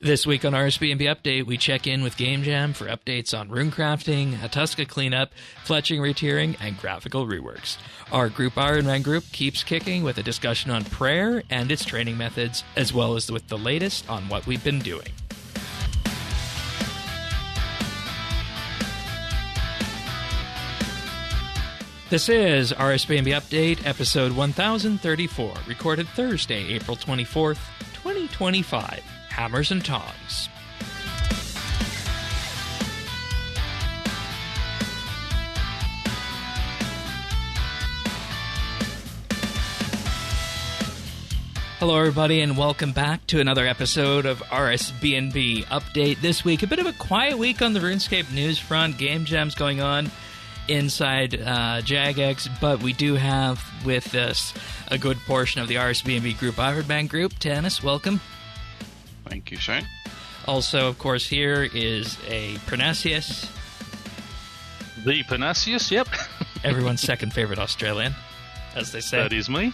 This week on RSBANDB Update, we check in with Game Jam for updates on Runecrafting, a Tuska cleanup, Fletching retiering, and graphical reworks. Our group Ironman group keeps kicking with a discussion on prayer and its training methods, as well as with the latest on what we've been doing. This is RSBANDB Update, episode 1034, recorded Thursday, April 24th, 2025. Hammers and Tongs. Hello, everybody, and welcome back to another episode of RSBANDB Update. This week, a bit of a quiet week on the RuneScape news front. Game jams going on inside Jagex, but we do have with us a good portion of the RSBANDB group, Ironman group. Tanis, welcome. Thank you, Shane. Also, of course, here is a Pernasius. The Pernasius, yep. Everyone's second favorite Australian, as they say. That is me.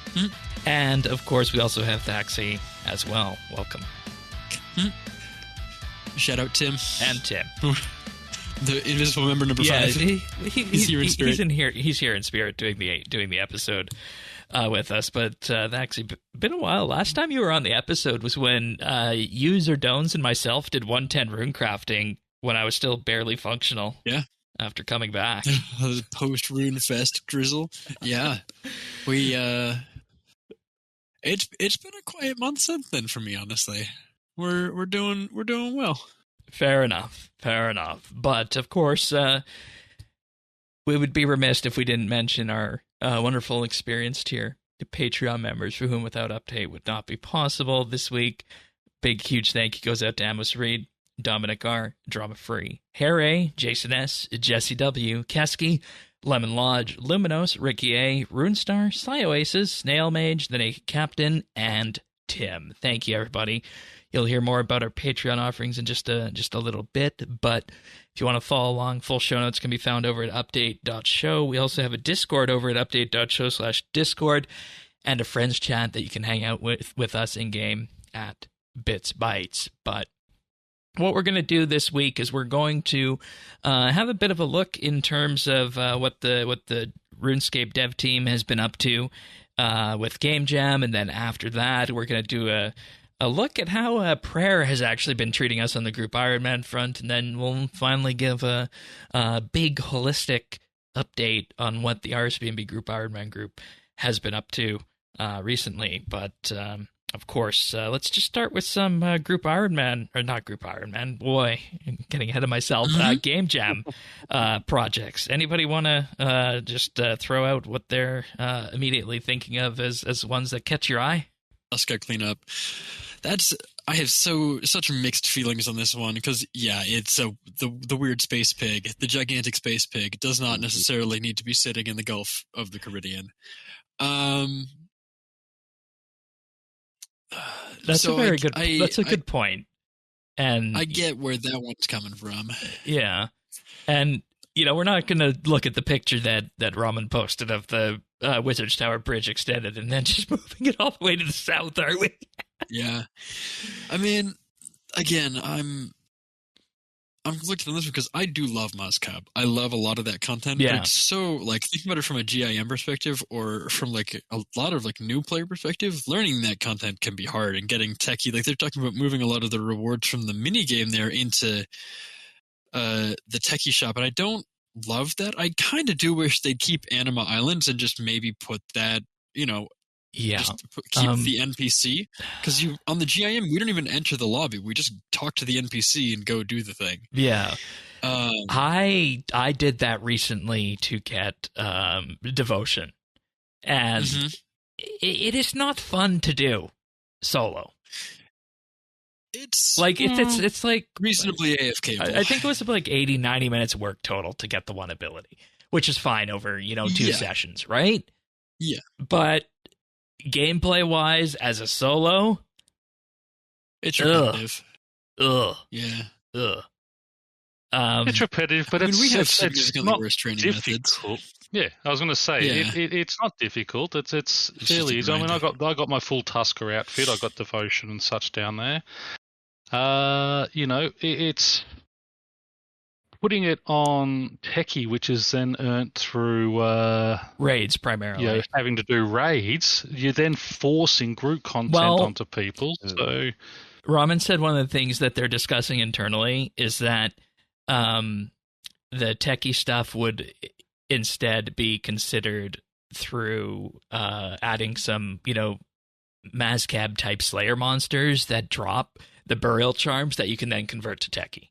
And, of course, we also have Thaxi as well. Welcome. Shout out Tim. And Tim. The invisible member number 5. He's here in spirit. He's here in spirit doing the episode with us. But actually, been a while. Last time you were on the episode was when User Dones and myself did 110 Runecrafting when I was still barely functional. Yeah. After coming back. Post Rune Fest drizzle. Yeah. We it's been a quiet month since then for me, honestly. We're doing well. Fair enough. But, of course, we would be remiss if we didn't mention our wonderful experienced tier, the Patreon members, for whom without update would not be possible. This week, big, huge thank you goes out to Amos Reed, Dominic R., Drama Free, Harry, Jason S., Jesse W., Kesky, Lemon Lodge, Luminos, Ricky A., Runestar, Sly Oasis, Snail Mage, The Naked Captain, and Tim. Thank you, everybody. You'll hear more about our Patreon offerings in just a little bit, but if you want to follow along, full show notes can be found over at update.show. We also have a Discord over at update.show/Discord and a friends chat that you can hang out with us in-game at BitsBytes. But what we're going to do this week is we're going to have a bit of a look in terms of what the RuneScape dev team has been up to with Game Jam, and then after that, we're going to do a look at how prayer has actually been treating us on the group Ironman front, and then we'll finally give a big holistic update on what the RSBANDB group Ironman group has been up to recently. But of course, let's just start with some group Ironman, or not group Ironman, boy, I'm getting ahead of myself, Game Jam projects. Anybody want to just throw out what they're immediately thinking of as ones that catch your eye? Tuska cleanup. I have such mixed feelings on this one because it's the weird space pig, the gigantic space pig does not necessarily need to be sitting in the Gulf of the Caribbean. That's a good point. And I get where that one's coming from. Yeah. And we're not going to look at the picture that Raman posted of the Wizard's Tower Bridge extended and then just moving it all the way to the south, are we? Yeah. I mean, again, I'm looking at this because I do love Mozcab. I love a lot of that content. Yeah. But it's so, thinking about it from a GIM perspective or from, a lot of, new player perspective, learning that content can be hard and getting techie. They're talking about moving a lot of the rewards from the minigame there into the techie shop, and I don't love that. I kind of do wish they'd keep Anima Islands and just maybe put that, just keep the NPC, because on the GIM we don't even enter the lobby. We just talk to the NPC and go do the thing. Yeah. I did that recently to get Devotion, and it is not fun to do solo. It's it's like reasonably AFK. I think it was 80, 90 minutes work total to get the one ability, which is fine over, 2 sessions, right? Yeah. But gameplay wise, as a solo, it's repetitive. Ugh. Yeah. Ugh. It's repetitive, but we have it's significantly not worse training difficult. methods. Yeah, I was going to say it's not difficult. It's fairly easy. I mean, I got my full Tusker outfit. I got Devotion and such down there. It's putting it on techie, which is then earned through raids primarily. Having to do raids. You're then forcing group content onto people. So Ramen said one of the things that they're discussing internally is that the techie stuff would instead be considered through adding some, Mazcab type Slayer monsters that drop the burial charms that you can then convert to techie.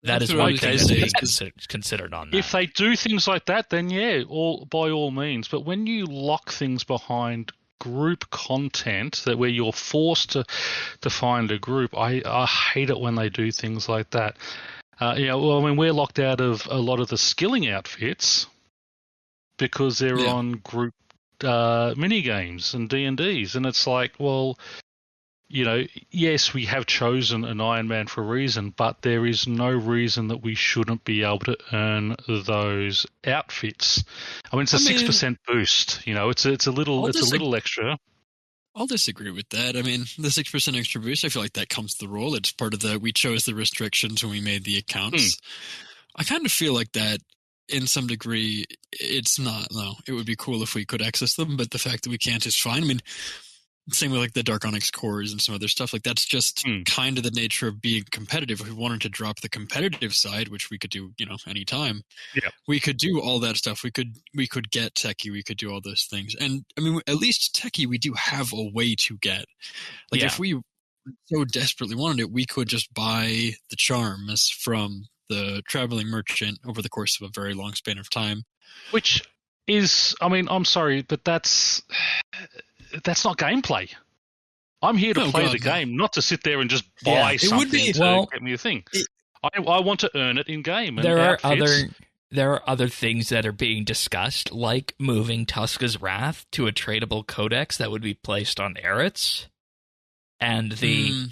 That is one thing that's considered on that. If they do things like that, then by all means. But when you lock things behind group content where you're forced to find a group, I hate it when they do things like that. We're locked out of a lot of the skilling outfits because they're on group mini games and D&Ds, and it's like, well, yes, we have chosen an Ironman for a reason, but there is no reason that we shouldn't be able to earn those outfits. I mean, it's a 6% boost. It's a little extra. I'll disagree with that. I mean, the 6% extra boost, I feel like that comes to the role. It's part of we chose the restrictions when we made the accounts. I kind of feel like that in some degree, it's not. No, it would be cool if we could access them, but the fact that we can't is fine. I mean, same with like the Dark Onyx cores and some other stuff. Like that's just kind of the nature of being competitive. If we wanted to drop the competitive side, which we could do, anytime, we could do all that stuff. We could get techie. We could do all those things. And I mean, at least techie, we do have a way to get. Like if we so desperately wanted it, we could just buy the charms from the traveling merchant over the course of a very long span of time. Which is, I mean, I'm sorry, but that's not gameplay. I'm here to play the game, not to sit there and just buy something to get me a thing. I want to earn it in game. There are other things that are being discussed, like moving Tuska's Wrath to a tradable codex that would be placed on Eretz, and the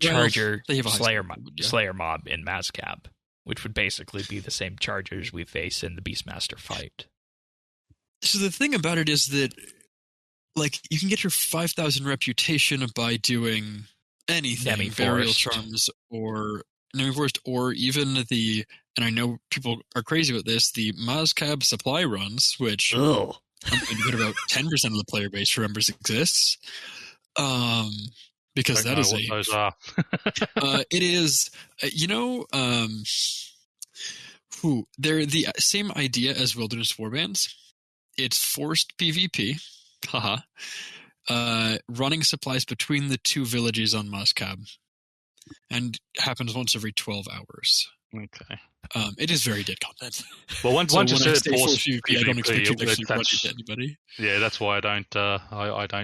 Charger Slayer mob in Mazcab, which would basically be the same Chargers we face in the Beastmaster fight. So the thing about it is that, like, you can get your 5,000 reputation by doing anything, burial charms or Nemi-Forest, or even and I know people are crazy about this, the Mazcab supply runs, which I'm going to get about 10% of the player base remembers exists. Because that is those are. It is, they're the same idea as Wilderness Warbands. It's forced PvP, running supplies between the two villages on Mazcab, and happens once every 12 hours. Okay. It is very dead content. Well, once you said forced PvP, I don't expect you to actually run it to anybody. Yeah, that's why I don't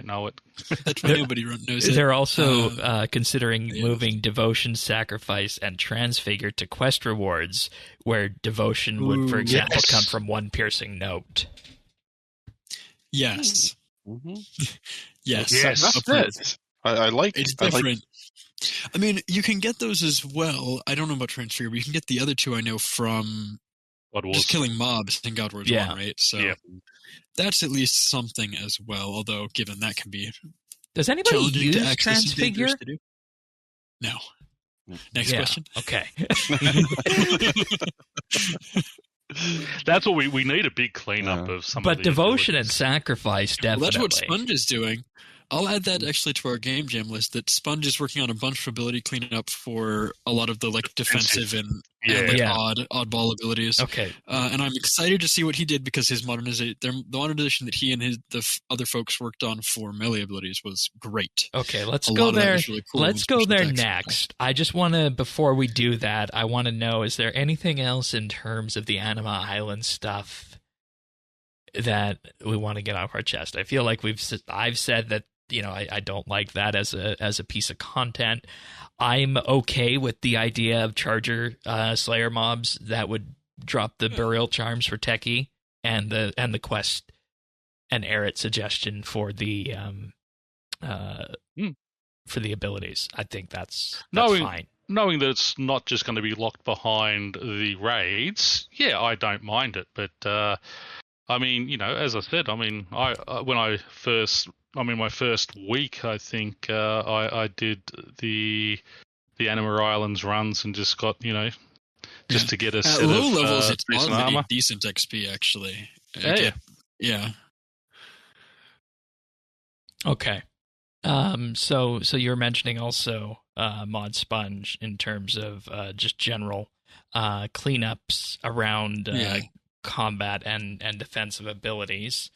know it. That's why nobody knows it. They're also considering moving Devotion, Sacrifice, and Transfigure to quest rewards, where Devotion would, for example, come from one piercing note. Yes. Mm-hmm. Yes. That's it. I like it. It's different. I mean, you can get those as well. I don't know about Transfigure, but you can get the other two I know from just killing mobs in God Wars 1, right? So that's at least something as well, although given that can be Does anybody use Transfigure? No. Next question. Okay. That's what we need, a big cleanup of some but of the Devotion and Sacrifice, definitely. Well, that's what Sponge is doing. I'll add that actually to our game jam list, that Sponge is working on a bunch of ability cleanup for a lot of the like defensive and oddball abilities. Okay. And I'm excited to see what he did, because his the modernization that he and the other folks worked on for melee abilities was great. Okay, let's go there. Really cool. Let's go there next. I just want to, before we do that, I want to know, is there anything else in terms of the Anima Island stuff that we want to get off our chest? I feel like I've said that, I don't like that as a piece of content. I'm okay with the idea of Charger Slayer mobs that would drop the burial charms for techie, and the quest and Erit suggestion for the abilities. I think that's fine. Knowing that it's not just going to be locked behind the raids, I don't mind it. But I mean, as I said, I mean, when I first my first week, I think I did the Anima Islands runs and just got, just to get a set low of levels, it's decent already armor. decent XP actually. Yeah. Okay. So you're mentioning also Mod Sponge in terms of just general cleanups around combat and defensive abilities.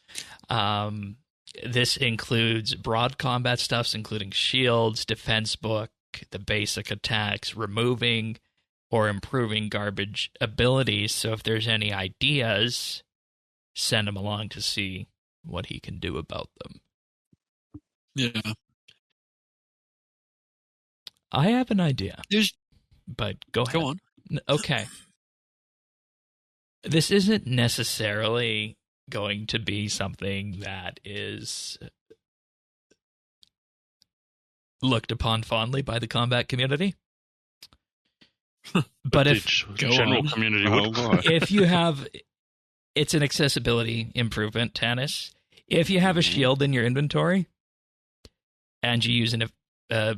This includes broad combat stuffs, including shields, defense book, the basic attacks, removing or improving garbage abilities. So if there's any ideas, send him along to see what he can do about them. Yeah. I have an idea. But go ahead. Go on. Okay. This isn't necessarily going to be something that is looked upon fondly by the combat community. But if general community if you have, it's an accessibility improvement, Tanis. If you have a shield in your inventory and you use a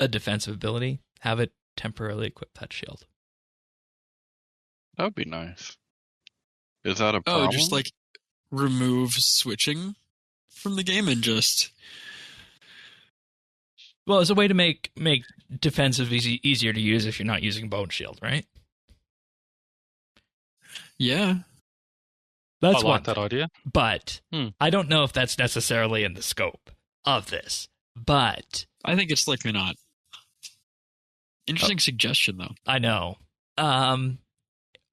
defensive ability, have it temporarily equip that shield. That would be nice. Is that a problem? Oh, just like remove switching from the game and just... Well, it's a way to make defensive easier to use if you're not using bone shield, right? Yeah. That's I like that idea. But I don't know if that's necessarily in the scope of this. But I think it's likely not. Interesting suggestion, though. I know.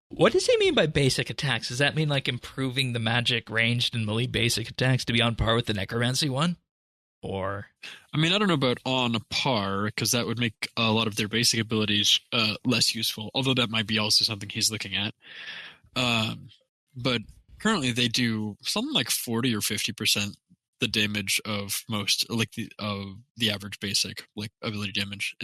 What does he mean by basic attacks? Does that mean like improving the magic ranged and melee basic attacks to be on par with the necromancy one? Or I mean, I don't know about on par, because that would make a lot of their basic abilities less useful, although that might be also something he's looking at. But currently they do something like 40 or 50% the damage of most, like the average basic like ability damage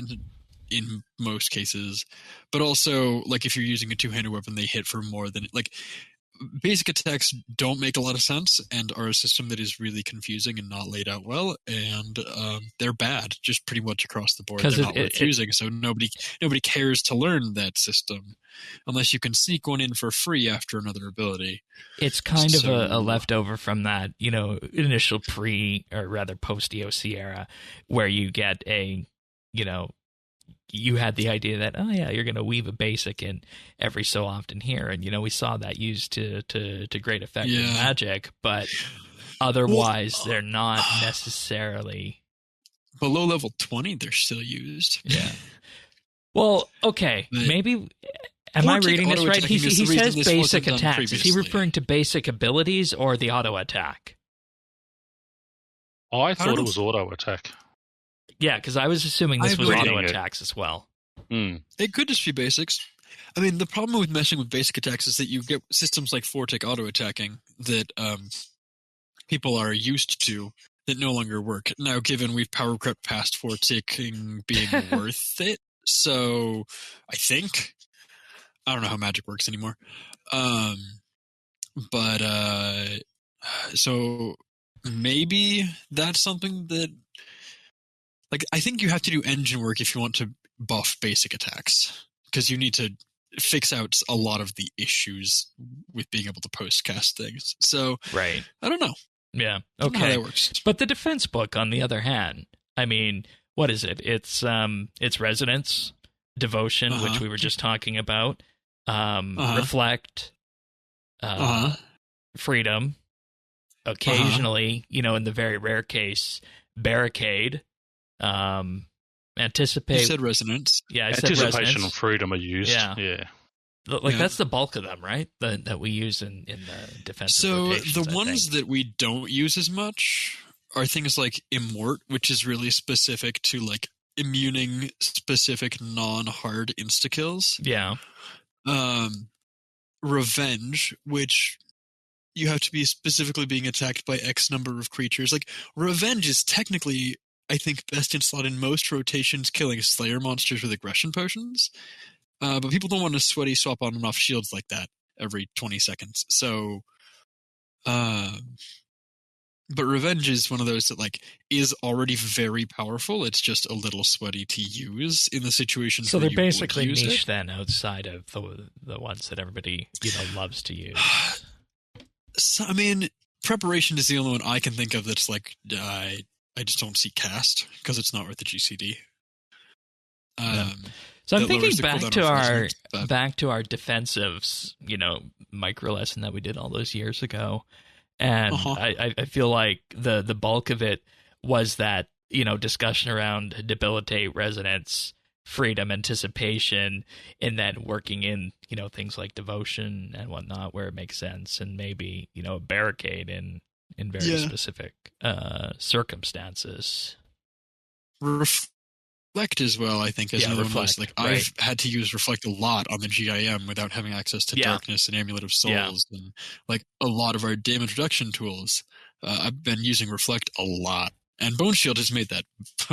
in most cases. But also, like, if you're using a two-handed weapon, they hit for more than, like, basic attacks don't make a lot of sense and are a system that is really confusing and not laid out well, and they're bad just pretty much across the board. They're not worth using, so nobody cares to learn that system unless you can sneak one in for free after another ability. It's kind of a leftover from that, initial post EOC era where you get you had the idea that, oh yeah, you're going to weave a basic in every so often here. And, we saw that used to great effect in Magic, but otherwise they're not necessarily. Below level 20, they're still used. Yeah. Well, okay. Maybe, am I reading this right? He says basic attacks. Is he referring to basic abilities or the auto attack? I thought it was auto attack. Yeah, because I was assuming this was auto attacks as well. It could just be basics. I mean, the problem with messing with basic attacks is that you get systems like 4-tick auto attacking that people are used to that no longer work. Now, given we've power crept past 4-ticking being worth it, so I think, I don't know how Magic works anymore. So maybe that's something that, like, I think you have to do engine work if you want to buff basic attacks, because you need to fix out a lot of the issues with being able to postcast things. So, right. I don't know. Yeah. Okay. I don't know how that works. But the defense book, on the other hand, I mean, what is it? It's Resonance, Devotion, which we were just talking about, Reflect, Freedom, occasionally, in the very rare case, Barricade, Anticipate. You said Resonance. Yeah, I said Anticipation Resonance. and Freedom are used. Yeah. That's the bulk of them, right? That we use in the defensive So rotations, the ones that we don't use as much are things like Immort, which is really specific to, like, immuning specific non-hard insta-kills. Yeah. Revenge, which you have to be specifically being attacked by X number of creatures. Like, Revenge is technically, I think, best in slot in most rotations, killing Slayer monsters with aggression potions. But people don't want to sweaty swap on and off shields like that every 20 seconds. So, But Revenge is one of those that like is already very powerful. It's just a little sweaty to use in the situations. So where they're you basically would use niche it. then, outside of the ones that everybody loves to use. So, I mean, Preparation is the only one I can think of that's like I just don't see cast because it's not worth the GCD. So I'm that thinking lowers the back cooldown to of our Fletching, but- back to our defensives, micro lesson that we did all those years ago, and I feel like the bulk of it was that discussion around debilitate, resonance, freedom, anticipation, and then working in things like devotion and whatnot where it makes sense, and maybe a barricade in very specific circumstances. Reflect as well, I think, is another one of those. Like, right. I've had to use Reflect a lot on the GIM without having access to Darkness and Amulet of Souls and like a lot of our damage reduction tools. I've been using Reflect a lot, and Bone Shield has made that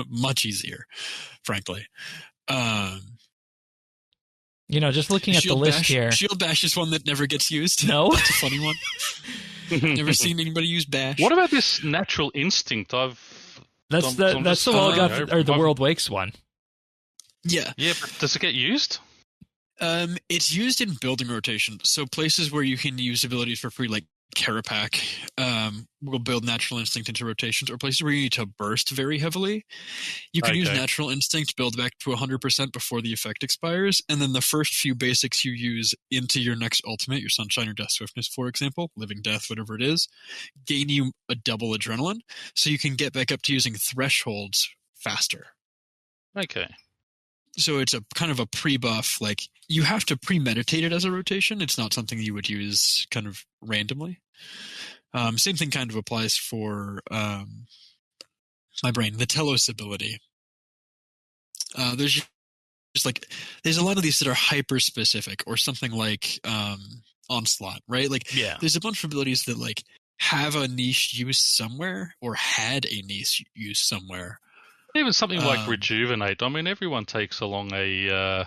much easier, frankly. Just looking at the list here. Shield Bash is one that never gets used. No, that's a funny one. Never seen anybody use Bash. What about this Natural Instinct? That's the World Wakes one. Yeah. Yeah, but does it get used? It's used in building rotation. So places where you can use abilities for free, like Carapac, will build Natural Instinct into rotations, or places where you need to burst very heavily. You can use Natural Instinct, build back to 100% before the effect expires, and then the first few basics you use into your next ultimate, your Sunshine or Death Swiftness, for example, Living Death, whatever it is, gain you a double adrenaline, so you can get back up to using thresholds faster. Okay. So it's a kind of a pre-buff, like you have to premeditate it as a rotation. It's not something you would use kind of randomly. Same thing kind of applies for my brain, the Telos ability. There's a lot of these that are hyper specific, or something like Onslaught, right? Like there's a bunch of abilities that like have a niche use somewhere, or had a niche use somewhere. Even something like Rejuvenate. I mean, everyone takes along an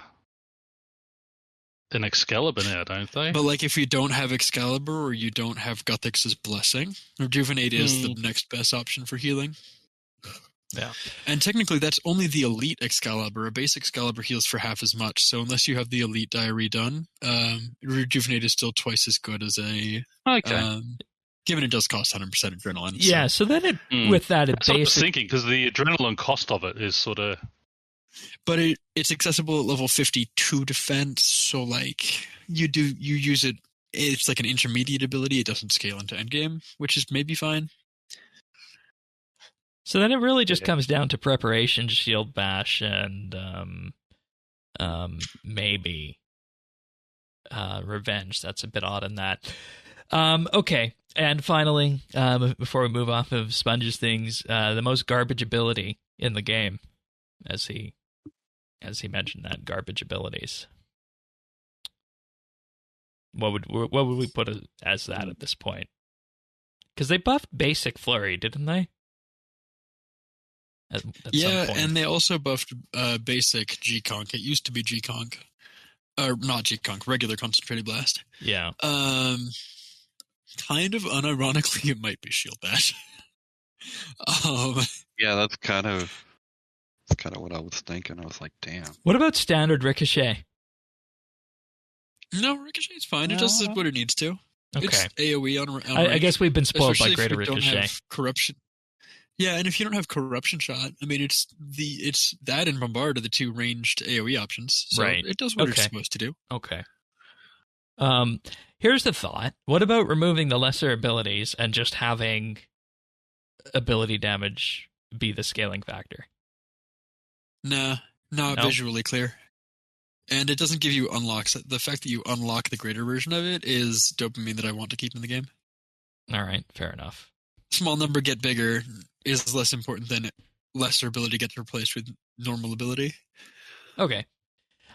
Excalibur now, don't they? But like, if you don't have Excalibur, or you don't have Guthix's Blessing, Rejuvenate is the next best option for healing. Yeah. And technically, that's only the Elite Excalibur. A base Excalibur heals for half as much. So unless you have the Elite Diary done, Rejuvenate is still twice as good as a... Okay. Given it does cost 100% adrenaline. Yeah, so then with that, that's what I was thinking, because the adrenaline cost of it is sort of... But it's accessible at level 52 defense, so like you use it. It's like an intermediate ability. It doesn't scale into endgame, which is maybe fine. So then it really just comes down to preparation, shield bash, and maybe revenge. That's a bit odd in that. Okay, and finally, before we move off of Sponge's things, the most garbage ability in the game, as he mentioned, that garbage abilities. What would we put as that at this point? Because they buffed basic flurry, didn't they? At some point. And they also buffed basic G-Conk. It used to be G-Conk. Or not G-Conk, regular concentrated blast. Yeah. Kind of unironically, it might be Shield Bash. Yeah, that's kind of what I was thinking. I was like, damn. What about standard Ricochet? No, Ricochet's fine. It does what it needs to. Okay. It's AoE on I guess we've been spoiled by greater Ricochet. Ricochet. Have corruption. Yeah, and if you don't have Corruption Shot, I mean, it's that and Bombard are the two ranged AoE options. So right. It does what it's supposed to do. Okay. Here's the thought. What about removing the lesser abilities and just having ability damage be the scaling factor? Nah, not visually clear. And it doesn't give you unlocks. The fact that you unlock the greater version of it is dopamine that I want to keep in the game. All right, fair enough. Small number get bigger is less important than lesser ability gets replaced with normal ability. Okay.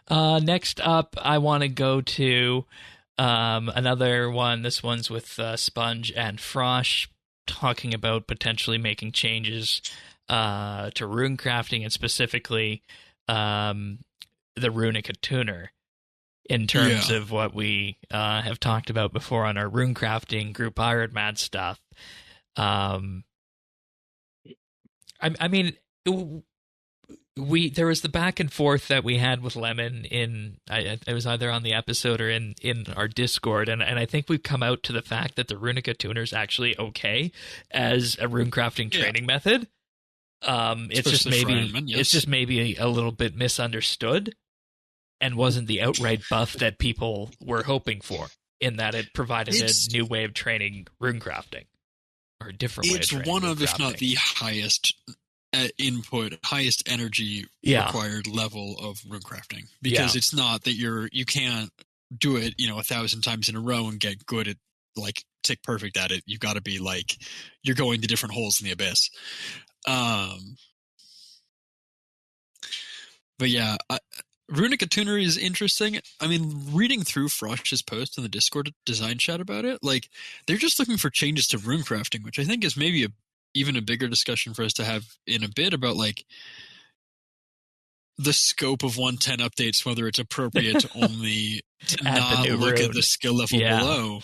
Next up, I want to go to another one. This one's with Sponge and Frosh, talking about potentially making changes to runecrafting, and specifically the runic attuner, in terms of what we have talked about before on our runecrafting group Ironman stuff. I mean, there was the back and forth that we had with Lemon it was either on the episode or in our Discord, and I think we've come out to the fact that the Runica tuner is actually okay as a runecrafting training method. It's just maybe it's just maybe a little bit misunderstood and wasn't the outright buff that people were hoping for, in that it provided a new way of training runecrafting, or a different way of training. It's one of, if not the highest input, highest energy required level of runecrafting, because it's not that you can't do it 1,000 times in a row and get good at, like, tick perfect at it. You've got to be like, you're going to different holes in the abyss. But yeah, Runica Tuner is interesting. I mean, reading through Frosh's post in the Discord design chat about it, like, they're just looking for changes to runecrafting, which I think is maybe even a bigger discussion for us to have in a bit about, like, the scope of 110 updates, whether it's appropriate to only to not look at the skill level below.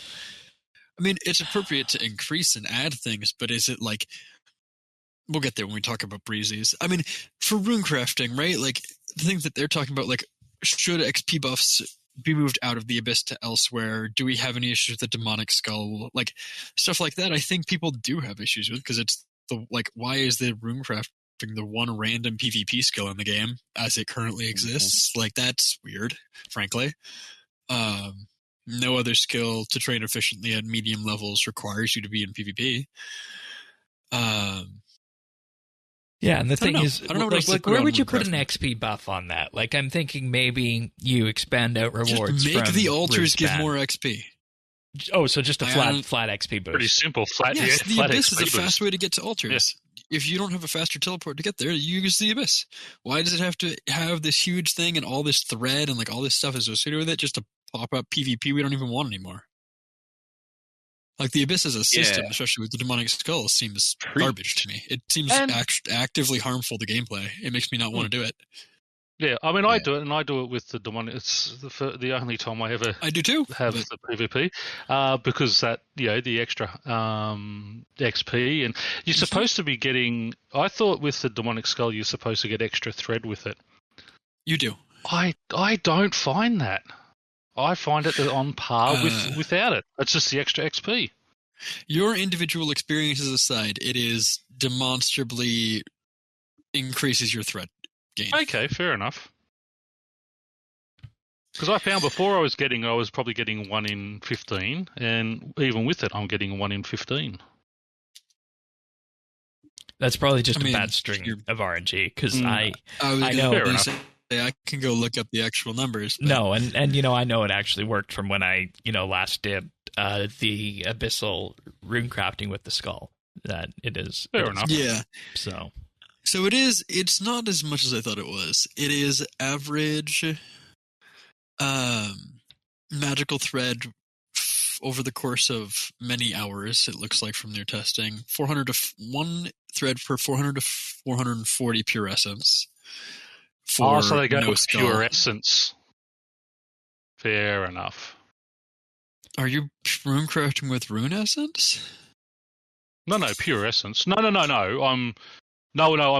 I mean, it's appropriate to increase and add things, but is it like, we'll get there when we talk about breezies. I mean, for runecrafting, right? Like, the things that they're talking about, like, should XP buffs be moved out of the abyss to elsewhere? Do we have any issues with the demonic skull? Like, stuff like that, I think people do have issues with, because it's why is the runecrafting the one random PvP skill in the game as it currently exists? Like, that's weird, frankly. No other skill to train efficiently at medium levels requires you to be in PvP. Yeah, and the thing is, I don't know like where would you put an XP buff on that? Like, I'm thinking maybe you expand out rewards. Just make from the altars give RSBAND. more XP. Oh, so just a flat XP boost. Pretty simple, flat. Yes, the flat abyss XP is a fast way to get to altars. Yeah. If you don't have a faster teleport to get there, you use the abyss. Why does it have to have this huge thing and all this thread and, like, all this stuff associated with it just to pop up PvP we don't even want anymore? Like, the abyss as a system, especially with the demonic skull, seems garbage to me. It seems actively harmful to gameplay. It makes me not want to do it. Yeah, I mean, I do it, and I do it with the demonic. It's the only time I ever do too have the PvP, because that the extra XP, and you're supposed to be getting. I thought with the demonic skull you're supposed to get extra thread with it. You do. I don't find that. I find it on par without it. It's just the extra XP. Your individual experiences aside, it is demonstrably increases your thread gain. Okay, fair enough. Because I found before I was probably getting 1 in 15, and even with it, I'm getting 1 in 15. That's probably just a bad string of RNG, because I know. I can go look up the actual numbers. But... No, and I know it actually worked from when I last did the abyssal runecrafting with the skull. That it is fair enough. Yeah. So it is. It's not as much as I thought it was. It is average magical thread over the course of many hours. It looks like from their testing, 1 thread per 400 to 440 pure essence. So they go with pure essence. Fair enough. Are you runecrafting with rune essence? No, pure essence. No. I'm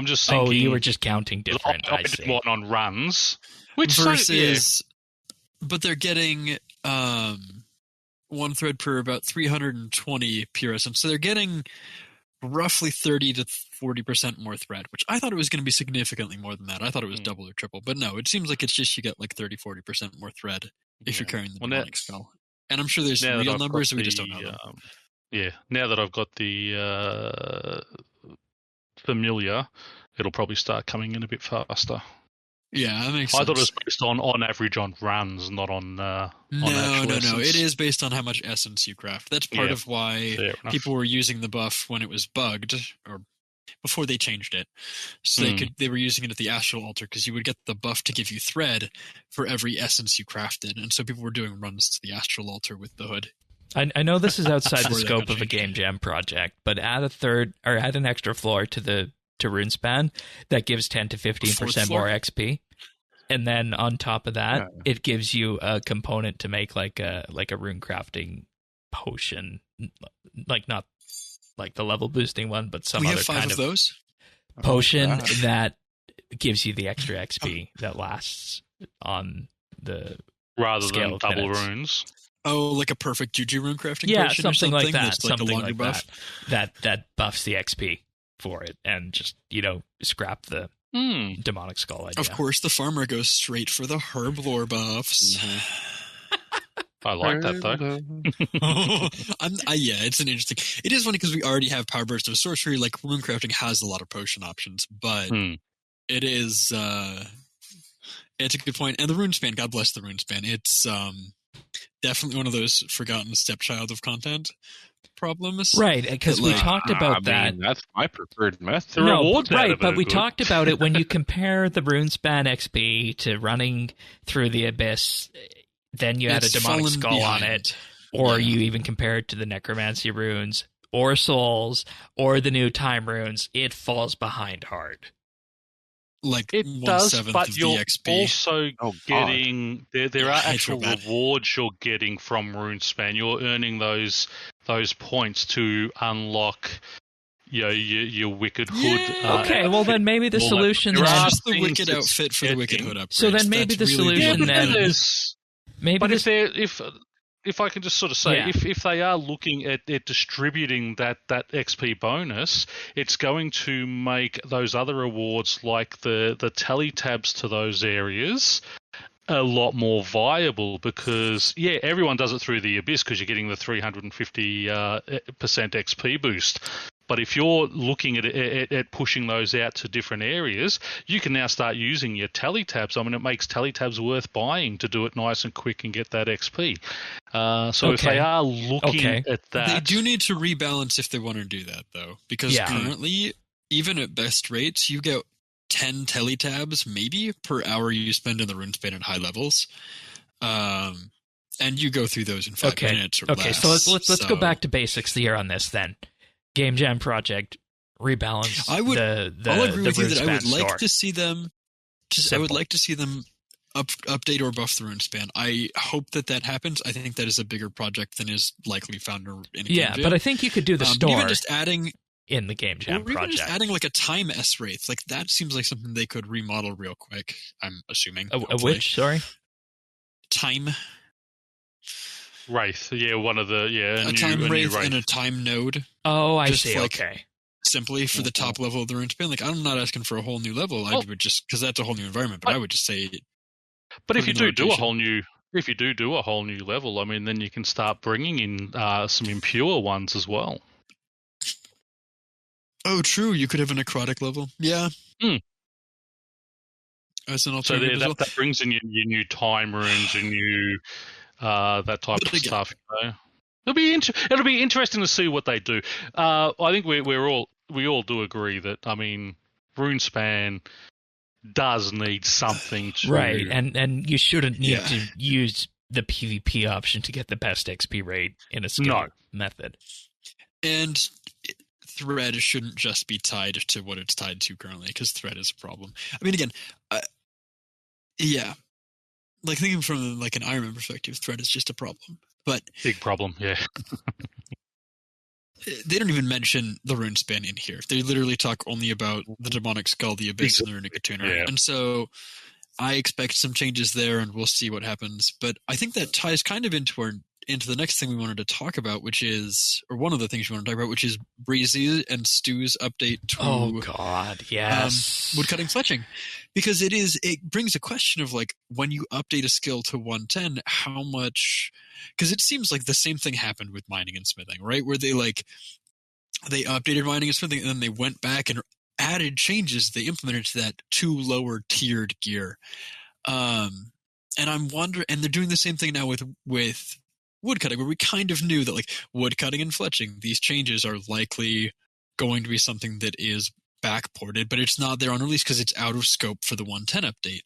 just thinking. Oh, you were just counting different. I did one on runs, which versus, but they're getting 1 thread per about 320 pure essence. So they're getting roughly 30 to 40% more thread, which I thought it was going to be significantly more than that. I thought it was double or triple, but no, it seems like it's just you get like 30-40% more thread if you're carrying the demonic skull. And I'm sure there's real numbers, we just don't know them. Now that I've got the familiar, it'll probably start coming in a bit faster. Yeah, that makes sense. I thought it was based on average on runs, not on No. essence. It is based on how much essence you craft. That's part of why people were using the buff when it was bugged, or before they changed it. So they were using it at the astral altar, because you would get the buff to give you thread for every essence you crafted. And so people were doing runs to the astral altar with the hood. I know this is outside the scope of a game jam project, but add an extra floor to RuneSpan that gives 10 to 15% more XP, and then on top of that, it gives you a component to make like a runecrafting potion, like not like the level boosting one, but some we other have 5 kind of of those. potion Oh, that gives you the extra XP that lasts on the Rather scale than of double minutes. runes. Oh, like a perfect Juju Runecrafting Yeah, potion or something like that. that's like Something a longer like buff. that buffs the XP for it, and just scrap the demonic skull idea. Of course, the farmer goes straight for the herb lore buffs. I like that, though. Yeah, it's an interesting. It is funny because we already have Power Burst of Sorcery. Like Runecrafting has a lot of potion options, but it is. It's a good point. And the Runespan, God bless the Runespan. It's definitely one of those forgotten stepchild of content problems. Right, because we talked about that. That's my preferred method. The rewards out of it but are we good. talked about it when you compare the Runespan XP to running through the Abyss. Then you add a It's demonic fallen skull on behind. it, or Yeah. you even compare it to the Necromancy runes, or Souls, or the new Time runes. It falls behind hard. Like It 1/7 does, but of you're the XP. also Oh, God. getting there Yeah, are I feel actual bad. rewards you're getting from Runespan. You're earning those points to unlock your Wicked Hood. Okay, well then maybe the all that. solution There It's then. are just the things Wicked it's outfit for the Wicked getting. Hood upgrades. So then maybe That's the really solution good. then- there's Maybe But this, if I can just sort of say, Yeah. if they are looking at distributing that XP bonus, it's going to make those other awards like the tally tabs to those areas a lot more viable because, everyone does it through the Abyss because you're getting the 350% XP boost. But if you're looking at pushing those out to different areas, you can now start using your tally tabs. I mean, it makes tally tabs worth buying to do it nice and quick and get that XP. So if Okay. they are looking at that... They do need to rebalance if they want to do that, though. Because currently, even at best rates, you get 10 tele tabs, maybe, per hour you spend in the Runespan at high levels. And you go through those in 5 minutes or less. Okay, so let's go back to basics here on this then. Game Jam Project rebalance. I'll agree with you that I would Runespan like store. to see them. I would like to see them update or buff the Runespan. I hope that happens. I think that is a bigger project than is likely found in a Game Jam. But I think you could do the store even just adding in the Game Jam even project. just adding like a time S wraith, like that seems like something they could remodel real quick. I'm assuming. A hopefully. which? Sorry. Time. Wraith, one of the A time wraith and a time node. Oh, I Just see. like- Okay. Simply for the top level of the Runespan. Like I'm not asking for a whole new level. I would just because that's a whole new environment. But I would just say. But if you put in do a rotation. whole new, level, I mean, then you can start bringing in some impure ones as well. Oh, true. You could have a necrotic level. Yeah. As an So alternative. as well. that brings in your new time runes and new that type But of again- stuff. It'll be interesting to see what they do. I think we all do agree that, I mean, Runespan does need something to Right, and you shouldn't need Yeah. to use the PvP option to get the best XP rate in a skill method. And thread shouldn't just be tied to what it's tied to currently, because thread is a problem. I mean, again, yeah, like thinking from like an Ironman perspective, thread is just a problem. But big problem. Yeah, they don't even mention the Runespan in here. They literally talk only about the demonic skull, the abyss, and the runic attuner. Yeah. And so I expect some changes there, and we'll see what happens. But I think that ties kind of into the next thing we wanted to talk about, which is, or one of the things we want to talk about, which is Breezy and Stu's update to Oh God, yes. woodcutting fletching, because it brings a question of like when you update a skill to 110, how much? Because it seems like the same thing happened with mining and smithing, right? Where they updated mining and smithing, and then they went back and added changes they implemented to that to lower tiered gear. And I'm wondering, and they're doing the same thing now with woodcutting, where we kind of knew that like woodcutting and fletching, these changes are likely going to be something that is backported, but it's not there on release because it's out of scope for the 110 update,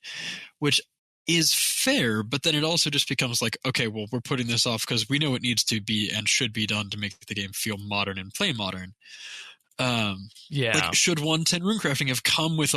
which is fair. But then it also just becomes like, okay, well, we're putting this off because we know it needs to be and should be done to make the game feel modern and play modern. Like, should 110 Runecrafting have come with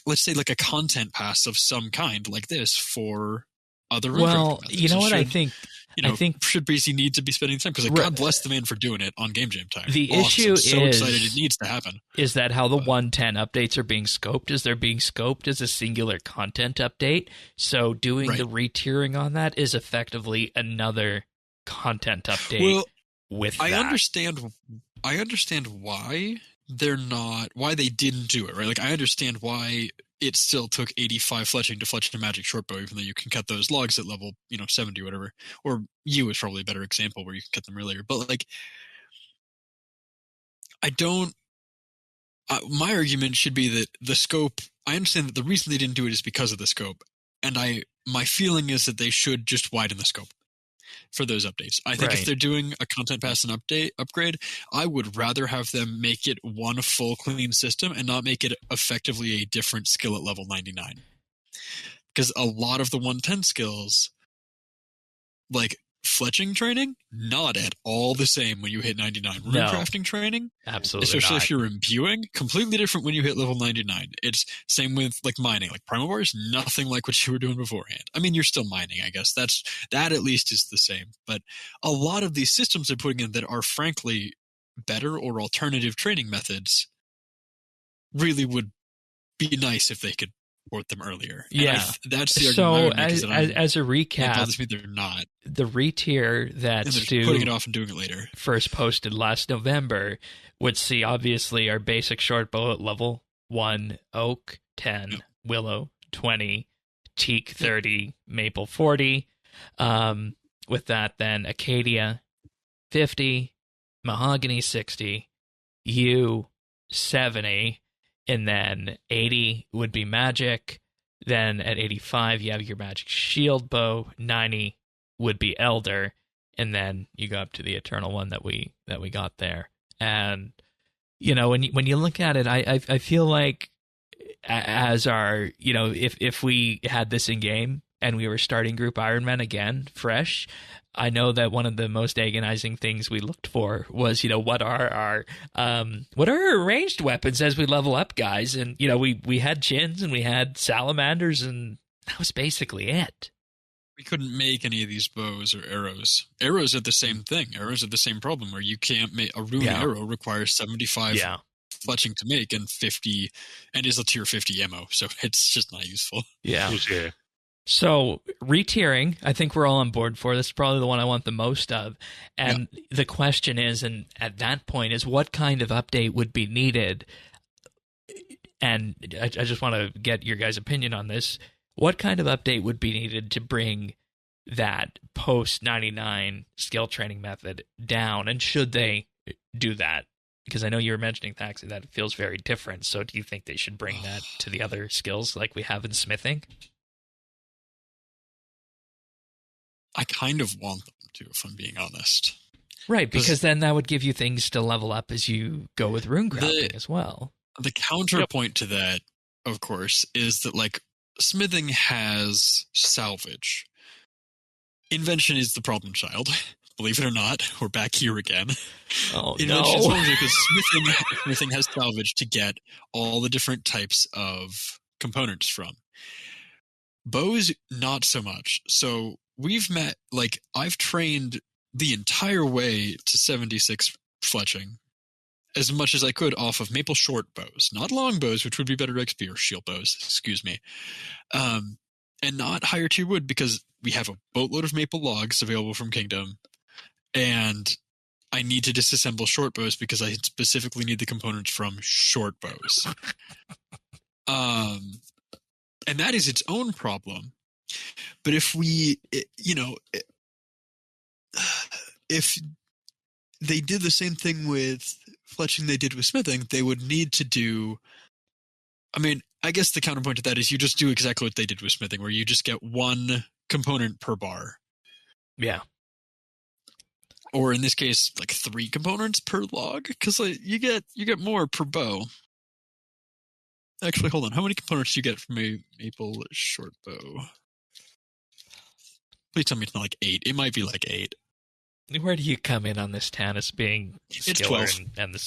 let's say like a content pass of some kind like this for other Well, runecrafting methods. you know what? I think should BC need to be spending time because God bless the man for doing it on Game Jam time. The awesome. issue so is excited it needs to happen. Is that how the 110 updates are being scoped? Is they're being scoped as a singular content update? So doing the retiering on that is effectively another content update. Well, I understand why why they didn't do it, right? Like I understand why it still took 85 fletching to fletch a magic shortbow, even though you can cut those logs at level, 70 or whatever. Or U is probably a better example where you can cut them earlier. But like, my argument should be that the scope, I understand that the reason they didn't do it is because of the scope. And my feeling is that they should just widen the scope for those updates. I think if they're doing a content pass and upgrade, I would rather have them make it one full clean system and not make it effectively a different skill at level 99. Because a lot of the 110 skills, like fletching training, not at all the same when you hit 99. Runecrafting training, absolutely especially not. if you're imbuing, completely different when you hit level 99. It's same with like mining, like primal wars, nothing like what you were doing beforehand. I mean, you're still mining, I guess. That at least is the same. But a lot of these systems they're putting in that are frankly better or alternative training methods really would be nice if they could port them earlier. Yeah, that's the argument. So as a recap, it bothers me they're not. The retier that Stu putting it off and doing it later first posted last November would see obviously our basic short bow at level 1, oak 10, willow 20, teak 30, maple 40. With that, then acacia 50, mahogany 60, yew 70. And then 80 would be magic. Then at 85, you have your magic shield bow. 90 would be elder. And then you go up to the eternal one that we got there. And, when you look at it, I feel like as our, if we had this in game and we were starting group Ironman again, fresh, I know that one of the most agonizing things we looked for was, what are our ranged weapons as we level up, guys? And, we had chins and we had salamanders, and that was basically it. We couldn't make any of these bows or arrows. Arrows are the same thing. Arrows are the same problem where you can't make a rune arrow requires 75 fletching to make and 50, and is a tier 50 ammo, so it's just not useful. Yeah. So, retiering, I think we're all on board for. This is probably the one I want the most of. And the question is, and at that point, is what kind of update would be needed? And I just want to get your guys' opinion on this. What kind of update would be needed to bring that post-99 skill training method down? And should they do that? Because I know you were mentioning, Thaxi, that it feels very different. So do you think they should bring that to the other skills like we have in smithing? I kind of want them to, if I'm being honest. Right, because then that would give you things to level up as you go with runecrafting as well. The counterpoint to that, of course, is that, like, smithing has salvage. Invention is the problem child. Believe it or not, we're back here again. Oh, Invention is salvage because smithing has salvage to get all the different types of components from. Bows, not so much. So we've met, like, I've trained the entire way to 76 fletching as much as I could off of maple short bows, not long bows, which would be better XP, or shield bows, excuse me, and not higher tier wood because we have a boatload of maple logs available from Kingdom, and I need to disassemble short bows because I specifically need the components from short bows. And that is its own problem. But if if they did the same thing with fletching they did with smithing, they would need to do, I mean, I guess the counterpoint to that is you just do exactly what they did with smithing, where you just get one component per bar. Yeah. Or in this case, like 3 components per log, because like, you get more per bow. Actually, hold on. How many components do you get from a maple short bow? Please tell me it's not like 8. It might be like 8. Where do you come in on this, Tannis, being it's skiller 12. and the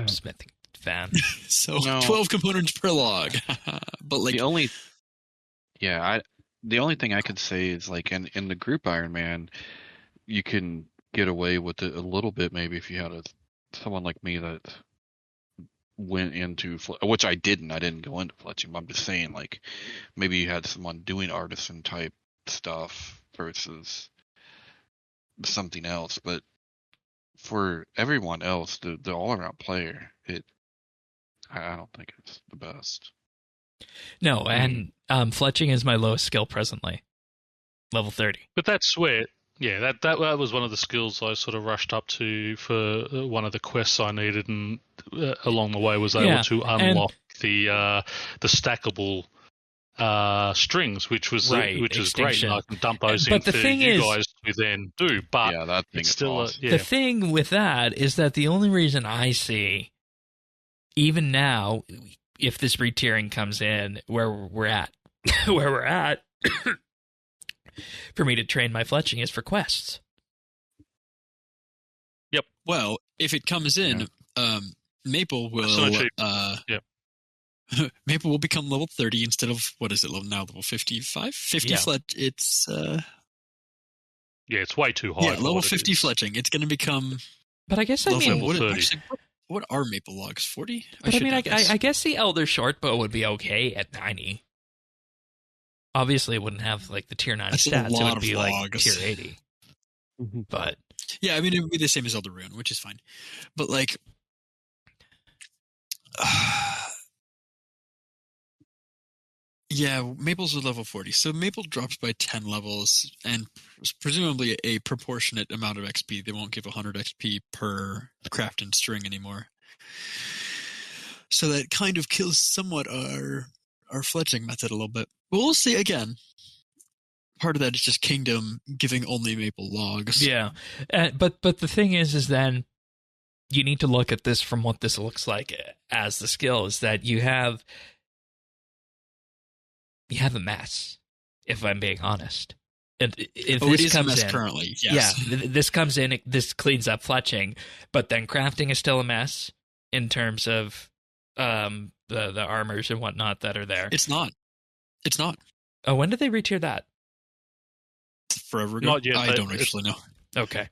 smithing fan? So 12 components per log. But like the only, the only thing I could say is like in the group Ironman, you can get away with it a little bit maybe if you had someone like me that went into which I didn't. I didn't go into fletching. But I'm just saying like maybe you had someone doing artisan type stuff versus something else. But for everyone else, the all around player, I don't think it's the best. No, and fletching is my lowest skill presently, level 30. But that's where, yeah, that was one of the skills I sort of rushed up to for one of the quests I needed, and along the way was able to unlock the stackable strings, which was which is great, and I can dump those in for you guys to then do. But yeah, that thing it's is still awesome. The thing with that is that the only reason I see, even now, if this retiering comes in where we're at, for me to train my fletching is for quests. Yep. Well, if it comes in, Maple will Maple will become level 30 instead of, what is it now, level 55? 50 fletch. It's it's way too high. Yeah, level 50 fletching. It's going to become. But I guess level 30. What are Maple logs? 40? But I guess the Elder Shortbow would be okay at 90. Obviously, it wouldn't have like the tier 9 stats. It would be like tier 80. But yeah, I mean, it would be the same as Elder Rune, which is fine. But like, yeah, Maple's a level 40, so Maple drops by 10 levels, and presumably a proportionate amount of XP. They won't give 100 XP per craft and string anymore. So that kind of kills somewhat our fletching method a little bit. But we'll see again. Part of that is just Kingdom giving only Maple logs. Yeah, but the thing is then you need to look at this from what this looks like as the skill is that you have a mess, if I'm being honest. If this comes in currently, yes. Yeah, this comes in, this cleans up fletching, but then crafting is still a mess in terms of the armors and whatnot that are there. It's not. Oh, when did they retier that? Forever ago. Not yet. I don't actually know. Okay.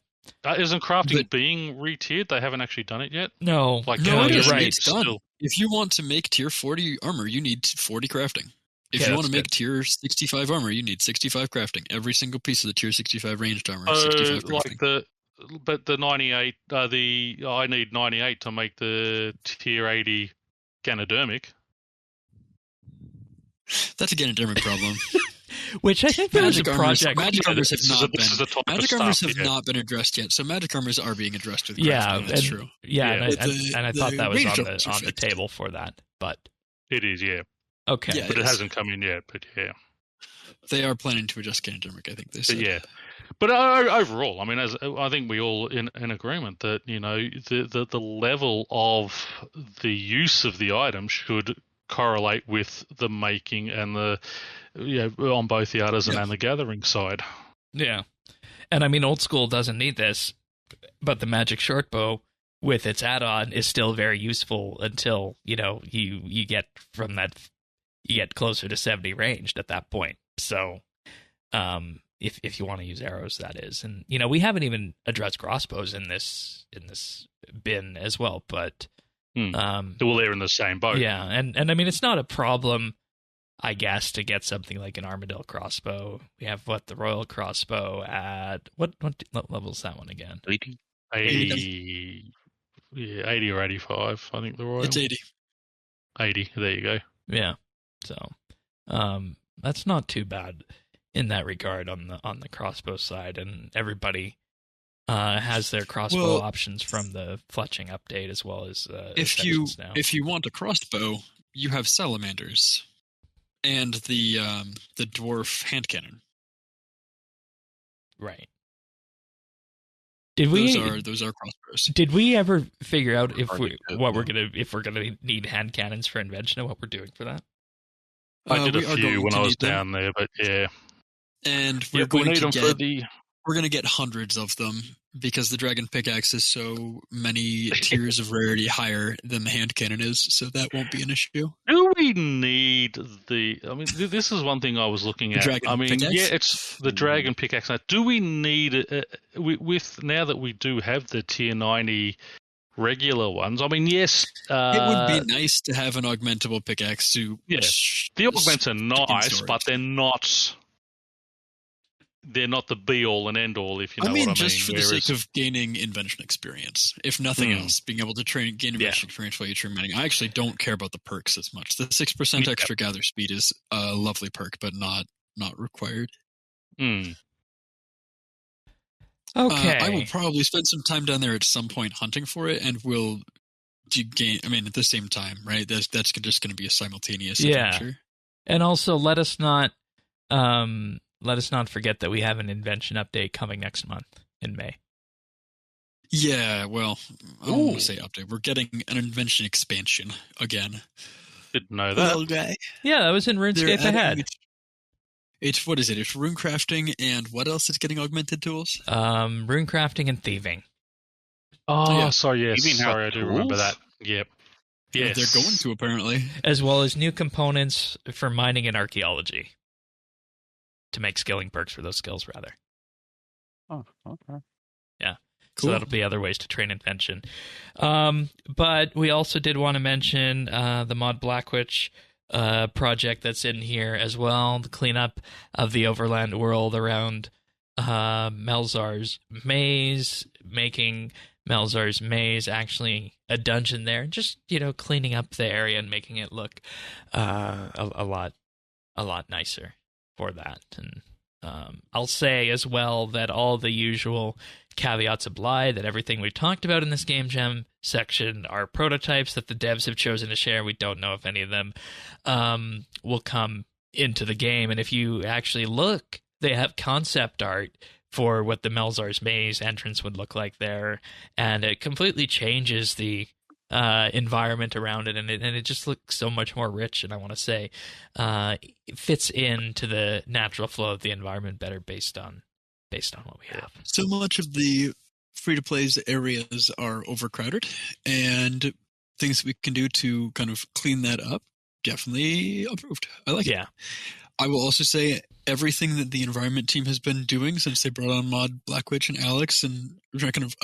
Isn't crafting being retiered? They haven't actually done it yet? No. You're right. It's done. If you want to make tier 40 armor, you need 40 crafting. If you want to make tier 65 armor, you need 65 crafting. Every single piece of the tier 65 ranged armor is 65 crafting. But the 98, I need 98 to make the tier 80 Ganodermic. That's a Ganodermic problem. Which I think was a project. Magic armors have not been addressed yet, so magic armors are being addressed with crafting. Yeah, that's true. Yeah, and I thought that was on the table for that, but it is, yeah. Okay, yeah, but it hasn't come in yet. But yeah, they are planning to adjust Ganodermic. I think they said. But yeah, but overall, I mean, I think we all in agreement that the level of the use of the item should correlate with the making and the on both the artisan and the gathering side. Yeah, and I mean, old school doesn't need this, but the magic shortbow with its add-on is still very useful until you get from that. You get closer to 70 ranged at that point. So, if you want to use arrows, that is, and we haven't even addressed crossbows in this bin as well. But they're in the same boat. Yeah, and I mean it's not a problem, I guess, to get something like an Armadillo crossbow. We have the Royal crossbow at what level is that one again? 80 or 85. I think the Royal. It's 80. 80. There you go. Yeah. So, that's not too bad in that regard on the crossbow side, and everybody has their crossbow options from the fletching update as well as if you want a crossbow, you have salamanders and the dwarf hand cannon. Right. Those are crossbows. Did we ever figure out if we're gonna need hand cannons for invention and what we're doing for that? I did a few when I was down there, but yeah. And we're going to get We're going to get hundreds of them because the Dragon Pickaxe is so many tiers of rarity higher than the hand cannon is, so that won't be an issue. Do we need the? I mean, this is one thing I was looking at. Dragon I mean, Pickaxe? yeah, it's the Dragon Pickaxe. Now, do we need with now that we do have the tier 90 regular ones? I mean, yes, It would be nice to have an augmentable pickaxe to. Yeah, the augments are nice, but they're not. They're not the be all and end all, if you know what I mean. Just for the sake of gaining invention experience, if nothing else, being able to gain invention experience while you're tree mining. I actually don't care about the perks as much. The 6% extra gather speed is a lovely perk, but not required. Okay. I will probably spend some time down there at some point hunting for it, and will gain. I mean, at the same time, right? That's just going to be a simultaneous adventure. And also, let us not forget that we have an invention update coming next month in May. Yeah, well, I don't want to say update. We're getting an invention expansion again. Didn't know that. Little guy. Yeah, that was in RuneScape Ahead. What is it? It's runecrafting, and what else is getting augmented tools? Runecrafting and thieving. Oh, Yeah. sorry, yes. You mean how Sorry, I do remember that. Yep. Yes. They're going to, apparently. As well as new components for mining and archaeology. To make skilling perks for those skills, rather. Oh, okay. Yeah. Cool. So that'll be other ways to train invention. But we also did want to mention the Mod Blackwitch project that's in here as well. The cleanup of the Overland world around Melzar's Maze, making Melzar's Maze actually a dungeon there. Just, cleaning up the area and making it look a lot nicer for that. And I'll say as well that all the usual caveats apply, that everything we talked about in this Game Jam section are prototypes that the devs have chosen to share. We don't know if any of them will come into the game. And if you actually look, they have concept art for what the Melzar's Maze entrance would look like there, and it completely changes the environment around it, and it just looks so much more rich. And I want to say it fits into the natural flow of the environment better based on what we have. So much of the free-to-play areas are overcrowded, and things we can do to kind of clean that up, definitely approved. I like it. I will also say everything that the environment team has been doing since they brought on Mod Blackwitch and Alex and kind of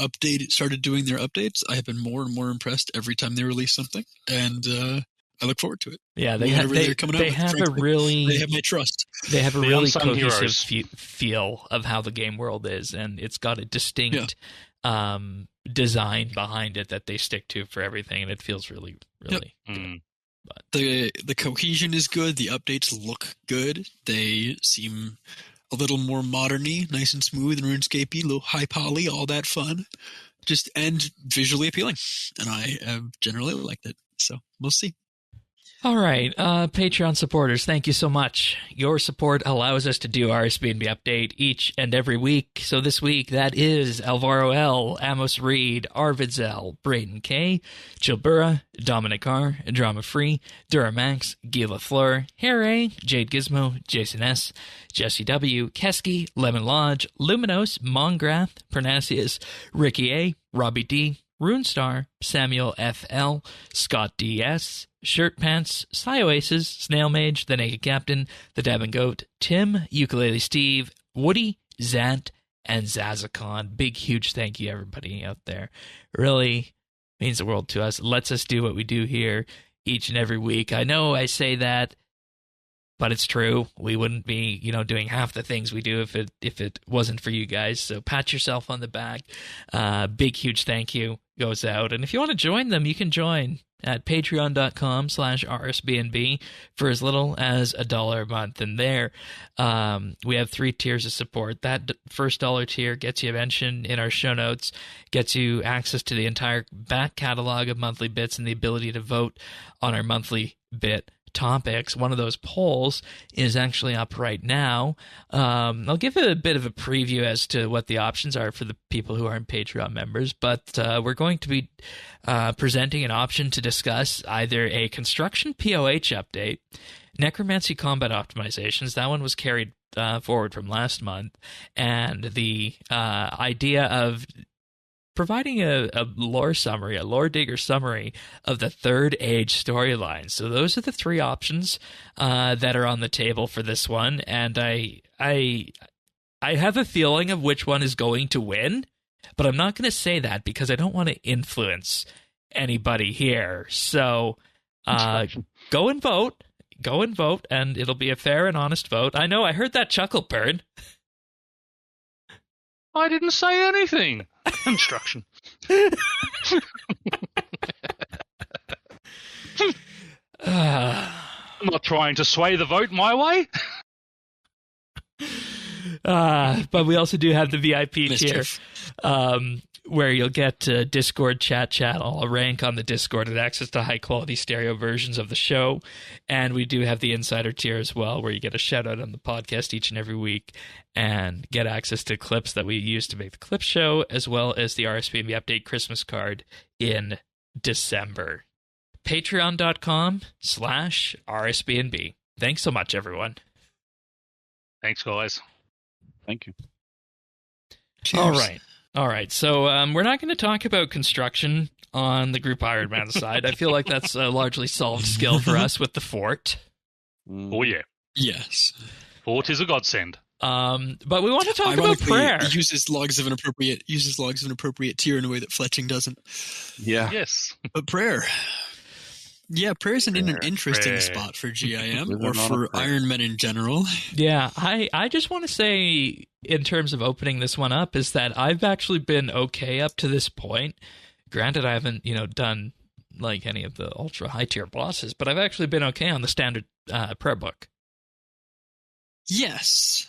started doing their updates, I have been more and more impressed every time they release something, and I look forward to it. Yeah, they have my trust. They have a really cohesive feel of how the game world is, and it's got a distinct design behind it that they stick to for everything, and it feels really good. But the cohesion is good. The updates look good. They seem a little more modern-y, nice and smooth and RuneScape-y, low high poly, all that fun. And visually appealing. And I have generally liked it. So we'll see. All right, Patreon supporters, thank you so much. Your support allows us to do RSBANDB update each and every week. So this week, that is Alvaro L., Amos Reed, Arvid Zell, Brayden K., Chilbura, Dominic R., Drama Free, Duramax, Gila Fleur, Harry, Jade Gizmo, Jason S., Jesse W., Kesky, Lemon Lodge, Luminos, Mongrath, Pernasius, Ricky A., Robbie D., Runestar, Samuel F.L., Scott D.S., Shirt Pants, Sly Oasis, Snail Mage, The Naked Captain, The Dabbing Goat, Tim, Ukulele Steve, Woody, Zant, and Zazakon. Big, huge thank you, everybody out there. Really means the world to us. Lets us do what we do here each and every week. I know I say that, but it's true. We wouldn't be, doing half the things we do if it wasn't for you guys. So pat yourself on the back. Big, huge thank you goes out. And if you want to join them, you can join at patreon.com/RSBANDB for as little as $1 a month. And there, we have 3 tiers of support. That first $1 tier gets you a mention in our show notes, gets you access to the entire back catalog of monthly bits and the ability to vote on our monthly bit topics. One of those polls is actually up right now. I'll give a bit of a preview as to what the options are for the people who aren't Patreon members, but we're going to be presenting an option to discuss either a construction POH update, necromancy combat optimizations. That one was carried forward from last month, and the idea of providing a lore summary, a lore digger summary of the Third Age storyline. So those are the three options that are on the table for this one, and I have a feeling of which one is going to win, but I'm not going to say that because I don't want to influence anybody here. So go and vote. Go and vote, and it'll be a fair and honest vote. I know, I heard that chuckle, Pern. I didn't say anything. Construction. I'm not trying to sway the vote my way. But we also do have the VIP tier, Mischief. where you'll get Discord chat, all rank on the Discord, and access to high-quality stereo versions of the show. And we do have the Insider tier as well, where you get a shout-out on the podcast each and every week and get access to clips that we use to make the clip show, as well as the RSBANDB Update Christmas card in December. Patreon.com/RSBANDB. Thanks so much, everyone. Thanks, guys. Thank you. Cheers. All right. So we're not going to talk about construction on the group Ironman side. I feel like that's a largely solved skill for us with the fort. Oh, yeah. Yes. Fort is a godsend. But we want to talk about Ironically, prayer. it uses logs of an appropriate tier in a way that Fletching doesn't. Yeah. Yes. But prayer. Yeah, prayer's in an interesting Prayer. spot for GIM Living or on a for prayer. Ironman in general. Yeah, I just want to say, in terms of opening this one up, is that I've actually been okay up to this point. Granted, I haven't, done like any of the ultra high tier bosses, but I've actually been okay on the standard prayer book. Yes.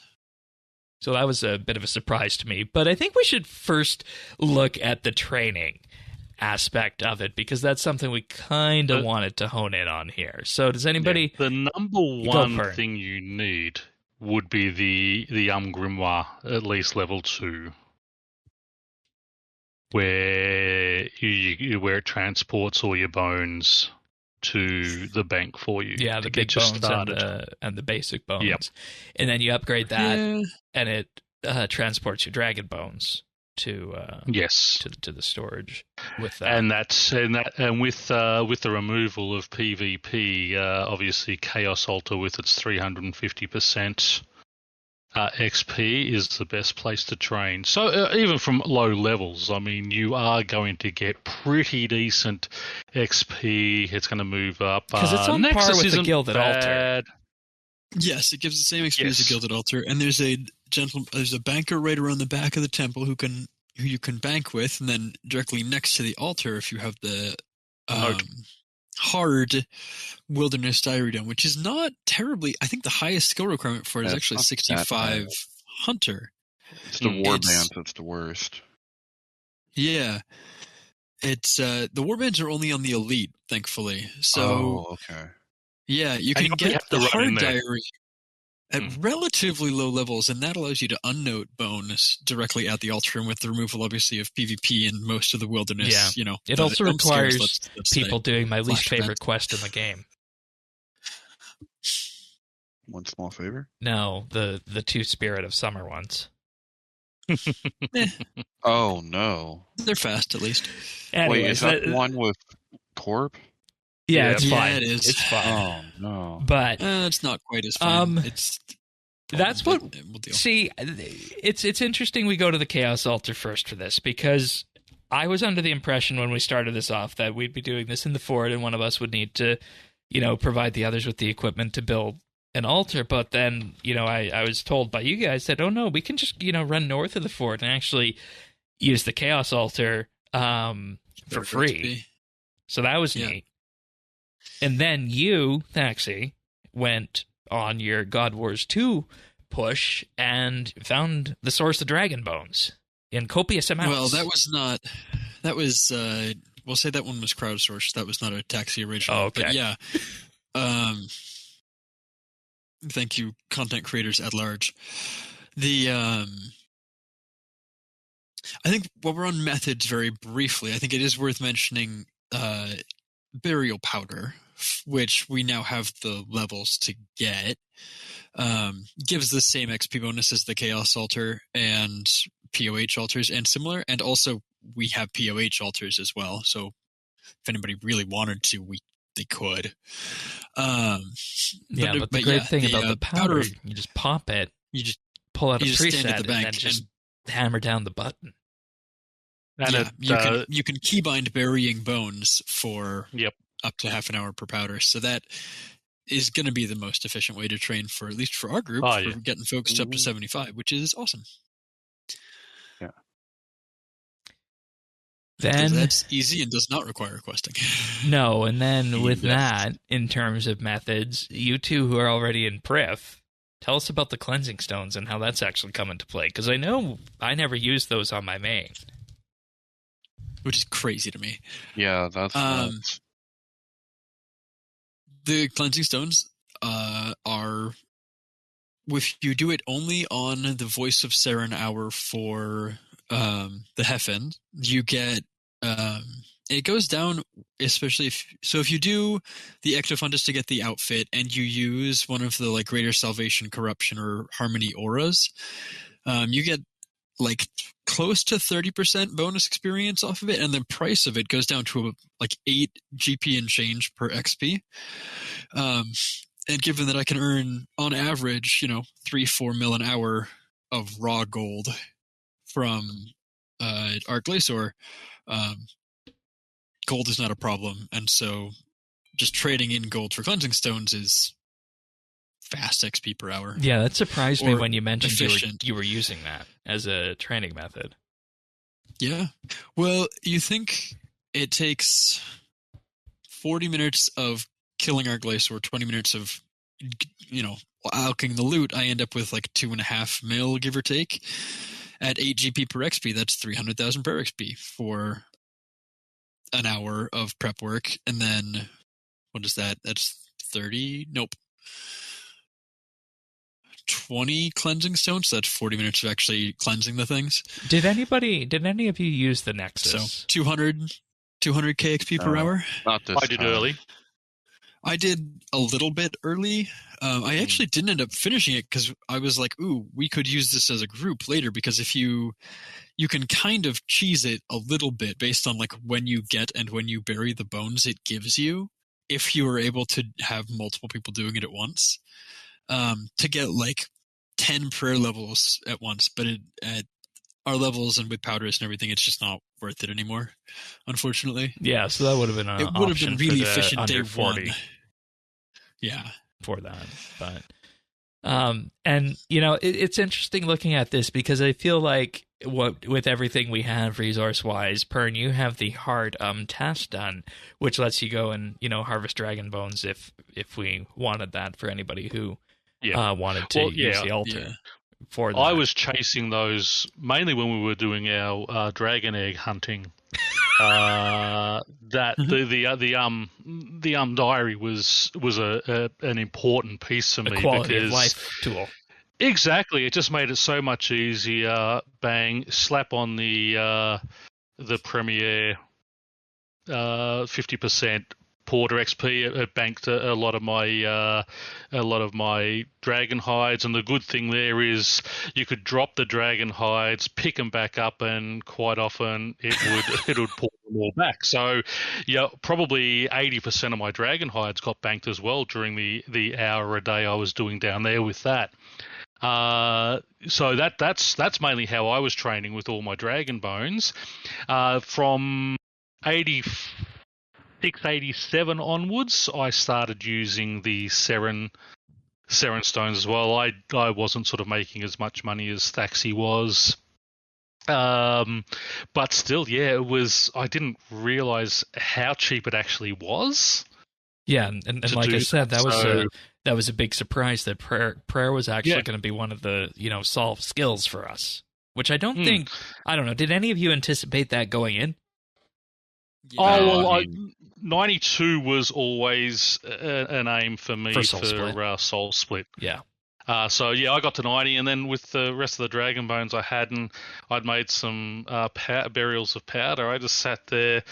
So that was a bit of a surprise to me. But I think we should first look at the training aspect of it, because that's something we kind of wanted to hone in on here. So does anybody... The number one thing you need would be the grimoire, at least level 2, where where it transports all your bones to the bank for you. Yeah, the to big get you bones started. and the basic bones. Yep. And then you upgrade that, Yeah. and it transports your dragon bones to Yes. to the storage with that. And with the removal of PvP, obviously Chaos Altar with its 350% XP is the best place to train. So even from low levels, I mean, you are going to get pretty decent XP. It's going to move up. Because it's on Nexus par with the isn't Gilded Altar. bad. Yes, it gives the same experience Yes. as Gilded Altar, and there's a banker right around the back of the temple who you can bank with, and then directly next to the altar, if you have the hard wilderness diary dome, which is not terribly. I think the highest skill requirement for it is That's actually not that 65 bad. hunter. It's the Mm. warband that's the worst. Yeah, it's the warbands are only on the elite, thankfully. So okay. yeah, you And can you get have to the run in hard there. diary at relatively low levels, and that allows you to unnote bonus directly at the altar, and with the removal, obviously, of PvP and most of the wilderness. Yeah. It the also jump scares, requires let's say. people doing my least Flash favorite events. quest in the game. One small favor. No, the two Spirit of Summer ones. Oh no! They're fast, at least. Anyways, Wait, is that one with Corp? Yeah, Yeah, it's yeah, fine. it is. It's fine. Oh no! But It's not quite as fun. It's that's what. we'll deal. See, it's interesting we go to the Chaos Altar first for this, because I was under the impression when we started this off that we'd be doing this in the fort, and one of us would need to, provide the others with the equipment to build an altar. But then, I was told by you guys that, oh no, we can just, run north of the fort and actually use the Chaos Altar for free. So that was Yeah. neat. And then you, Thaxi, went on your God Wars 2 push and found the source of dragon bones in copious amounts. Well, that was we'll say that one was crowdsourced. That was not a Taxi original. Oh, okay. But yeah. Thank you, content creators at large. I think while we're on methods very briefly, I think it is worth mentioning burial powder, which we now have the levels to get, gives the same XP bonus as the Chaos Altar and POH altars and similar. And also we have POH altars as well. So if anybody really wanted to, they could. But the great thing about the powder, you just pop it, you just pull out a stand preset, at the bank and then just hammer down the button. And you can keybind burying bones for up to half an hour per powder. So that is going to be the most efficient way to train for, at least for our group, for getting folks up to 75, which is awesome. Yeah. Then that's easy and does not require questing. No, and then with that, in terms of methods, you two who are already in Prif, tell us about the cleansing stones and how that's actually come into play. Because I know I never used those on my main. Which is crazy to me. Yeah, that's nuts. The cleansing stones are, if you do it only on the Voice of Seren hour for the Hefen, you get it goes down, especially if you do the Ectofundus to get the outfit and you use one of the like Greater Salvation, Corruption, or Harmony auras, you get like close to 30% bonus experience off of it, and the price of it goes down to like 8 GP and change per XP. And given that I can earn on average, 3-4 mil an hour of raw gold from Arc Glacier, gold is not a problem, and so just trading in gold for cleansing stones is fast XP per hour. Yeah, that surprised me when you mentioned you were using that as a training method. Yeah. Well, you think it takes 40 minutes of killing our Glacier, 20 minutes of, alking the loot. I end up with like 2.5 mil, give or take. At 8 GP per XP, that's 300,000 per XP for an hour of prep work. And then, what is that? That's 30? Nope. 20 cleansing stones. So that's 40 minutes of actually cleansing the things. Did any of you use the Nexus? So 200 KXP per hour. Not this I did early. I did a little bit early. I actually didn't end up finishing it because I was like, ooh, we could use this as a group later, because if you can kind of cheese it a little bit based on like when you get and when you bury the bones it gives you, if you are able to have multiple people doing it at once. To get like 10 prayer levels at once, but at our levels and with powders and everything, it's just not worth it anymore, unfortunately. Yeah, so that would have been an option. It would have been really efficient day 40. 1. Yeah. For that, but and it's interesting looking at this, because I feel like with everything we have resource wise, Pern, you have the hard task done, which lets you go and harvest dragon bones if we wanted that for anybody who wanted to use the altar. For that. I was chasing those mainly when we were doing our dragon egg hunting. That the diary was an important piece for me, quality because of life tool. Exactly, it just made it so much easier. Bang, slap on the Premier 50% Porter XP. It banked a lot of my dragon hides, and the good thing there is you could drop the dragon hides, pick them back up, and quite often it would pull them all back. So probably 80% of my dragon hides got banked as well during the hour a day I was doing down there with that. So that's mainly how I was training with all my dragon bones. From 87 onwards, I started using the Seren stones as well. I wasn't sort of making as much money as Thaxi was, but still, it was. I didn't realize how cheap it actually was. Yeah, and like I said, that was a big surprise that prayer was actually going to be one of the solved skills for us, which I don't think. I don't know. Did any of you anticipate that going in? Yeah. 92 was always an aim for me for Soul Split. Yeah. So I got to 90, and then with the rest of the dragon bones I had, and I'd made some burials of powder. I just sat there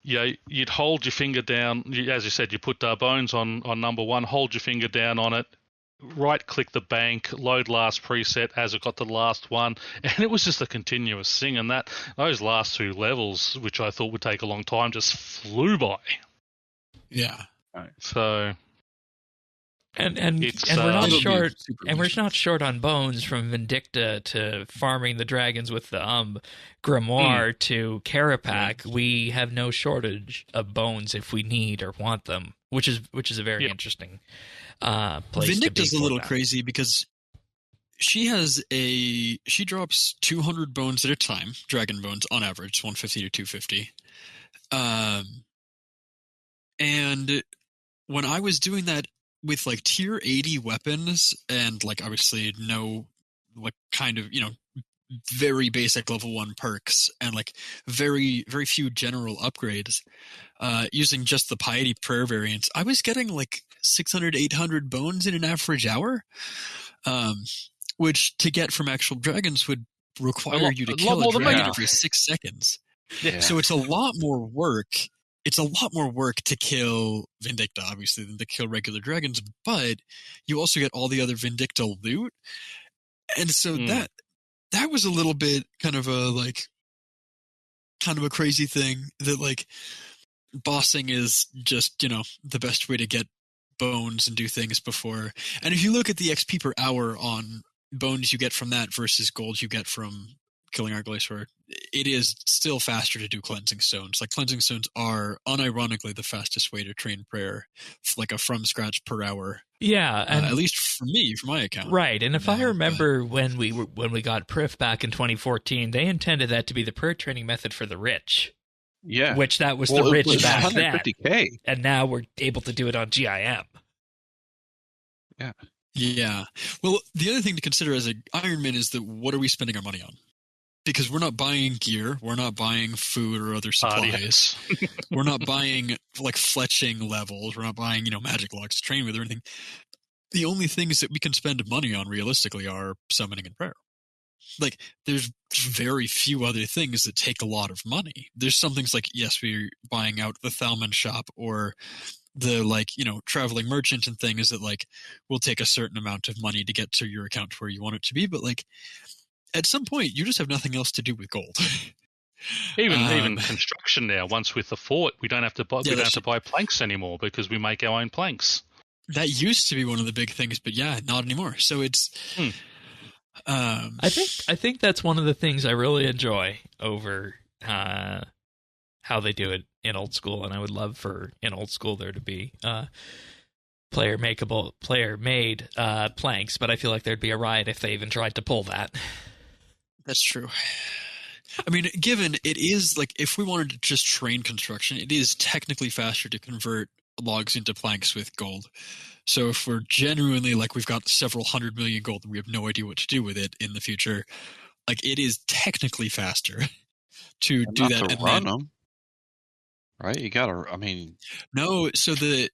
Yeah, you'd hold your finger down. As you said, you put bones on number one, hold your finger down on it, right-click the bank, load last preset as it got to the last one, and it was just a continuous thing. And those last 2 levels, which I thought would take a long time, just flew by. Yeah. So... And we're not short, and we're not short on bones from Vindicta to farming the dragons with the grimoire to Carapac. We have no shortage of bones if we need or want them, which is a very interesting place. Vindicta's a little crazy because she drops 200 bones at a time, dragon bones on average, 150 to 250. And when I was doing that with like tier 80 weapons and like obviously no like kind of, very basic level 1 perks and like very, very few general upgrades, using just the Piety Prayer variants, I was getting like 600, 800 bones in an average hour, which to get from actual dragons would require you to kill a dragon every 6 seconds. Yeah. So it's a lot more work. It's a lot more work to kill Vindicta, obviously, than to kill regular dragons, but you also get all the other Vindicta loot. And so that was a little bit kind of a crazy thing that like bossing is just, the best way to get bones and do things before. And if you look at the XP per hour on bones you get from that versus gold you get from killing our Glacier, it is still faster to do cleansing stones. Like cleansing stones are unironically the fastest way to train prayer, like a from scratch per hour. Yeah, and at least for me, for my account. Right, and if I remember when we got Prif back in 2014, they intended that to be the prayer training method for the rich. Yeah, which that was the rich was back then. $150K. And now we're able to do it on GIM. Yeah. Yeah. Well, the other thing to consider as an Ironman is that what are we spending our money on? Because we're not buying gear, we're not buying food or other supplies, we're not buying like fletching levels, we're not buying, magic logs to train with or anything. The only things that we can spend money on realistically are summoning and prayer. Like, there's very few other things that take a lot of money. There's some things like, yes, we're buying out the Thalman shop or the traveling merchant and things that like will take a certain amount of money to get to your account where you want it to be, but like at some point, you just have nothing else to do with gold. Even construction now. Once with the fort, we don't have to buy buy planks anymore because we make our own planks. That used to be one of the big things, but yeah, not anymore. So it's. I think that's one of the things I really enjoy over how they do it in old school, and I would love for in old school there to be player made planks, but I feel like there'd be a riot if they even tried to pull that. That's true. I mean, given it is like if we wanted to just train construction, it is technically faster to convert logs into planks with gold. So if we're genuinely like we've got several 100 million gold and we have no idea what to do with it in the future, like it is technically faster to do that and run them. Right, you gotta. I mean, no. So the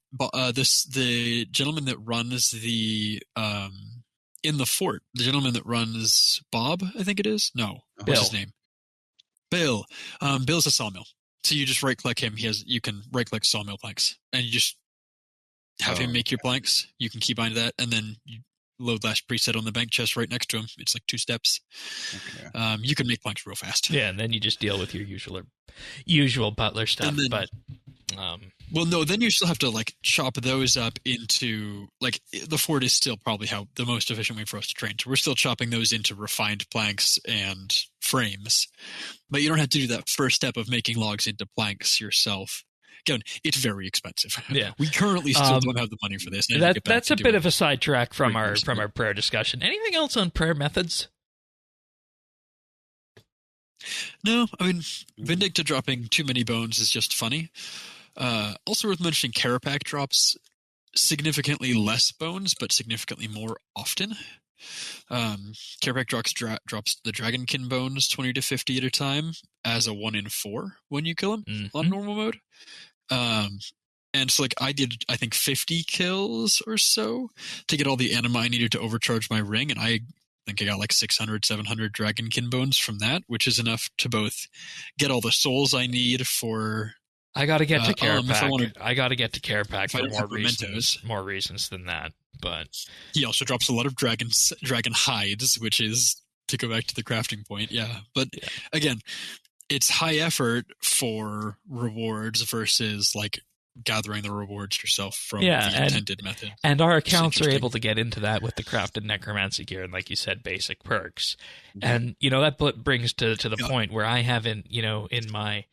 gentleman that runs the in the fort, the gentleman that runs Bob, I think it is. No, what's his name? Bill. Bill's a sawmill. So you just right click him. You can right click sawmill planks, and you just have him make your planks. You can keep onto that, and then you load last preset on the bank chest right next to him. It's like 2 steps. Okay. You can make planks real fast. Yeah, and then you just deal with your usual butler stuff. Then, well, no, then you still have to like chop those up into like the fort is still probably the most efficient way for us to train. So we're still chopping those into refined planks and frames, but you don't have to do that first step of making logs into planks yourself. Again, it's very expensive. Yeah, we currently still don't have the money for this. That's a bit of a sidetrack from our prayer discussion. Anything else on prayer methods? No, I mean Vindicta dropping too many bones is just funny. Also worth mentioning, Carapac drops significantly less bones, but significantly more often. Carapac drops the Dragonkin bones 20 to 50 at a time as a 1 in 4 when you kill him on normal mode. And so like I did, I think 50 kills or so to get all the anima I needed to overcharge my ring, and I think I got like 600, 700 Dragonkin bones from that, which is enough to both get all the souls I need for I got to get to care if I wanna- pack. I got to get to care pack if I for don't more have mementos. reasons. More reasons than that. But He also drops a lot of dragon hides, which is, to go back to the crafting point, yeah. But again, it's high effort for rewards versus like gathering the rewards yourself from the intended method. And our accounts are able to get into that with the crafted necromancy gear and, like you said, basic perks. And, that brings to the point where I haven't, in my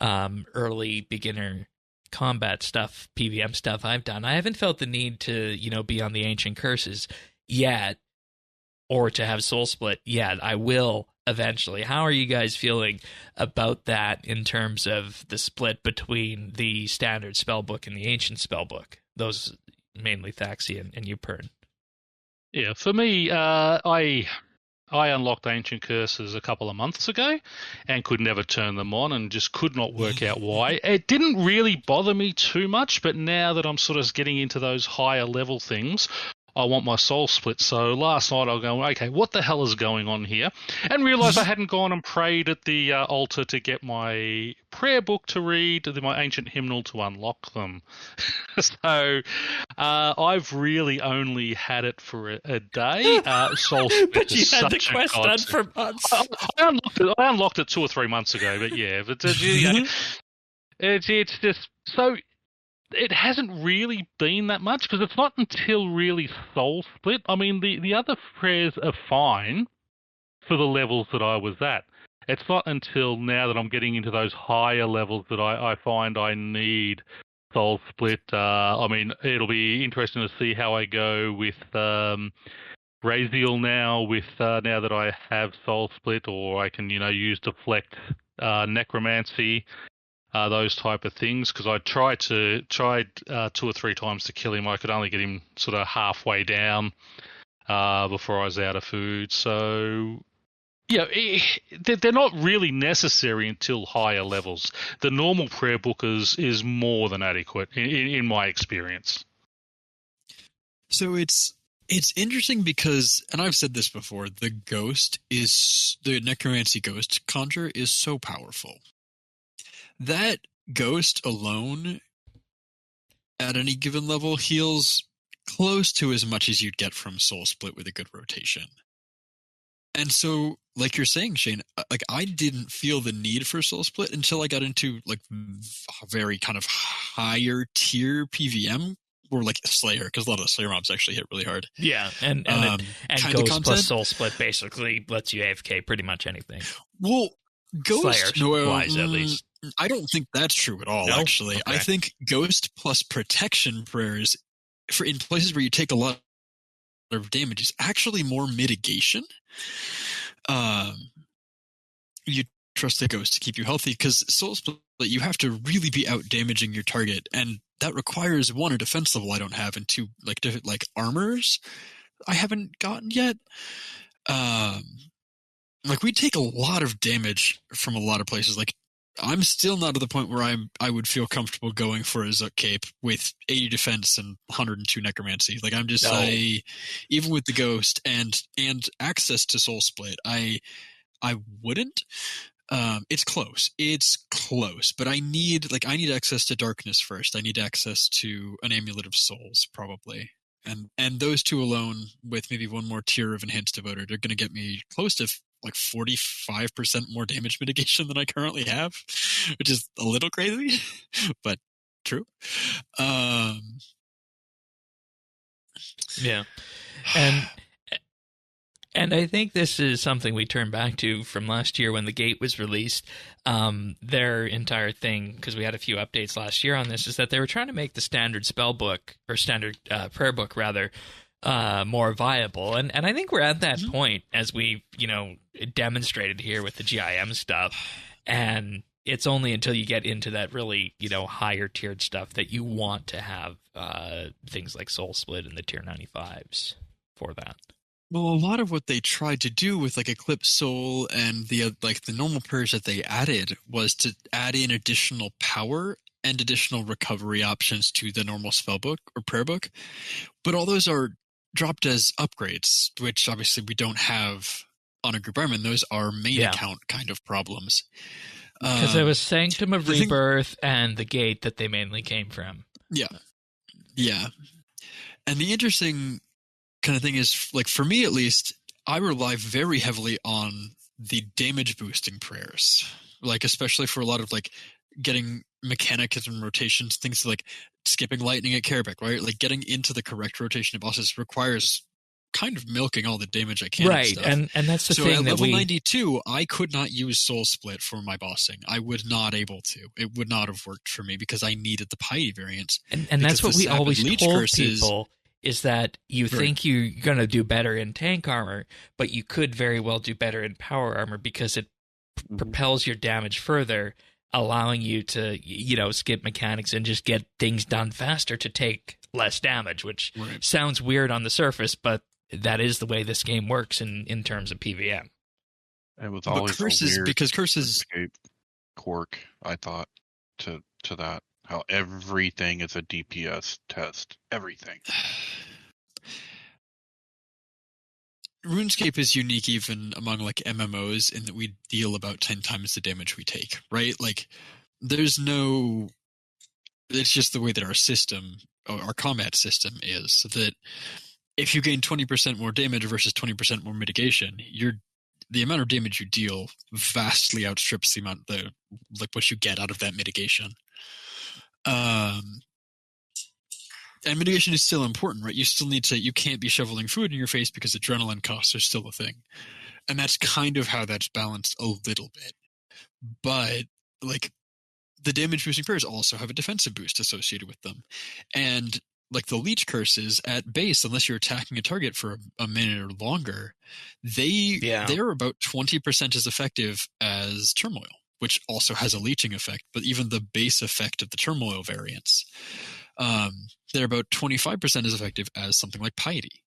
early beginner combat stuff, PVM stuff I've done, I haven't felt the need to, be on the ancient curses yet, or to have soul split yet. I will eventually. How are you guys feeling about that in terms of the split between the standard spellbook and the ancient spellbook? Those mainly Thaxi and you, Pern. Yeah, for me, I unlocked Ancient Curses a couple of months ago and could never turn them on and just could not work out why. It didn't really bother me too much, but now that I'm sort of getting into those higher level things, I want my soul split. So last night I was going, okay, what the hell is going on here? And realised I hadn't gone and prayed at the altar to get my prayer book to read, my ancient hymnal to unlock them. So I've really only had it for a day. Soul split but you had the quest done for months. I unlocked it 2 or 3 months ago, but yeah, but it's just so. It hasn't really been that much because it's not until really soul split. I mean, the other prayers are fine for the levels that I was at. It's not until now that I'm getting into those higher levels that I find I need soul split. I mean, it'll be interesting to see how I go with Raziel now. Now that I have soul split, or I can use deflect necromancy. Those type of things, because I tried 2 or 3 times to kill him. I could only get him sort of halfway down before I was out of food. So, they're not really necessary until higher levels. The normal prayer book is more than adequate in my experience. So it's interesting because, and I've said this before, the necromancy ghost conjure is so powerful. That ghost alone at any given level heals close to as much as you'd get from Soul Split with a good rotation. And so, like you're saying, Shane, like I didn't feel the need for Soul Split until I got into like very kind of higher tier PVM, or like Slayer, because a lot of the Slayer mobs actually hit really hard. Yeah, and Ghost plus Soul Split basically lets you AFK pretty much anything. Well, Ghost, Slayer-wise at least. I don't think that's true at all, actually. Okay. I think Ghost plus Protection prayers, in places where you take a lot of damage, is actually more mitigation. You trust the Ghost to keep you healthy, because Soul Split, you have to really be out-damaging your target, and that requires, 1, a defense level I don't have, and 2, like armors I haven't gotten yet. Like, we take a lot of damage from a lot of places. Like, I'm still not at the point where I would feel comfortable going for a Zook Cape with 80 defense and 102 necromancy. Like, I'm just even with the Ghost and access to Soul Split, I wouldn't. It's close. But I need access to Darkness first. I need access to an Amulet of Souls, probably. And those 2 alone, with maybe 1 more tier of Enhanced Devoted, are going to get me close to like 45% more damage mitigation than I currently have, which is a little crazy, but true. Yeah. And I think this is something we turn back to from last year when the Gate was released. Their entire thing, because we had a few updates last year on this, is that they were trying to make the standard spell book, or standard prayer book rather, more viable. And I think we're at that point, as we demonstrated here with the GIM stuff. And it's only until you get into that really, higher tiered stuff that you want to have things like Soul Split and the tier 95s for that. Well, a lot of what they tried to do with like Eclipse Soul and the normal prayers that they added was to add in additional power and additional recovery options to the normal spellbook or prayer book. But all those are dropped as upgrades, which obviously we don't have on a group Ironman. Those are main account kind of problems. Because it was Sanctum of the thing- Rebirth and the Gate that they mainly came from. Yeah. And the interesting kind of thing is, like, for me at least, I rely very heavily on the damage boosting prayers. Like, especially for a lot of, like, getting mechanics and rotations, things like skipping lightning at Karabek, right? Like, getting into the correct rotation of bosses requires kind of milking all the damage I can. Right, and that's the so thing at that level we... 92, I could not use Soul Split for my bossing. I would not able to. It would not have worked for me because I needed the piety variants. And that's what we always Leech told curses, people, is that you think you're going to do better in tank armor, but you could very well do better in power armor because it propels your damage further, allowing you to, skip mechanics and just get things done faster to take less damage, which sounds weird on the surface, but that is the way this game works in terms of PVM. It was always curses, a weird because curses quirk, I thought, to that. How everything is a DPS test. Everything. RuneScape is unique even among like MMOs in that we deal about 10 times the damage we take, right? Like, there's no... It's just the way that our system, our combat system is, that if you gain 20% more damage versus 20% more mitigation, the amount of damage you deal vastly outstrips the amount what you get out of that mitigation. And mitigation is still important, right? You still need to, you can't be shoveling food in your face because adrenaline costs are still a thing. And that's kind of how that's balanced a little bit. But, like, the damage boosting prayers also have a defensive boost associated with them. And, like, the leech curses at base, unless you're attacking a target for a minute or longer, they're about 20% as effective as turmoil, which also has a leeching effect, but even the base effect of the turmoil variants, they're about 25% as effective as something like piety.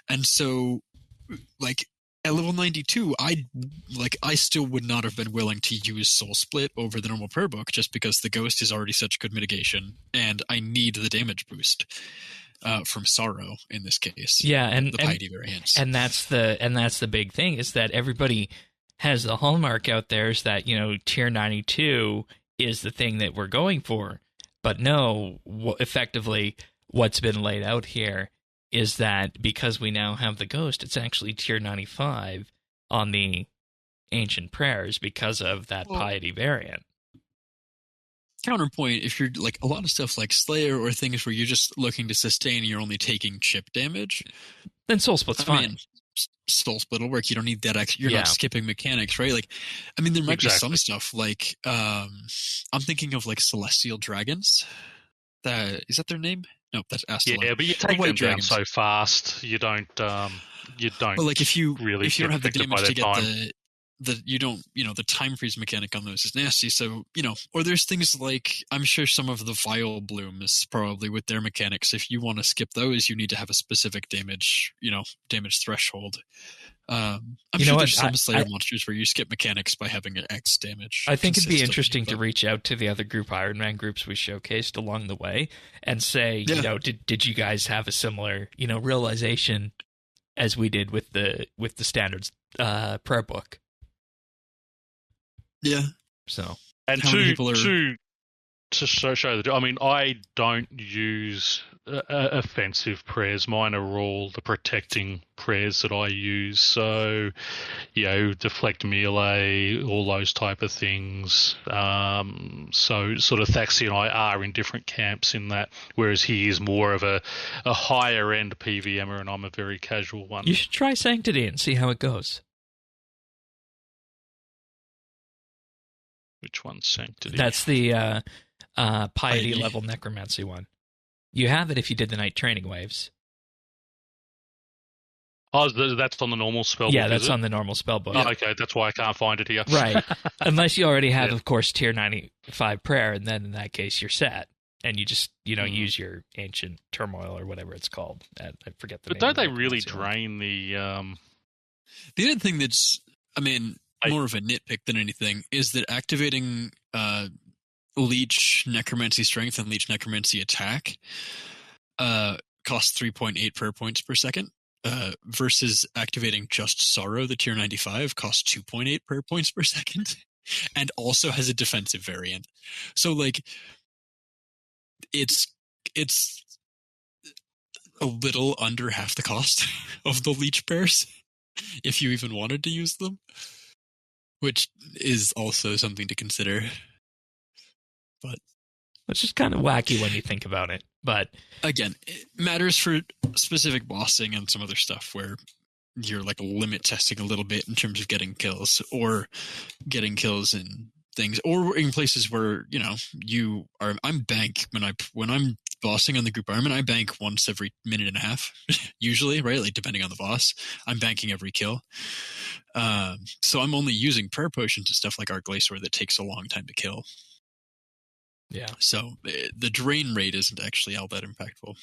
And so, like, at level 92, I still would not have been willing to use Soul Split over the normal prayer book just because the Ghost is already such good mitigation, and I need the damage boost from Sorrow in this case. Yeah, and the piety variants. And that's the big thing, is that everybody has the hallmark out there is that, tier 92 is the thing that we're going for. But no, effectively, what's been laid out here is that because we now have the Ghost, it's actually tier 95 on the Ancient Prayers because of that piety variant. Counterpoint, if you're like a lot of stuff like Slayer or things where you're just looking to sustain and you're only taking chip damage, then Soul Split's fine. Soul Split will work. You don't need that you're not skipping mechanics, right? Like, I mean, there might be some stuff like I'm thinking of like Celestial Dragons. Is that their name? No, that's Astalon. Yeah, but you take them down so fast, you don't. But like if you don't have the damage to get time. the time freeze mechanic on those is nasty. So, or there's things like, I'm sure some of the Vile Blooms probably with their mechanics, if you want to skip those, you need to have a specific damage threshold. I'm sure there's some Slayer monsters where you skip mechanics by having an X damage. I think it'd be interesting to reach out to the other Ironman groups we showcased along the way and say, did you guys have a similar, realization as we did with the standards prayer book? Yeah. So, and to show I mean, I don't use offensive prayers. Mine are all the protecting prayers that I use. So, deflect melee, all those type of things. So sort of Thaxi and I are in different camps in that, whereas he is more of a higher end PVMer and I'm a very casual one. You should try Sanctity and see how it goes. Which one's Sanctity? That's the piety level necromancy one. You have it if you did the night training waves. Oh, that's on the normal spellbook. Yeah, that's on the normal spellbook. Oh, okay, that's why I can't find it here. Right. Unless you already have, of course, tier 95 prayer, and then in that case you're set. And you just, use your ancient turmoil or whatever it's called. I forget the name. But don't they really drain the... The other thing that's, more of a nitpick than anything is that activating Leech Necromancy Strength and Leech Necromancy Attack costs 3.8 prayer points per second, versus activating just Sorrow, the tier 95, costs 2.8 prayer points per second. and also has a defensive variant. So like it's a little under half the cost of the leech pairs if you even wanted to use them, which is also something to consider. But Which is kind of wacky when you think about it. But again, it matters for specific bossing and some other stuff where you're like limit testing a little bit in terms of getting kills, or getting kills in things, or in places where, you know, I'm bank when I'm bossing on the group Ironman, I bank once every minute and a half, usually, right? Like depending on the boss, I'm banking every kill. So I'm only using prayer potions and stuff like our Glacier that takes a long time to kill. yeah. So the drain rate isn't actually all that impactful.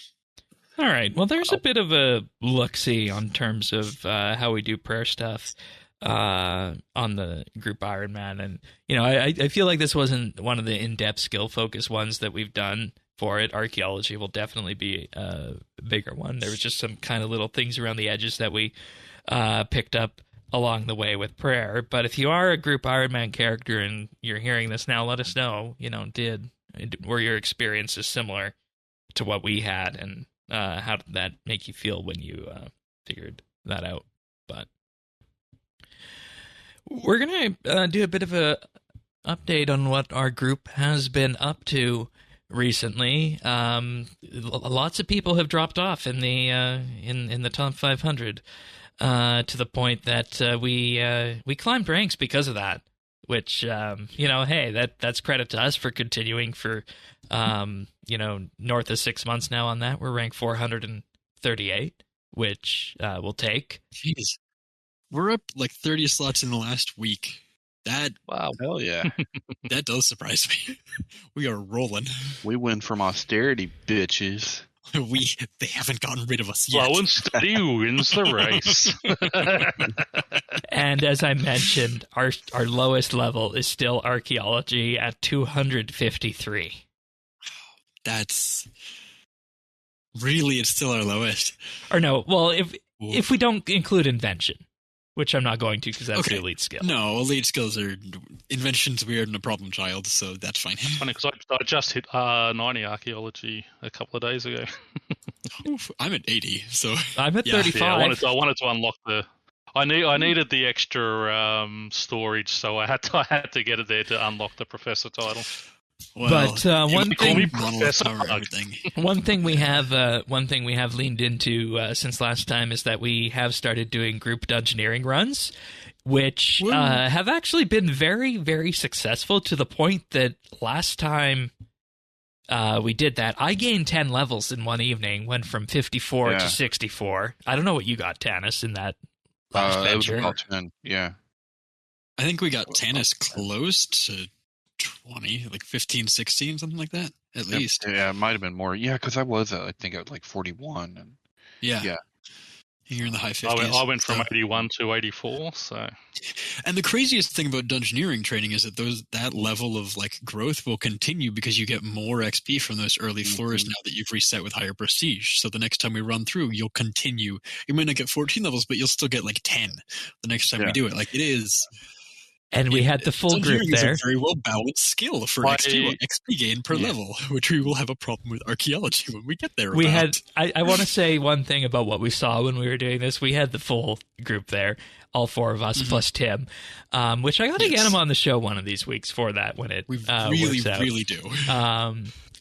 All right. Well, there's a bit of a look-see on terms of how we do prayer stuff on the group Ironman. And, you know, I feel like this wasn't one of the in-depth skill-focused ones that we've done for it. Archaeology will definitely be a bigger one. There was just some kind of little things around the edges that we picked up along the way with prayer. But if you are a group Ironman character and you're hearing this now, let us know, you know, were your experiences similar to what we had, and how did that make you feel when you figured that out? But we're going to do a bit of a update on what our group has been up to recently. Lots of people have dropped off in the in the top 500 to the point that we climbed ranks because of that. Which you know, hey, that's credit to us for continuing for you know, north of 6 months now on that. We're ranked 438, which we'll take. Jeez. We're up like 30 slots in the last week. Wow, hell yeah. That does surprise me. We are rolling. We win from austerity, bitches. They haven't gotten rid of us yet. Slow and steady wins the race. And as I mentioned, our lowest level is still archaeology at 253. That's really, it's still our lowest. Or no, well, if we don't include invention, which I'm not going to because that's the elite skill. No, elite skills are invention's weird and a problem child, so that's fine. Funny because I just hit 90 archaeology a couple of days ago. Oof, I'm at 80, so I'm at 35. Yeah, I wanted to unlock the. I needed the extra storage, so I had to get it there to unlock the professor title. Well, but one thing we have leaned into since last time is that we have started doing group dungeoneering runs, which have actually been very, very successful, to the point that last time we did that, I gained 10 levels in one evening, went from 54 to 64. I don't know what you got, Tanis, in that last venture. It was about 10, yeah. I think we got Tanis close to 20, like 15, 16, something like that, at least. Yeah, it might have been more. Yeah, because I was I think at like 41. And yeah. You're in the high 50s. I went from 81 to 84, so. And the craziest thing about dungeoneering training is that that level of like growth will continue because you get more XP from those early floors now that you've reset with higher prestige. So the next time we run through, you'll continue. You might not get 14 levels, but you'll still get like 10 the next time we do it. Like it is. And we had the full group there. Is a very well balanced skill for XP gain per level, which we will have a problem with archaeology when we get there. We had. I want to say one thing about what we saw when we were doing this. We had the full group there, all four of us plus Tim, which I got to get him on the show one of these weeks for that when it works out. Really do.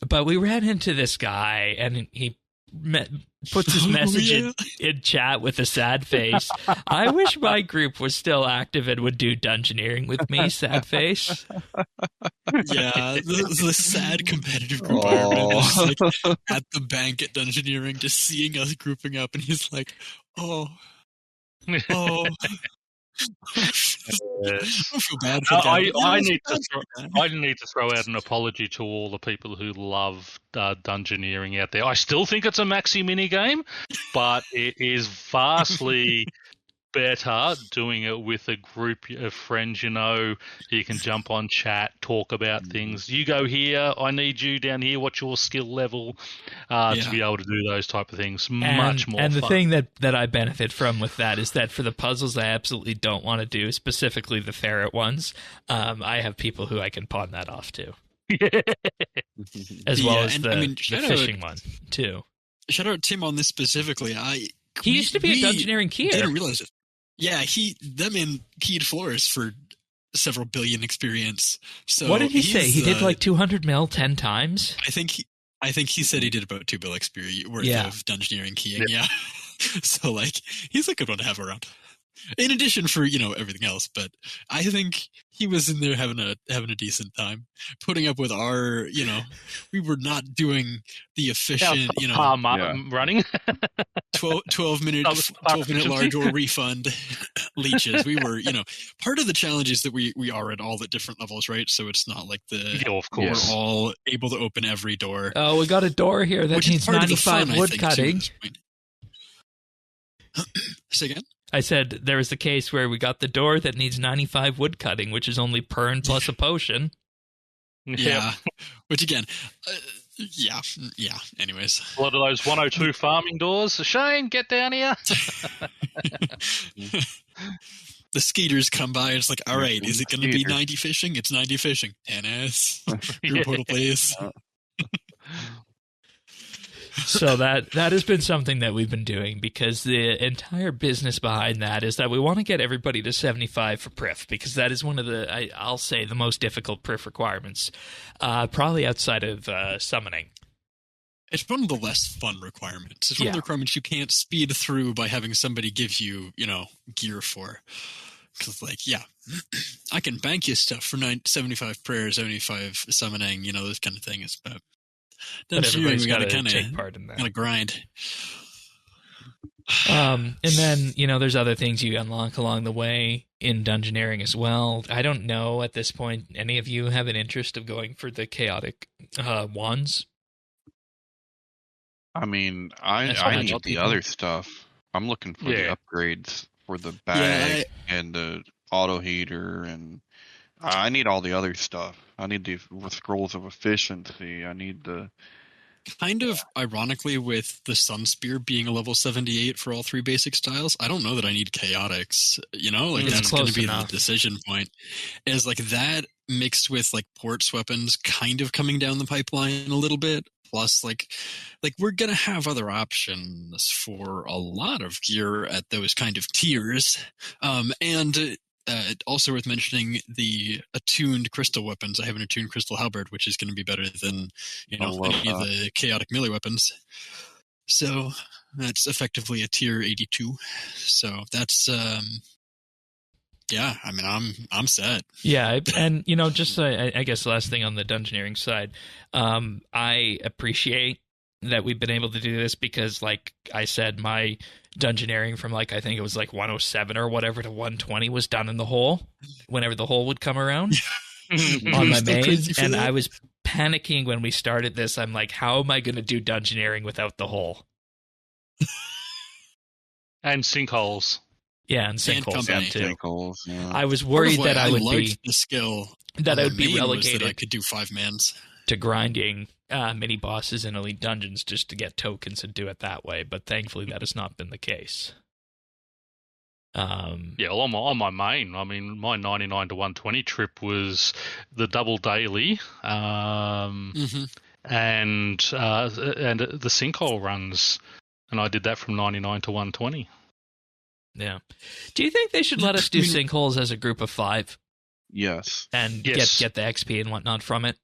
But we ran into this guy, and he puts his message in chat with a sad face. I wish my group was still active and would do dungeoneering with me, sad face. Yeah, the sad competitive group Ironman is like at the bank at dungeoneering, just seeing us grouping up, and he's like, oh. I feel bad for I need to throw out an apology to all the people who love dungeoneering out there. I still think it's a maxi mini game, but it is vastly better doing it with a group of friends, you know. You can jump on chat, talk about things. You go here, I need you down here, what's your skill level, to be able to do those type of things. Much more fun. And the thing that I benefit from with that is that for the puzzles I absolutely don't want to do, specifically the ferret ones, I have people who I can pawn that off to. As well as the fishing one, too. Shout out Tim on this specifically. He used to be a Dungeoneering keyer. Didn't realize it. Yeah, that man keyed floors for several billion experience. So what did he say? He did like 200 mil 10 times? I think he said he did about 2 bill experience worth of Dungeoneering keying. Yeah. So like he's a good one to have around. In addition for, everything else, but I think he was in there having a decent time, putting up with our, we were not doing the efficient, running 12 minute large or refund leeches. We were, part of the challenge is that we are at all the different levels, right? So it's not like of course, we're all able to open every door. Oh, we got a door here that needs 95 wood cutting. Say again? I said there was a case where we got the door that needs 95 wood cutting, which is only Pern plus a potion. Yeah. Which again, yeah. Anyways. A lot of those 102 farming doors. Shane, get down here. The skaters come by and it's like, all right, is it going to be 90 fishing? It's 90 fishing. Tennis. Group portal, please. So that has been something that we've been doing because the entire business behind that is that we want to get everybody to 75 for Prif because that is one of I'll say the most difficult Prif requirements, probably outside of summoning. It's one of the less fun requirements. It's one of the requirements you can't speed through by having somebody give you, gear for. Because, I can bank you stuff for 75 prayers, 75 summoning, those kind of things, but everybody's got to take part in that. Gotta grind. And then, there's other things you unlock along the way in Dungeoneering as well. I don't know at this point, any of you have an interest of going for the chaotic wands? I mean, I need the other stuff. I'm looking for the upgrades for the bag and the auto heater, and I need all the other stuff. I need the scrolls of efficiency. I need the... Kind of ironically, with the Sun Spear being a level 78 for all 3 basic styles, I don't know that I need chaotics. That's going to be the decision point. Is that mixed with ports weapons kind of coming down the pipeline a little bit. Plus, we're going to have other options for a lot of gear at those kind of tiers. And also worth mentioning the attuned crystal weapons. I have an attuned crystal halberd, which is going to be better than any of the chaotic melee weapons. So that's effectively a tier 82. So that's I'm set. Yeah, and just I guess the last thing on the Dungeoneering side, I appreciate that we've been able to do this because, like I said, my Dungeoneering from I think it was 107 or whatever to 120 was done in the hole whenever the hole would come around on my main, and I was panicking when we started this. I'm like, how am I going to do Dungeoneering without the hole? And sinkholes. Yeah, and sinkholes too. Sinkholes, yeah. I was worried that I would be the skill that I would be relegated. That I could do 5 mans to grinding mini bosses in elite dungeons just to get tokens and do it that way, but thankfully that has not been the case. On my main, I mean, my 99 to 120 trip was the double daily, and the sinkhole runs, and I did that from 99 to 120. Yeah. Do you think they should let us do sinkholes as a group of 5? Yes. And get the XP and whatnot from it?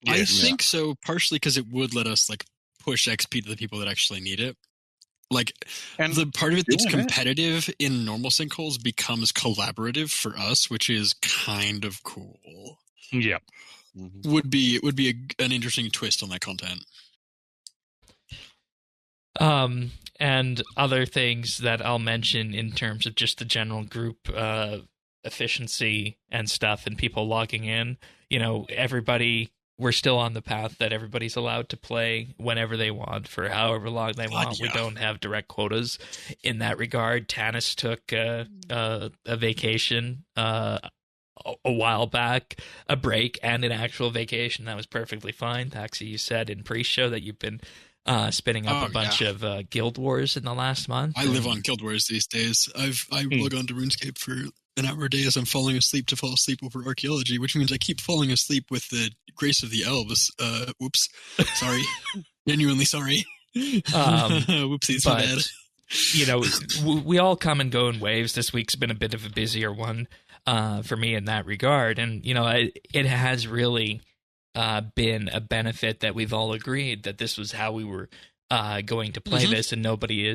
I think so, partially because it would let us push XP to the people that actually need it. And the part of it that's competitive in normal sinkholes becomes collaborative for us, which is kind of cool. Yeah. Would be an interesting twist on that content. And other things that I'll mention in terms of just the general group efficiency and stuff and people logging in. Everybody we're still on the path that everybody's allowed to play whenever they want for however long they want. We don't have direct quotas in that regard. Tanis took a vacation a while back, a break and an actual vacation. That was perfectly fine. Taxi, you said in pre-show that you've been spinning up a bunch of Guild Wars in the last month. I live on Guild Wars these days. I log on to RuneScape for an hour a day as I'm falling asleep to fall asleep over archaeology, which means I keep falling asleep with the grace of the elves. Whoops. Sorry. Genuinely sorry. Whoopsies, my bad. You know, we all come and go in waves. This week's been a bit of a busier one for me in that regard. And, you know, it has really been a benefit that we've all agreed that this was how we were going to play this, and nobody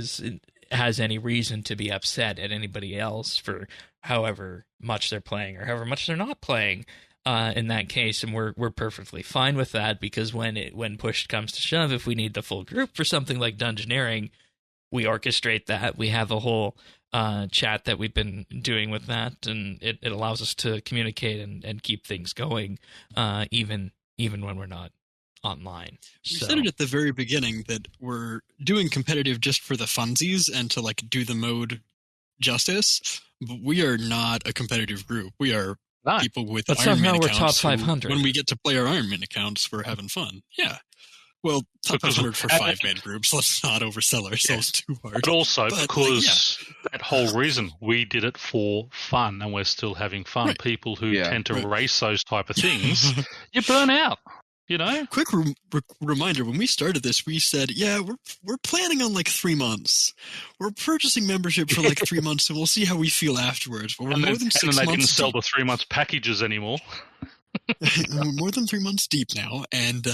has any reason to be upset at anybody else for however much they're playing or however much they're not playing in that case. And we're perfectly fine with that, because when push comes to shove, if we need the full group for something like dungeoneering, we orchestrate that. We have a whole chat that we've been doing with that, and it allows us to communicate and keep things going even when we're not online. You said it at the very beginning that we're doing competitive just for the funsies and to like do the mode justice, but we are not a competitive group. We are people with but Ironman somehow we're accounts. top 500. When we get to play our Ironman accounts, we're having fun. Yeah. Well, top 500 for 5-man groups. Let's not oversell ourselves too hard. But also because that whole reason we did it for fun, and we're still having fun. Right. People who tend to race those type of things, you burn out. You know. Quick reminder: when we started this, we said, we're planning on like 3 months. We're purchasing membership for like 3 months, and we'll see how we feel afterwards. But we're more than 6 months. And they didn't sell the 3 months packages anymore. We're more than 3 months deep now, and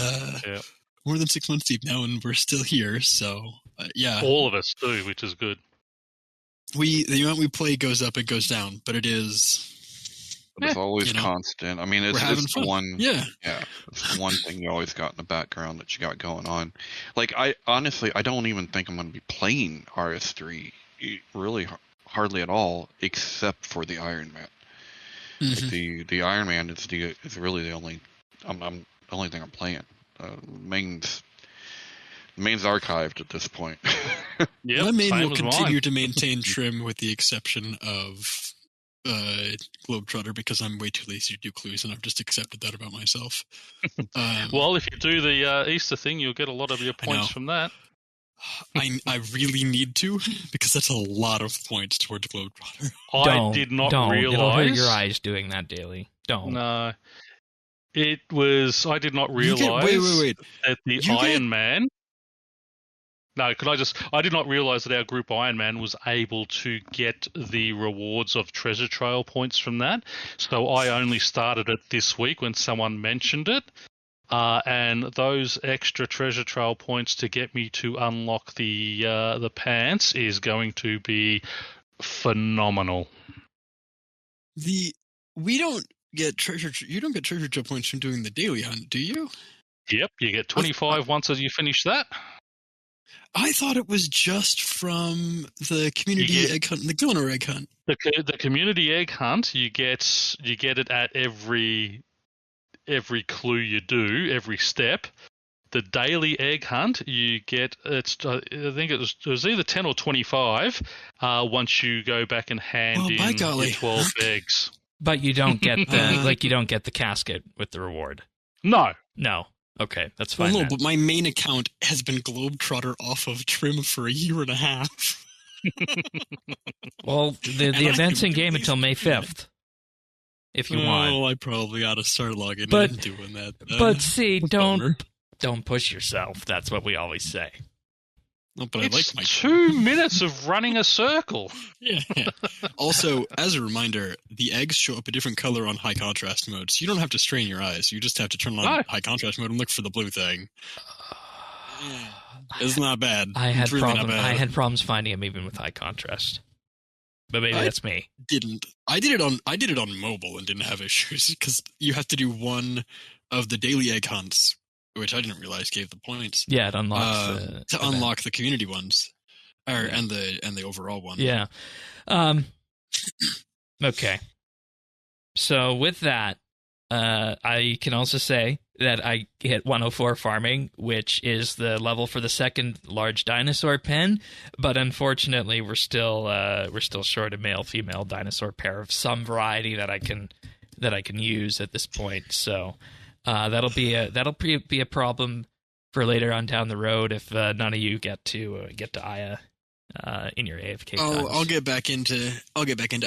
more than 6 months deep now, and we're still here. So all of us do, which is good. The amount we play goes up, it goes down, but it is. But it's always constant. I mean, it's the one. It's the one thing you always got in the background that you got going on. Like, I don't even think I'm going to be playing RS3 really hardly at all, except for the Ironman. Like the Ironman is really the only thing I'm playing. Main's archived at this point. My main will continue to maintain trim with the exception of Globetrotter, because I'm way too lazy to do clues, and I've just accepted that about myself. Well, if you do the Easter thing, you'll get a lot of your points from that. I really need to, because that's a lot of points towards Globetrotter. I did not realize. It'll hurt your eyes doing that daily. Don't. No. I did not realize wait. that the Ironman. No, I did not realize that our group Ironman was able to get the rewards of treasure trail points from that. So I only started it this week when someone mentioned it. And those extra treasure trail points to get me to unlock the pants is going to be phenomenal. You don't get treasure trail points from doing the daily hunt, do you? Yep, you get 25 once as you finish that. I thought it was just from the community egg hunt and the donor egg hunt. The community egg hunt, you get it at every clue you do, every step. The daily egg hunt, you get I think it was either 10 or 25 once you go back and hand in your 12 eggs. But you don't get the casket with the reward. No. Okay, that's fine. Well, no, but my main account has been Globetrotter off of trim for a year and a half. Well, the event's in game until May 5th. If you want. Oh, I probably ought to start logging in and doing that. But see, don't push yourself. That's what we always say. No, but it's 2 minutes of running a circle. Yeah. Also, as a reminder, the eggs show up a different color on high contrast mode, so you don't have to strain your eyes. You just have to turn on high contrast mode and look for the blue thing. It's not bad. I had problems finding them even with high contrast. But maybe that's me. I did it on mobile and didn't have issues because you have to do one of the daily egg hunts, which I didn't realize gave the points. Yeah, it unlocks unlock the community ones, and the overall one. Yeah. Okay. So with that, I can also say that I hit 104 farming, which is the level for the second large dinosaur pen. But unfortunately, we're still short a male female dinosaur pair of some variety that I can use at this point. So that'll be a problem for later on down the road if none of you get to Aya in your AFK times. I'll get back into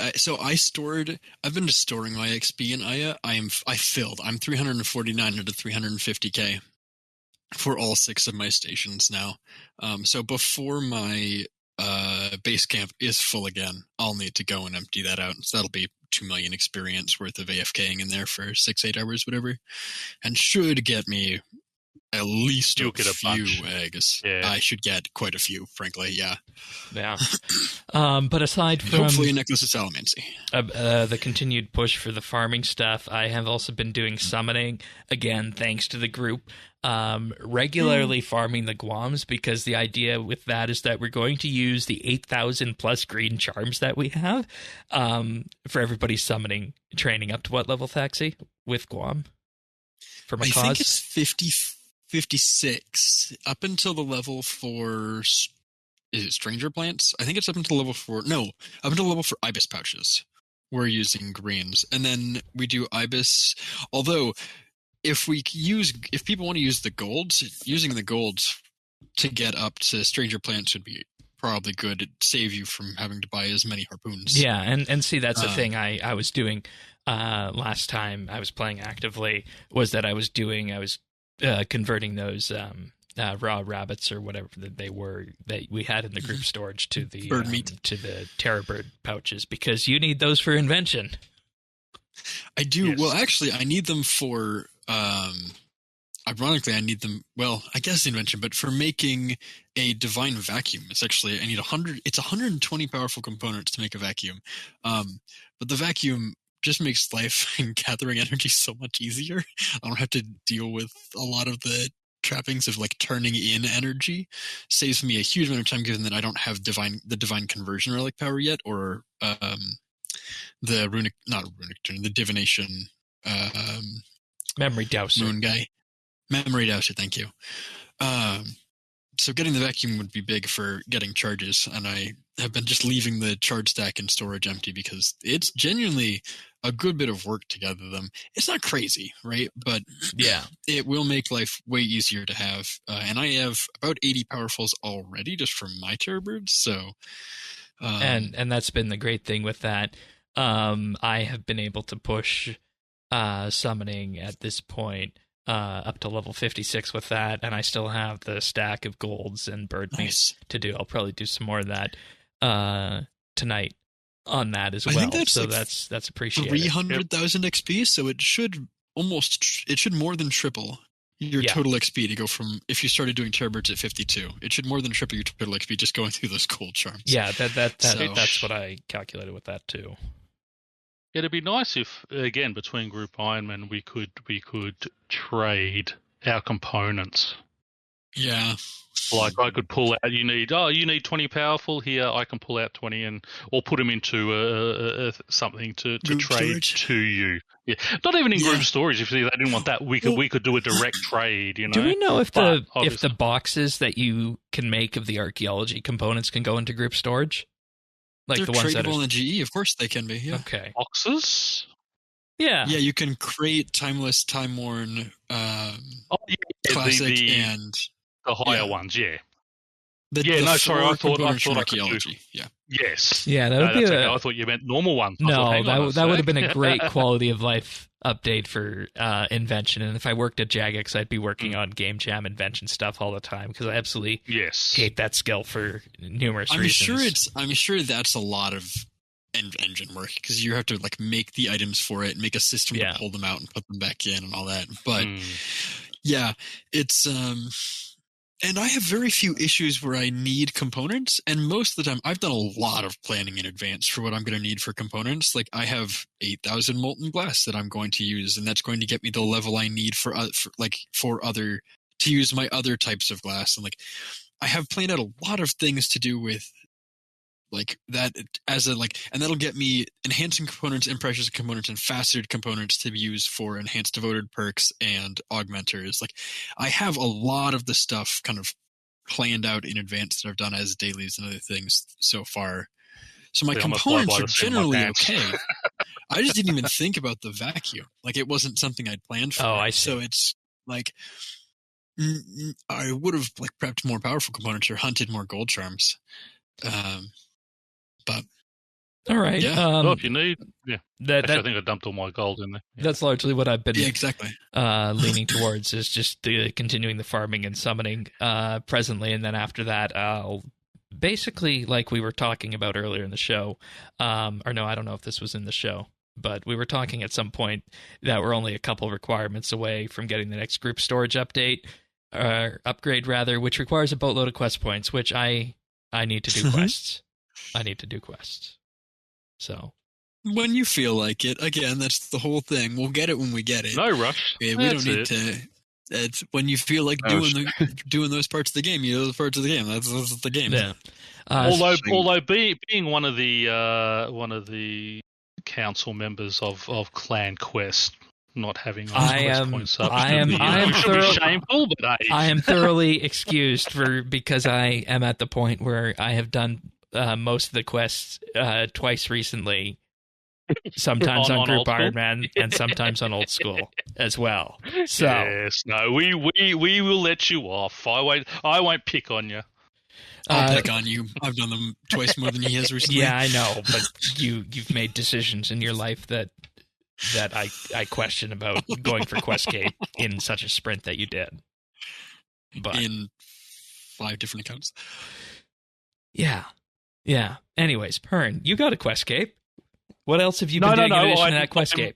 Aya. So I've been just storing my XP in Aya. I filled. I'm 349 to 350k for all 6 of my stations now. So before my base camp is full again, I'll need to go and empty that out. So that'll be 2 million experience worth of AFKing in there for 6-8 hours, whatever, and should get me at least a few eggs. Yeah. I should get quite a few, frankly. Yeah. But aside from hopefully a necklace of Salamancy, the continued push for the farming stuff, I have also been doing summoning again, thanks to the group. Regularly farming the Guams, because the idea with that is that we're going to use the 8,000 plus green charms that we have for everybody's summoning training. Up to what level, Thaxi, with Guam? For my I cause? think it's 56 up until the level for, is it stranger plants? I think it's up until level 4. No, up until level for ibis pouches. We're using greens, and then we do ibis. Although, if people want to use the golds, using the golds to get up to stranger plants would be probably good. It'd save you from having to buy as many harpoons. Yeah, and see, that's the thing I was doing last time I was playing actively, was that I was converting those raw rabbits or whatever that they were that we had in the group storage to the bird meat, to the terror bird pouches, because you need those for invention. I do. Yes. Well, actually, I need them for. Ironically, I need them. Well, I guess invention, but for making a divine vacuum, it's actually I need 100. It's 120 powerful components to make a vacuum. But the vacuum just makes life and gathering energy so much easier. I don't have to deal with a lot of the trappings of like turning in energy. Saves me a huge amount of time, given that I don't have the divine conversion relic power yet, or the the divination memory dowser moon guy. Memory dowser, thank you. So getting the vacuum would be big for getting charges, and I have been just leaving the charge stack in storage empty because it's genuinely a good bit of work to gather them. It's not crazy, right? But yeah, it will make life way easier to have. And I have about 80 powerfuls already just from my terror birds. So, and that's been the great thing with that. I have been able to push summoning at this point up to level 56 with that, and I still have the stack of golds and bird meat to do. I'll probably do some more of that tonight on that as well. So like that's appreciated. 300,000 XP, so it should more than triple your total XP to go from, if you started doing terror birds at 52, it should more than triple your total XP just going through those gold charms. Yeah, that's what I calculated with that too. It'd be nice if, again, between Group Ironman, we could trade our components. Yeah. Like I could pull out. You need 20 powerful here. I can pull out 20 or put them into something to trade storage to you. Yeah, not even in group storage. If they didn't want that, we could do a direct trade. You know. Do we know if the boxes that you can make of the archaeology components can go into group storage? Like they're the ones tradable in the GE, of course they can be. Yeah. Okay. Boxes. Yeah. Yeah, you can create timeless, time-worn, classic, and the higher ones. Yeah. I thought archaeology. Yeah. Yes. Yeah, that would be. I thought you meant normal ones. No, that would have been a great quality of life update for invention. And if I worked at Jagex, I'd be working on game jam invention stuff all the time, because I absolutely hate that skill for numerous reasons. I'm sure that's a lot of engine work, because you have to like make the items for it, make a system to pull them out and put them back in and all that. But it's and I have very few issues where I need components, and most of the time I've done a lot of planning in advance for what I'm going to need for components. Like I have 8,000 molten glass that I'm going to use, and that's going to get me the level I need to use my other types of glass. And like I have planned out a lot of things to do with like that as a like, and that'll get me enhancing components and precious components and faceted components to be used for enhanced devoted perks and augmenters. Like I have a lot of the stuff kind of planned out in advance that I've done as dailies and other things so far. So my components are generally okay. I just didn't even think about the vacuum. Like it wasn't something I'd planned for. Oh, I see. So it's like I would have like prepped more powerful components or hunted more gold charms. But all right. Yeah. Well, if you need, yeah. Actually, I think I dumped all my gold in there. Yeah. That's largely what I've been exactly. Leaning towards is just continuing the farming and summoning presently, and then after that, I'll basically, like we were talking about earlier in the show, or no, I don't know if this was in the show, but we were talking at some point that we're only a couple requirements away from getting the next group storage update, upgrade rather, which requires a boatload of quest points, which I need to do quests. I need to do quests. So when you feel like it, again, that's the whole thing. We'll get it when we get it. No rush. We don't need to. It's when you feel like doing those parts of the game. You know, those parts of the game. That's the game. Yeah. Although being one of the council members of Clan Quest, not having quest points up, I am shameful, but I am thoroughly excused because I am at the point where I have done most of the quests twice recently. Sometimes on Group Ironman and sometimes on Old School as well. So yes, no, we will let you off. I won't pick on you. I'll pick on you. I've done them twice more than he has recently. Yeah, I know, but you've made decisions in your life that I question about going for Questcape in such a sprint that you did. But in 5 different accounts. Yeah. Anyways, Pern, you got a Questcape. What else have you been doing in addition to that Questcape?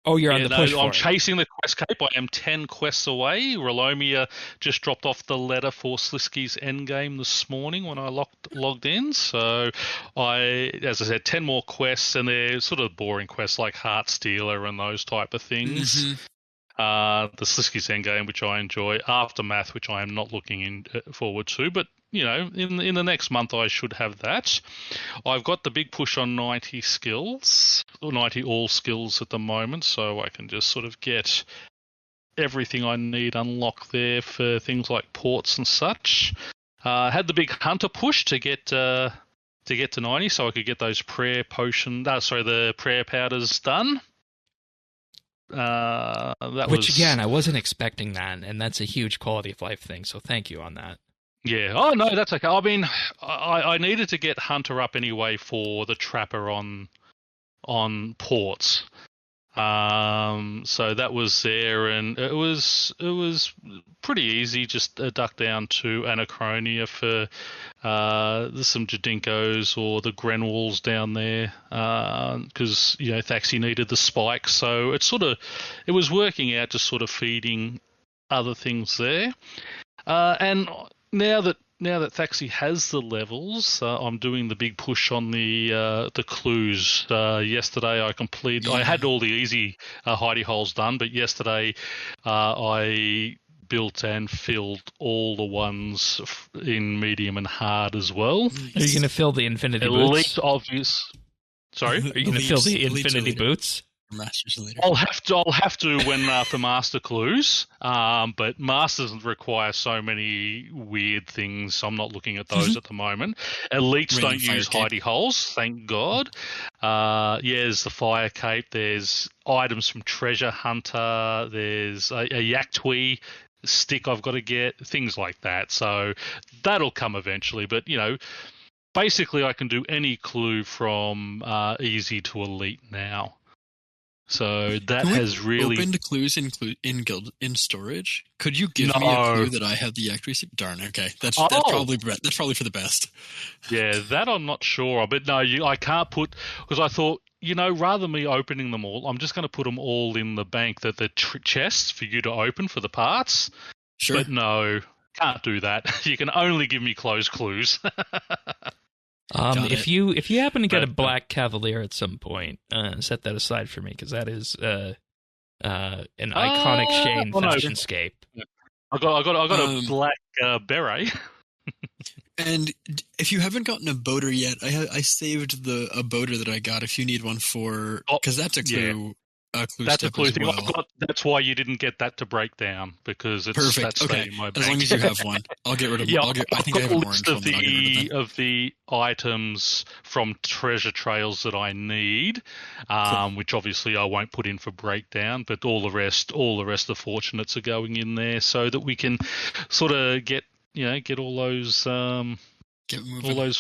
You're on the push for I'm it. chasing the Questcape. I am 10 quests away. Relomia just dropped off the letter for Slisky's endgame this morning when I logged in. So as I said, 10 more quests, and they're sort of boring quests like Heart Stealer and those type of things. Mm-hmm. The Slisky's endgame, which I enjoy. Aftermath, which I am not looking forward to, but you know, in the next month I should have that. I've got the big push on 90 skills, or 90 all skills at the moment, so I can just sort of get everything I need unlocked there for things like ports and such. Had the big hunter push to get to 90, so I could get those the prayer powders done. Again, I wasn't expecting that, and that's a huge quality of life thing. So thank you on that. Yeah. Oh no, that's okay. I mean, I needed to get Hunter up anyway for the Trapper on ports. So that was there, and it was pretty easy. Just duck down to Anachronia for some Jadinkos or the Grenwalls down there, because Thaxi needed the spikes. So it was working out, just sort of feeding other things there, and. Now that Thaxi has the levels, I'm doing the big push on the clues. Yesterday I had all the easy hidey holes done, but yesterday I built and filled all the ones in medium and hard as well. Are you going to fill the infinity boots? Elite obvious. Sorry, are you going to fill the infinity boots? Masters later. I'll have to when for Master Clues, but Masters require so many weird things. I'm not looking at those at the moment. Elites don't use hidey holes, thank God. There's the Fire Cape. There's items from Treasure Hunter. There's a Yaktui stick I've got to get, things like that. So that'll come eventually, but basically I can do any clue from easy to elite now. So that has really opened clues in storage. Could you give me a clue that I have the Yaktui? Darn. Okay, that's probably for the best. Yeah, that I'm not sure. But no, I can't put, because I thought rather than me opening them all, I'm just going to put them all in the bank, that the chests for you to open for the parts. Sure. But no, can't do that. You can only give me closed clues. If you happen to get a Black Cavalier at some point, set that aside for me, because that is an iconic Shane fashionscape. I got a black beret. And if you haven't gotten a boater yet, I saved a boater that I got. If you need one for, because that's a clue. A clue That's a step clue as thing. well. That's why you didn't get that to break down, because it's Perfect. that Okay. stayed in my As bank. long as you have one, I'll get rid of. Yeah, I think I have an orange one, but I'll get rid of them. of the items from treasure trails that I need, Cool. which obviously I won't put in for breakdown, but all the rest of fortunates are going in there so that we can sort of get all those Get moving.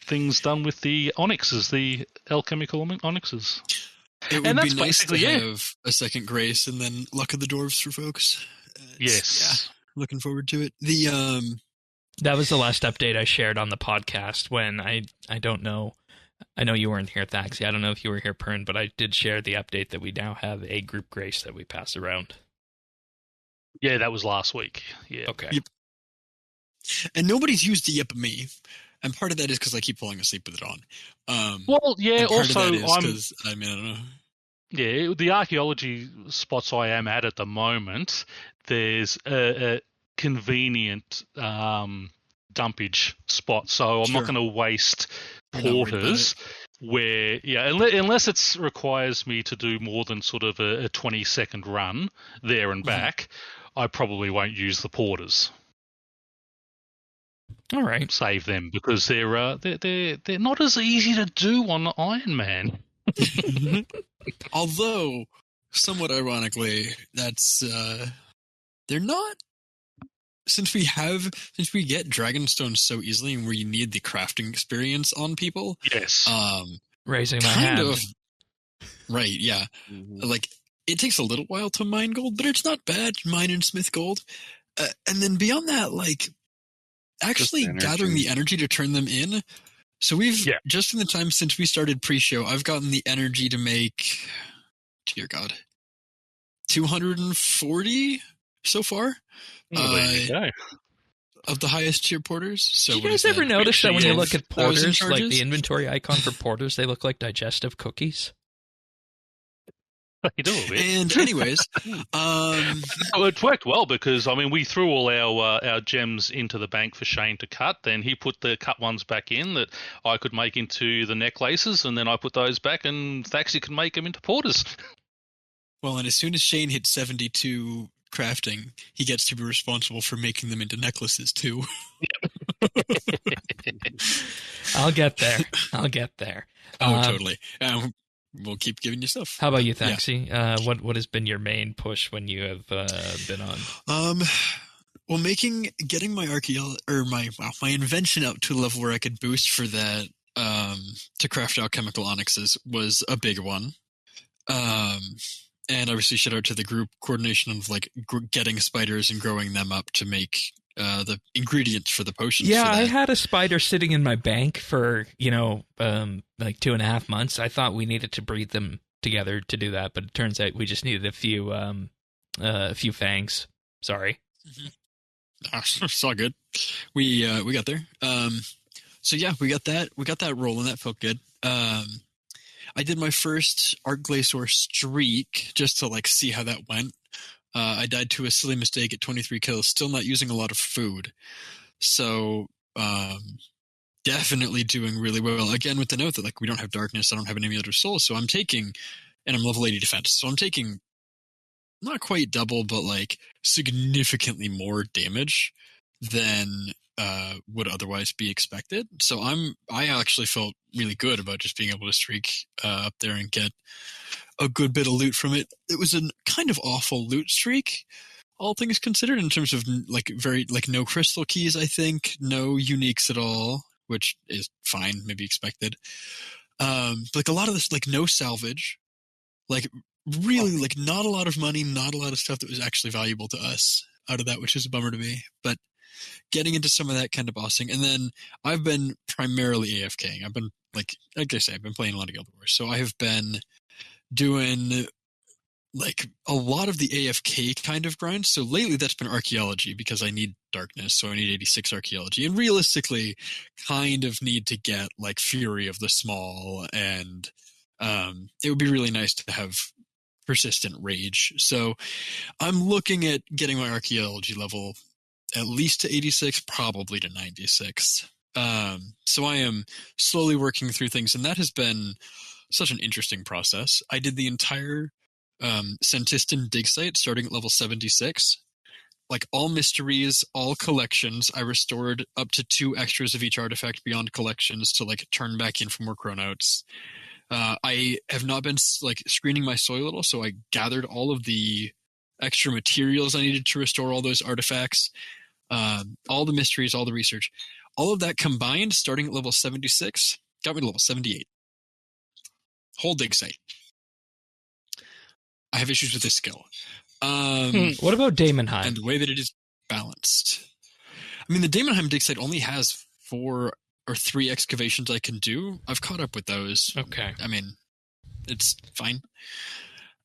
things done with the onyxes, the alchemical onyxes. It would And be that's nice to basically it. have a second grace and then luck of the dwarves for folks. Yes. Yeah, looking forward to it. That was the last update I shared on the podcast when I don't know. I know you weren't here, Thaxi. I don't know if you were here, Pern, but I did share the update that we now have a group grace that we pass around. Yeah, that was last week. Yeah. Okay. Yep. And nobody's used the Yep Me. And part of that is because I keep falling asleep with it on. Well, yeah, and part also, of that is because, I don't know. Yeah, the archaeology spots I am at the moment, there's a convenient dumpage spot, so I'm not going to waste porters where, unless it requires me to do more than sort of a 20-second run there and back, I probably won't use the porters. All right. Save them, because they're not as easy to do on Ironman. Although, somewhat ironically, that's they're not. Since we get Dragonstone so easily, and where you need the crafting experience on people. Yes. Raising my hand. Right. Yeah. Mm-hmm. Like, it takes a little while to mine gold, but it's not bad. Mine and smith gold, and then beyond that, like, actually gathering the energy to turn them in. So we've, just in the time since we started pre-show, I've gotten the energy to make, dear God, 240 so far. There you go. Of the highest tier porters. So do you guys ever notice that when you look at porters, like the inventory icon for porters, they look like digestive cookies? You do a bit. And anyways, it worked well, because we threw all our gems into the bank for Shane to cut. Then he put the cut ones back in that I could make into the necklaces, and then I put those back, and Thaxi could make them into porters. Well, and as soon as Shane hits 72 crafting, he gets to be responsible for making them into necklaces too. I'll get there. Oh, totally. We'll keep giving you stuff. How about you, Thaxi? Yeah. What has been your main push when you have been on? Well, getting my my invention up to a level where I could boost for that to craft alchemical onyxes was a big one. And obviously, shout out to the group coordination of like getting spiders and growing them up to make the ingredients for the potions. Yeah, I had a spider sitting in my bank for like 2.5 months. I thought we needed to breed them together to do that, but it turns out we just needed a few fangs. Sorry. Mm-hmm. It's all good. We got there. So yeah, we got that rolling. That felt good. I did my first Art Glacier streak just to like see how that went. I died to a silly mistake at 23 kills, still not using a lot of food. So definitely doing really well. Again, with the note that like we don't have darkness, I don't have any other souls, so I'm taking, and I'm level 80 defense, so I'm taking not quite double, but like significantly more damage than would otherwise be expected. So I actually felt really good about just being able to streak up there and get a good bit of loot from it. It was a kind of awful loot streak, all things considered, in terms of like very like no crystal keys, I think, no uniques at all, which is fine, maybe expected. Like a lot of this, like no salvage, like really like not a lot of money, not a lot of stuff that was actually valuable to us out of that, which is a bummer to me. But getting into some of that kind of bossing, and then I've been primarily AFKing. I've been like I say, I've been playing a lot of Guild Wars, so I have been doing like a lot of the AFK kind of grind. So lately that's been archaeology, because I need darkness, so I need 86 archaeology, and realistically kind of need to get like Fury of the Small, and it would be really nice to have persistent rage. So I'm looking at getting my archaeology level at least to 86, probably to 96. So I am slowly working through things, and that has been such an interesting process. I did the entire Centistan dig site starting at level 76. Like all mysteries, all collections. I restored up to 2 extras of each artifact beyond collections to like turn back in for more chronouts. I have not been like screening my soil at all, so I gathered all of the extra materials I needed to restore all those artifacts, all the mysteries, all the research. All of that combined, starting at level 76, got me to level 78. Whole dig site. I have issues with this skill. What about Daemonheim? And the way that it is balanced. I mean, the Daemonheim dig site only has 4 or 3 excavations I can do. I've caught up with those. Okay. I mean, it's fine.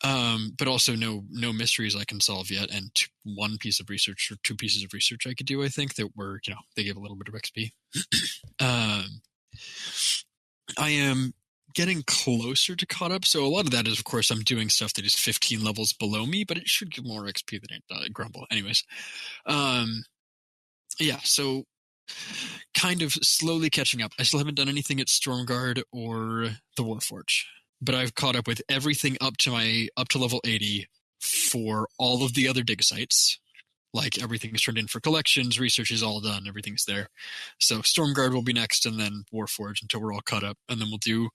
But also no mysteries I can solve yet, and 1 piece of research or 2 pieces of research I could do, I think, that were, they gave a little bit of XP. I am getting closer to caught up, so a lot of that is, of course, I'm doing stuff that is 15 levels below me, but it should give more XP than it Grumble. Anyways. Yeah, so kind of slowly catching up. I still haven't done anything at Stormguard or the Warforge, but I've caught up with everything up to level 80 for all of the other dig sites. Like everything is turned in for collections, research is all done, everything's there. So Stormguard will be next, and then Warforge until we're all caught up, and then we'll do,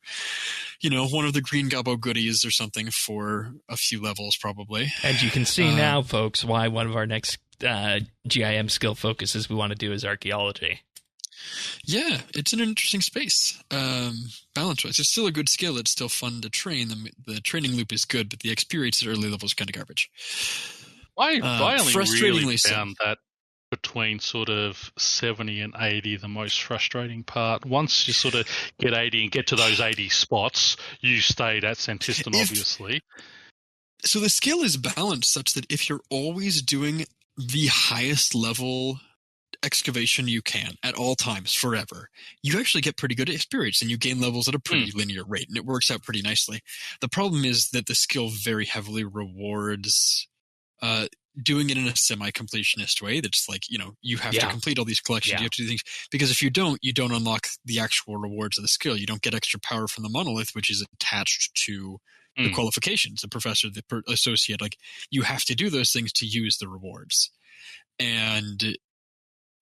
one of the Green Gobbo goodies or something for a few levels probably. And you can see now, folks, why one of our next GIM skill focuses we want to do is archaeology. Yeah, it's an interesting space. Balance-wise, it's still a good skill. It's still fun to train. The training loop is good, but the XP rates at early levels are kind of garbage. I only really frustratingly found that between sort of 70 and 80 the most frustrating part. Once you sort of get 80 and get to those 80 spots, you stayed at Centistan, obviously. So the skill is balanced such that if you're always doing the highest level excavation you can at all times forever, you actually get pretty good experience and you gain levels at a pretty linear rate, and it works out pretty nicely. The problem is that the skill very heavily rewards doing it in a semi-completionist way. That's like, you have to complete all these collections, you have to do things, because if you don't unlock the actual rewards of the skill. You don't get extra power from the monolith, which is attached to the qualifications, the professor, the associate. Like, you have to do those things to use the rewards. And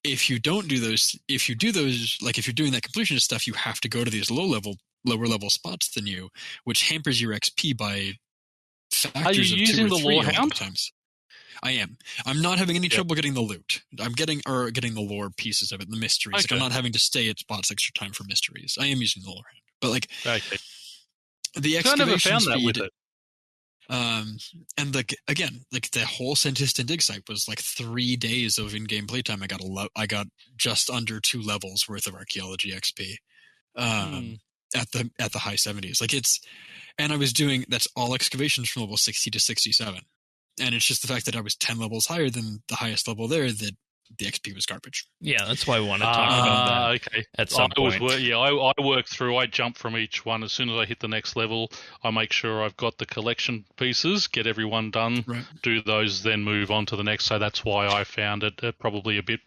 if you don't do those, if you're doing that completionist stuff, you have to go to these lower level spots than you, which hampers your XP by factors Are you of 2 using or the 3 Lorehound? times. I am. I'm not having any trouble getting the loot. I'm getting the lore pieces of it, the mysteries. Okay. Like, I'm not having to stay at spots extra time for mysteries. I am using the Lorehound. But like, Okay. the I never excavation found that speed, with it. and the whole Centistan dig site was like 3 days of in-game playtime. I got just under 2 levels worth of archaeology XP. At the high 70s. Like, and I was doing, that's all excavations from level 60 to 67. And it's just the fact that I was 10 levels higher than the highest level there that the XP was garbage. Yeah, that's why we want to talk about that Okay. at some point. I work through, I jump from each one. As soon as I hit the next level, I make sure I've got the collection pieces, get everyone done, Right. do those, then move on to the next. So that's why I found it probably a bit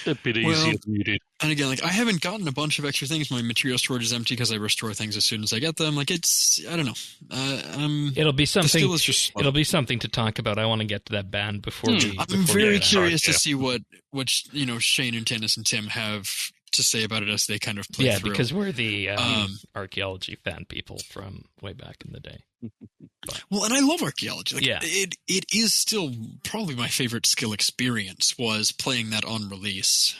easier than you did. And again, like, I haven't gotten a bunch of extra things. My material storage is empty because I restore things as soon as I get them. Like, it's, I don't know. It'll be something. The skill is just slow. It'll be something to talk about. I want to get to that band before we. I'm very curious to see what Shane and Dennis and Tim have to say about it as they kind of play through. Yeah, because we're the archaeology fan people from way back in the day. Well, and I love archaeology. Like, yeah. It is still probably my favorite skill experience was playing that on release.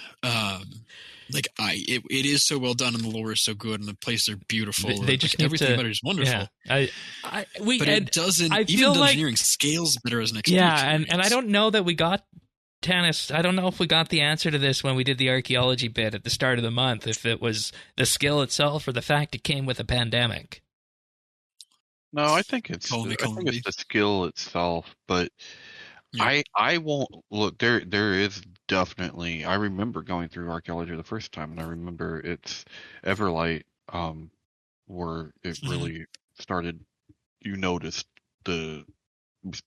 It is so well done, and the lore is so good, and the places are beautiful. They just everything about it is wonderful. Yeah. It doesn't. I even feel the like engineering scales better as an experience. Yeah, and I don't know that we got. Tannis, I don't know if we got the answer to this when we did the archaeology bit at the start of the month, if it was the skill itself or the fact it came with a pandemic. No, I think it's the skill itself, but yeah. I won't look there. There is definitely. I remember going through archaeology the first time, and I remember it's Everlight, where it really started. You noticed the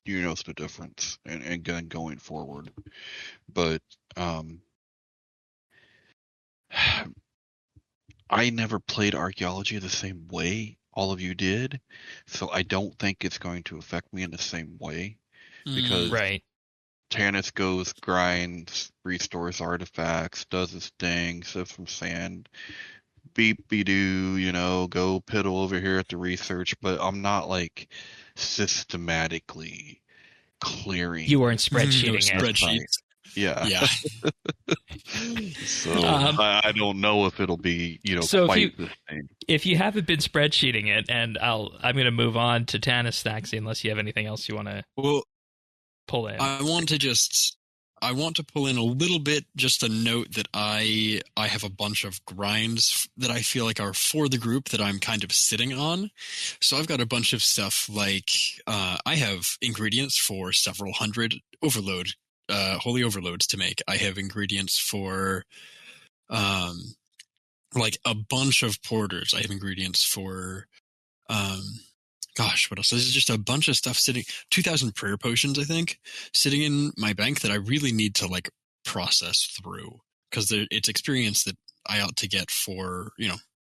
you notice the difference, and then going forward. But I never played archaeology the same way all of you did, so I don't think it's going to affect me in the same way, because Right. Tannis goes, grinds, restores artifacts, does his thing, sifts some sand, beep-be-doo, go piddle over here at the research, but I'm not like systematically clearing. You weren't No spreadsheeting it. spreadsheets. Yeah. Yeah. So I don't know if it'll be, So quite the same. If you haven't been spreadsheeting it, and I'm going to move on to Tannis Staxy unless you have anything else you want to Well, pull in. I want to pull in a little bit, just a note that I have a bunch of grinds that I feel like are for the group that I'm kind of sitting on. So I've got a bunch of stuff like I have ingredients for several hundred holy overloads to make. I have ingredients for like a bunch of porters. I have ingredients for what else? There's just a bunch of stuff sitting, 2,000 prayer potions, I think, sitting in my bank that I really need to like process through, because it's experience that I ought to get for,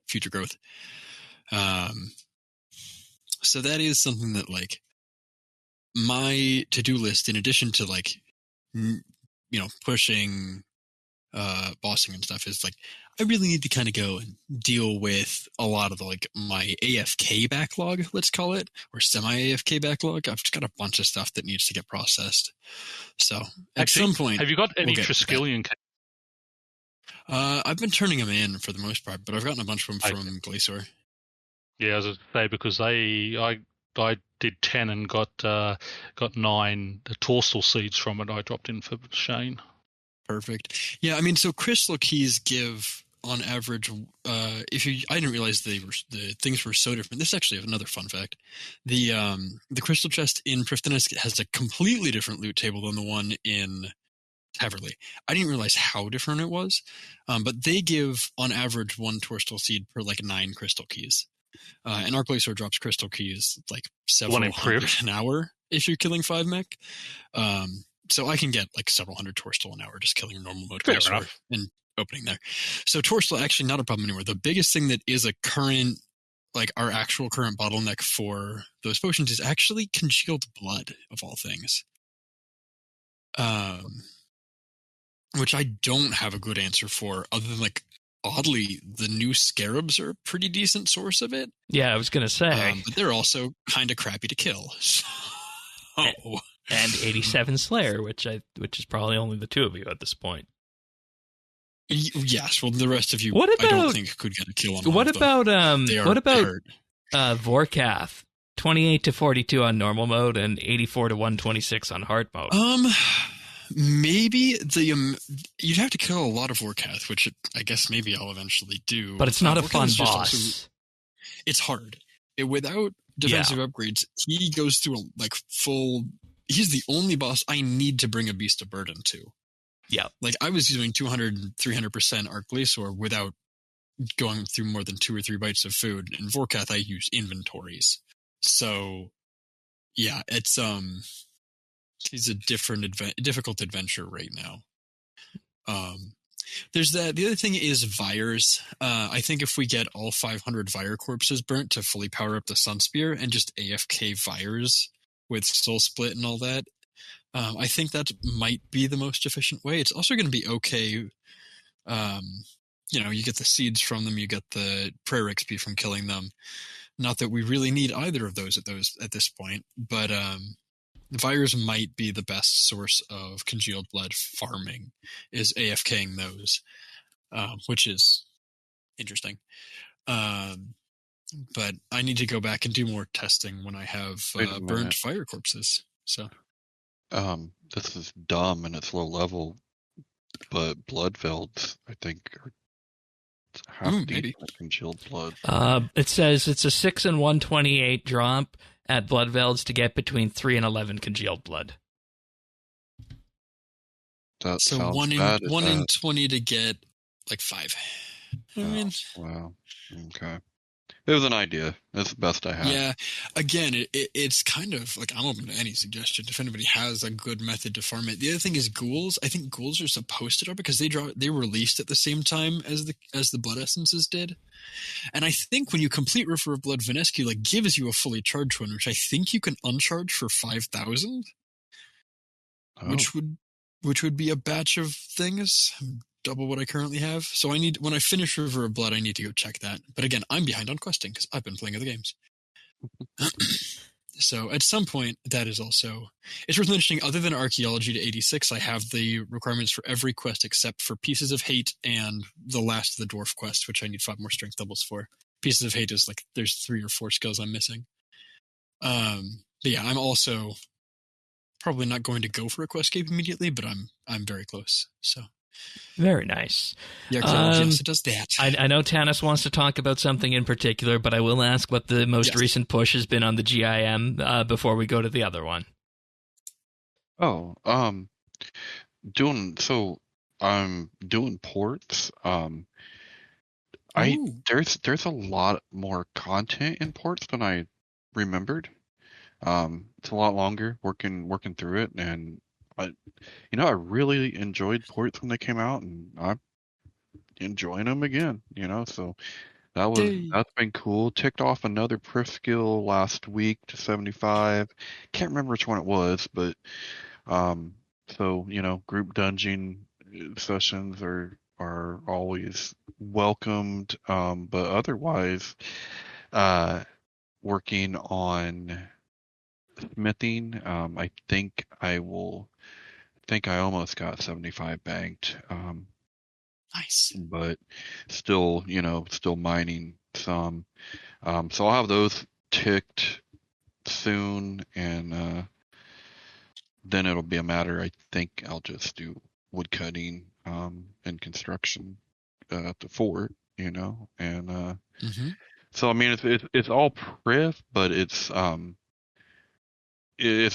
future growth. So that is something that like my to-do list, in addition to like, pushing, bossing and stuff, is like, I really need to kind of go and deal with a lot of the, like, my AFK backlog, let's call it, or semi-AFK backlog. I've just got a bunch of stuff that needs to get processed. So at some point, have you got any we'll Triskelion? I've been turning them in for the most part, but I've gotten a bunch of them from Glacier. Yeah, as I say, because I did 10 and got 9 Torstal seeds from it. I dropped in for Shane. Perfect. Yeah, I mean, so crystal keys give on average. I didn't realize the things were so different. This is actually another fun fact. The crystal chest in Prifddinas has a completely different loot table than the one in Haverly. I didn't realize how different it was, but they give on average 1 Torstal seed per like 9 crystal keys. And our Glacier drops crystal keys like several hundred an hour if you're killing 5 mech. So I can get like several hundred Torstal an hour just killing normal mode Glacier and opening there. So Torstal actually not a problem anymore. The biggest thing that is a current, like our actual current bottleneck for those potions is actually congealed blood, of all things. Which I don't have a good answer for, other than like, oddly, the new scarabs are a pretty decent source of it. Yeah, I was going to say. But they're also kind of crappy to kill. So. And 87 Slayer, which is probably only the 2 of you at this point. Yes, well, the rest of you, I don't think could get a kill on. What about hurt. Vorkath? 28 to 42 on normal mode and 84 to 126 on hard mode. Maybe you'd have to kill a lot of Vorkath, which I guess maybe I'll eventually do. But it's not a fun boss. It's hard. Without defensive upgrades, he goes through he's the only boss I need to bring a Beast of Burden to. Yeah. Like I was using 200 and 300% Arc Glacier without going through more than 2 or 3 bites of food. In Vorkath, I use inventories. So, yeah, it's a difficult adventure right now. There's that. The other thing is Vires. I think if we get all 500 Vire corpses burnt to fully power up the Sun Spear and just AFK Vires with Soul Split and all that, I think that might be the most efficient way. It's also going to be okay. You get the seeds from them, you get the prayer XP from killing them. Not that we really need either of those at this point, but Vires might be the best source of congealed blood farming, is AFKing those, which is interesting. But I need to go back and do more testing when I have burnt fire corpses. So, this is dumb and it's low level, but Bloodvelds, I think, are half decent congealed blood. It says it's a 6 and 128 drop at Bloodvelds to get between 3 and 11 congealed blood. So 1 in 20 to get like 5. Wow. Okay. It was an idea. That's the best I had. Yeah. Again, it's kind of like I'm open to any suggestion if anybody has a good method to farm it. The other thing is ghouls. I think ghouls are supposed to drop because they released at the same time as the blood essences did. And I think when you complete River of Blood, Vinescu like gives you a fully charged one, which I think you can uncharge for 5,000, which would be a batch of things. Double what I currently have. So when I finish River of Blood, I need to go check that. But again, I'm behind on questing because I've been playing other games. So at some point, that is also... It's worth mentioning, other than Archaeology to 86, I have the requirements for every quest except for Pieces of Hate and the last of the Dwarf quest, which I need 5 more strength doubles for. Pieces of Hate is like, there's 3 or 4 skills I'm missing. But yeah, I'm also probably not going to go for Aquascape immediately, but I'm very close, so... Very nice. Yeah, yes, it does that. I know Tanis wants to talk about something in particular, but I will ask what the most recent push has been on the GIM before we go to the other one. Oh, I'm doing ports. There's a lot more content in ports than I remembered. It's a lot longer working through it, and I really enjoyed ports when they came out, and I'm enjoying them again. So that's been cool. Ticked off another perf skill last week to 75. Can't remember which one it was, but group dungeon sessions are always welcomed. But otherwise, working on smithing. I think I almost got 75 banked. Nice. But still mining some. So I'll have those ticked soon, and then it'll be a matter. I think I'll just do wood cutting and construction at the fort, and so I mean it's all priv, but it's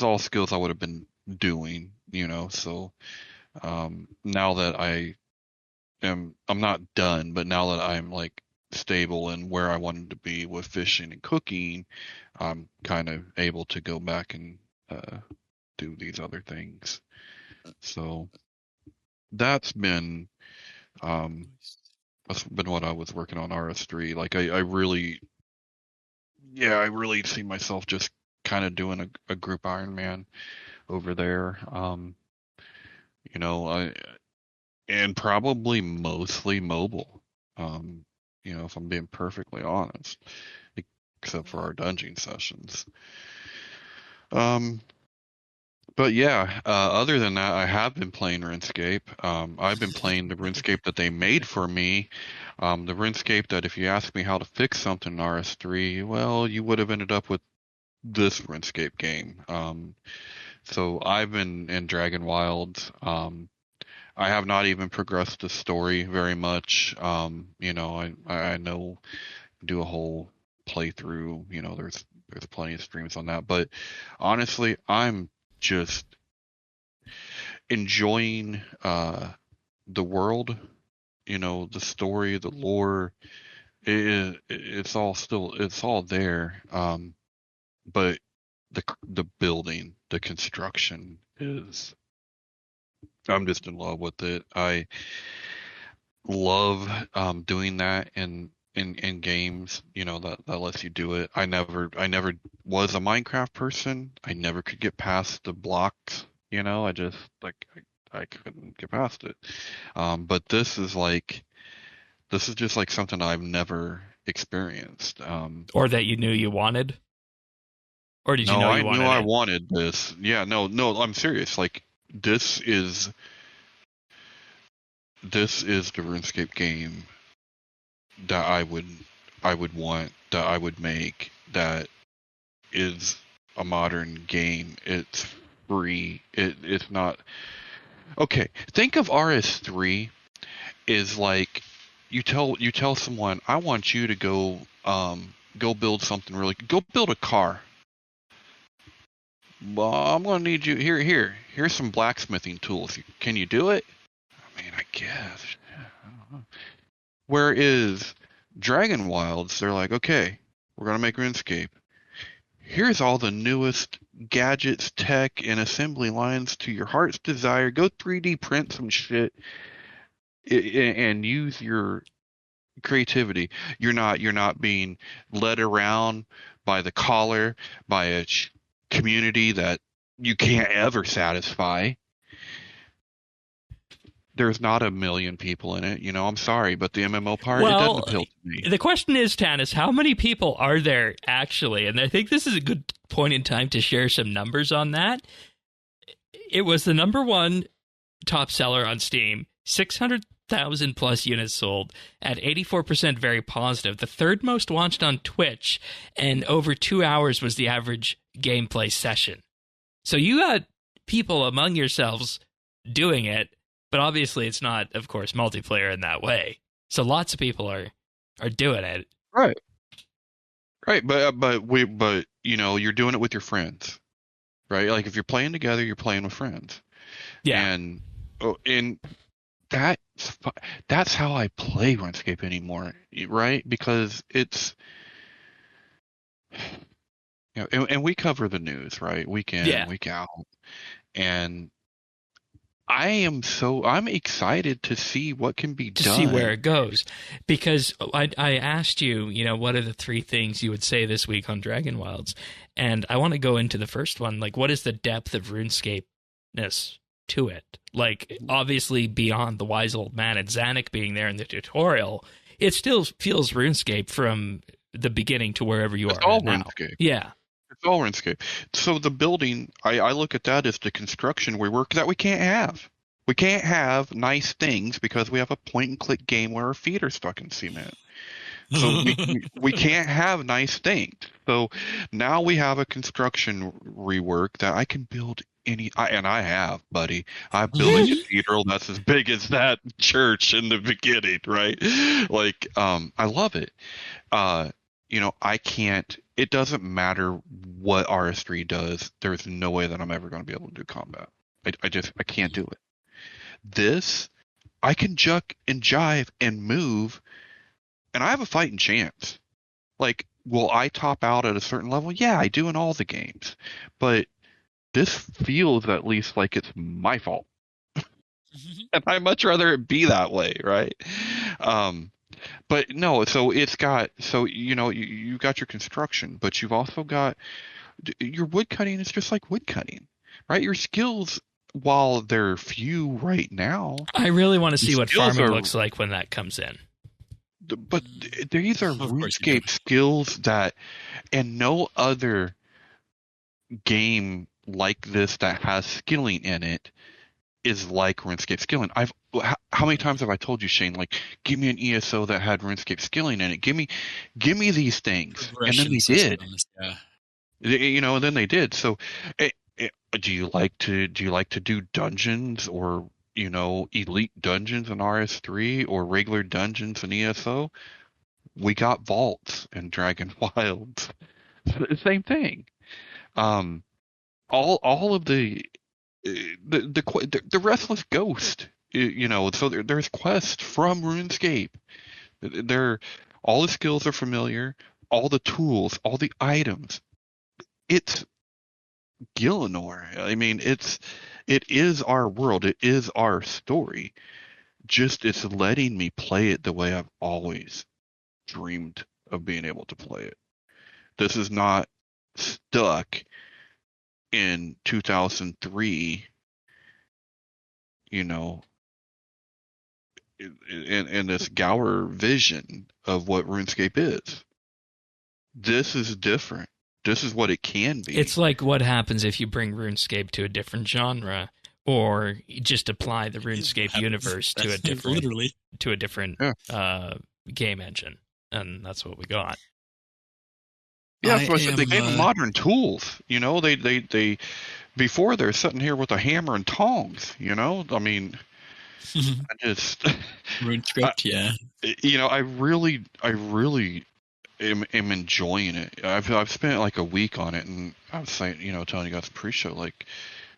all skills I would have been doing, so now that I'm not done, but now that I'm like stable and where I wanted to be with fishing and cooking, I'm kind of able to go back and do these other things. So that's been what I was working on RS3. Like I really see myself just kind of doing a group Ironman over there. And probably mostly mobile. If I'm being perfectly honest, except for our dungeon sessions. But yeah, other than that, I have been playing RuneScape. I've been playing the RuneScape that they made for me. The RuneScape that if you ask me how to fix something in RS3, well, you would have ended up with this RuneScape game. So I've been in Dragon Wilds. I have not even progressed the story very much. I know do a whole playthrough. There's plenty of streams on that. But honestly, I'm just enjoying the world. The story, the lore. It's all there. But the building, the construction is. I'm just in love with it. I love doing that in games, that lets you do it. I never was a Minecraft person. I never could get past the blocks, I just I couldn't get past it. But this is just like something I've never experienced. Or that you knew you wanted? Or did you know you wanted it? I wanted this. Yeah, no, I'm serious. Like this is the RuneScape game that I would want, that I would make, that is a modern game. It's free. It's not okay. Think of RS3 is like you tell someone, I want you to go build something go build a car. Well, I'm gonna need you here's some blacksmithing tools. Can you do it? I mean, I guess. I don't know. Whereas Dragon Wilds, they're like, okay, We're gonna make RuneScape. Here's all the newest gadgets, tech, and assembly lines to your heart's desire. Go 3D print some shit and use your creativity. You're not being led around by the collar by a community that you can't ever satisfy. There's not a million people in it, I'm sorry, but the MMO part, it doesn't appeal to me. The question is, Tanis, how many people are there actually? And I think this is a good point in time to share some numbers on that. It was the number one top seller on Steam, 600,000 plus units sold at 84% very positive. The third most watched on Twitch, and over 2 hours was the average gameplay session. So you got people among yourselves doing it. But obviously, it's not, of course, multiplayer in that way. So lots of people are doing it. Right. But you're doing it with your friends, right? Like if you're playing together, you're playing with friends. Yeah. And that's how I play RuneScape anymore, right? Because it's and we cover the news, right? Week in, week out, and I'm excited to see what can be done. To see where it goes. Because I asked you, what are the 3 things you would say this week on Dragon Wilds? And I want to go into the first one. Like, what is the depth of RuneScape-ness to it? Like, obviously, beyond the wise old man and Zanuck being there in the tutorial, it still feels RuneScape from the beginning to wherever you are all now. RuneScape. Yeah. It's all RuneScape. So the building, I look at that as the construction rework that we can't have. We can't have nice things because we have a point-and-click game where our feet are stuck in cement. So we can't have nice things. So now we have a construction rework that I can build and I have, buddy. I built a cathedral that's as big as that church in the beginning, right? Like, I love it. I can't. It doesn't matter what RS3 does. There's no way that I'm ever going to be able to do combat. I can't do it. This, I can juck and jive and move, and I have a fighting chance. Like, will I top out at a certain level? Yeah, I do in all the games. But this feels at least like it's my fault. And I'd much rather it be that way, right? But no, so it's got, you got your construction, but you've also got your wood cutting is just like wood cutting, right? Your skills, while they're few right now. I really want to see what farming looks like when that comes in. But these are RuneScape skills that, and no other game like this that has skilling in it is like RuneScape skilling. How many times have I told you, Shane, like, give me an ESO that had RuneScape skilling in it. Give me these things. And then they did. And then they did. So do you like to do dungeons or, elite dungeons in RS3 or regular dungeons in ESO? We got vaults in Dragon Wilds. Same thing. All of the Restless Ghost, so there's quests from RuneScape. All the skills are familiar, all the tools, all the items. It's Gielinor. I mean, it is our world. It is our story. Just it's letting me play it the way I've always dreamed of being able to play it. This is not stuck in 2003, in this Gower vision of what RuneScape is. This is different. This is what it can be. It's like what happens if you bring RuneScape to a different genre, or just apply the RuneScape universe to a different game engine, and that's what we got. Yeah, they gave them modern tools. They before they're sitting here with a hammer and tongs. I mean, I just RuneScript, yeah. I really am enjoying it. I've spent like a week on it, and I was saying, telling you guys pre-show, like,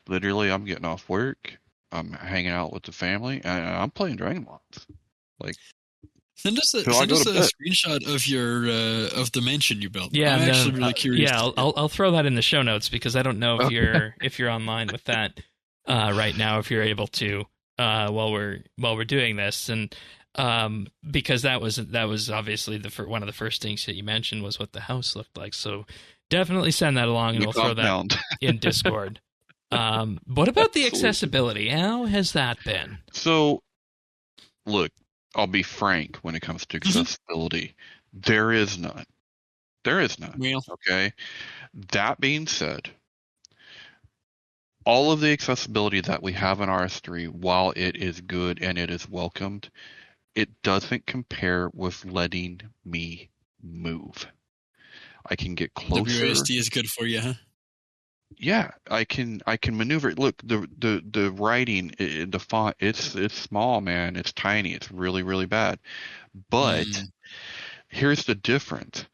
literally, I'm getting off work, I'm hanging out with the family, and I'm playing Dragon Wilds. Like, Send us a screenshot of your of the mansion you built. Yeah, I'm and actually then, really curious. Yeah, I'll throw that in the show notes because I don't know if you're online with that right now. If you're able to while we're doing this, and because that was obviously one of the first things that you mentioned was what the house looked like. So definitely send that along, and we'll throw that in Discord. What about the accessibility? How has that been? So, look, I'll be frank when it comes to accessibility. There is none. There is none. Well. Okay. That being said, all of the accessibility that we have in RS3, while it is good and it is welcomed, it doesn't compare with letting me move. I can get closer. WASD is good for you, huh? Yeah, I can maneuver. Look, the writing, the font, it's small, man. It's tiny. It's really, really bad. But here's the difference.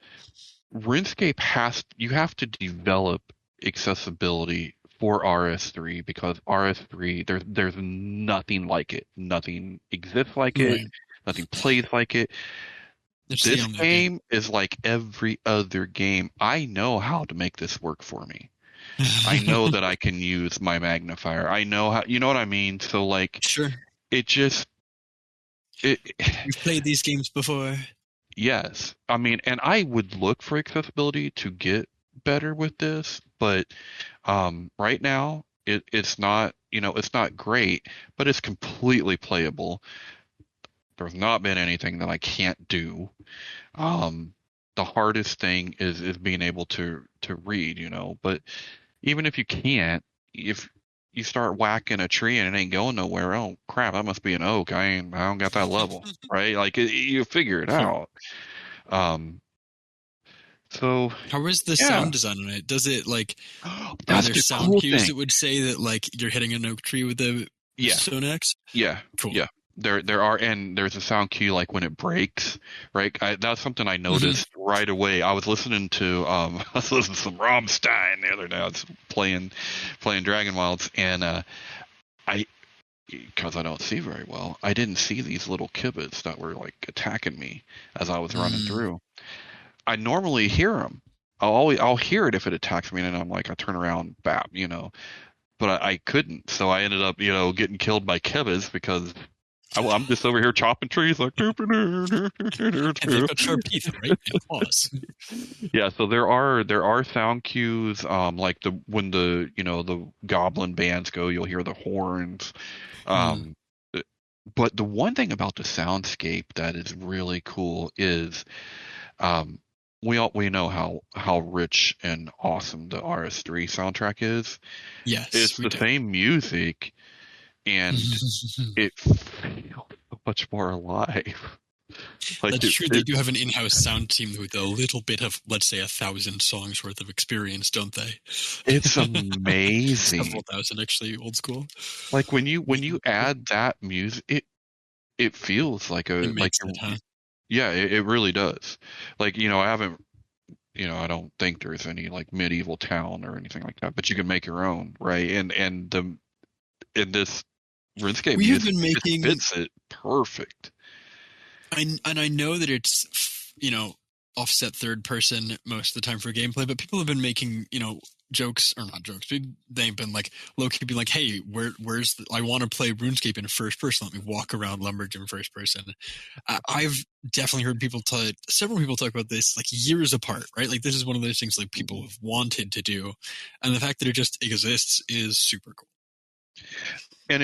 RuneScape you have to develop accessibility for RS3 because RS3 there's nothing like it. Nothing exists like it. Nothing plays like it. This game is like every other game. I know how to make this work for me. I know that I can use my magnifier. I know how, you know what I mean? So like, sure. You've played these games before. Yes. I mean, and I would look for accessibility to get better with this, but right now it's not, it's not great, but it's completely playable. There's not been anything that I can't do. The hardest thing is being able to read, but even if you can't, if you start whacking a tree and it ain't going nowhere, oh crap, that must be an oak. I don't got that level, right? Like you figure it out. So how is the sound design on it? Does it like that's are there sound cool cues thing. that would say that like you're hitting an oak tree with the Sonax? Yeah. Cool. Yeah. There are, and there's a sound cue like when it breaks, right? That's something I noticed right away. I was listening to some Rammstein the other day. I was playing Dragon Wilds, and because I don't see very well, I didn't see these little kibbits that were like attacking me as I was running through. I normally hear them. I'll hear it if it attacks me, and I'm like, I turn around, bap, but I couldn't. So I ended up, getting killed by kibbits because I'm just over here chopping trees like. And they've got sharp teeth, right? And claws. Yeah, so there are sound cues, like when the goblin bands go, you'll hear the horns. But the one thing about the soundscape that is really cool is, we know how rich and awesome the RS3 soundtrack is. Yes, it's the same music, and it feels so much more alive. Like that's true. They do have an in-house sound team with a little bit of, let's say, 1,000 songs worth of experience, don't they? It's amazing. Several thousand, actually, old school. Like when you add that music, it feels like yeah, it really does. Like, I haven't, I don't think there's any like medieval town or anything like that, but you can make your own, right? And in this RuneScape music, it fits it perfect. I know that it's, offset third person most of the time for gameplay, but people have been making, jokes, or not jokes, they've been like low-key being like, hey, where's I want to play RuneScape in first person, let me walk around Lumbridge in first person. I've definitely heard several people talk about this like years apart, right? Like this is one of those things like people have wanted to do, and the fact that it just exists is super cool. And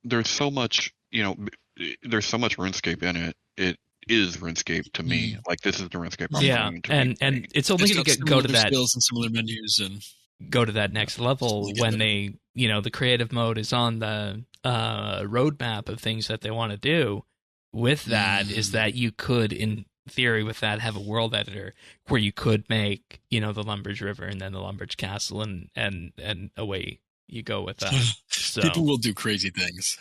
there's so much, there's so much RuneScape in it. It is RuneScape to me. Like this is the RuneScape I'm playing to and it's only going to go to that skills and similar menus and go to that next level when they, the creative mode is on the roadmap of things that they want to do. With that is that you could, in theory, with that, have a world editor where you could make, the Lumbridge River and then the Lumbridge Castle and away you go with that. So people will do crazy things.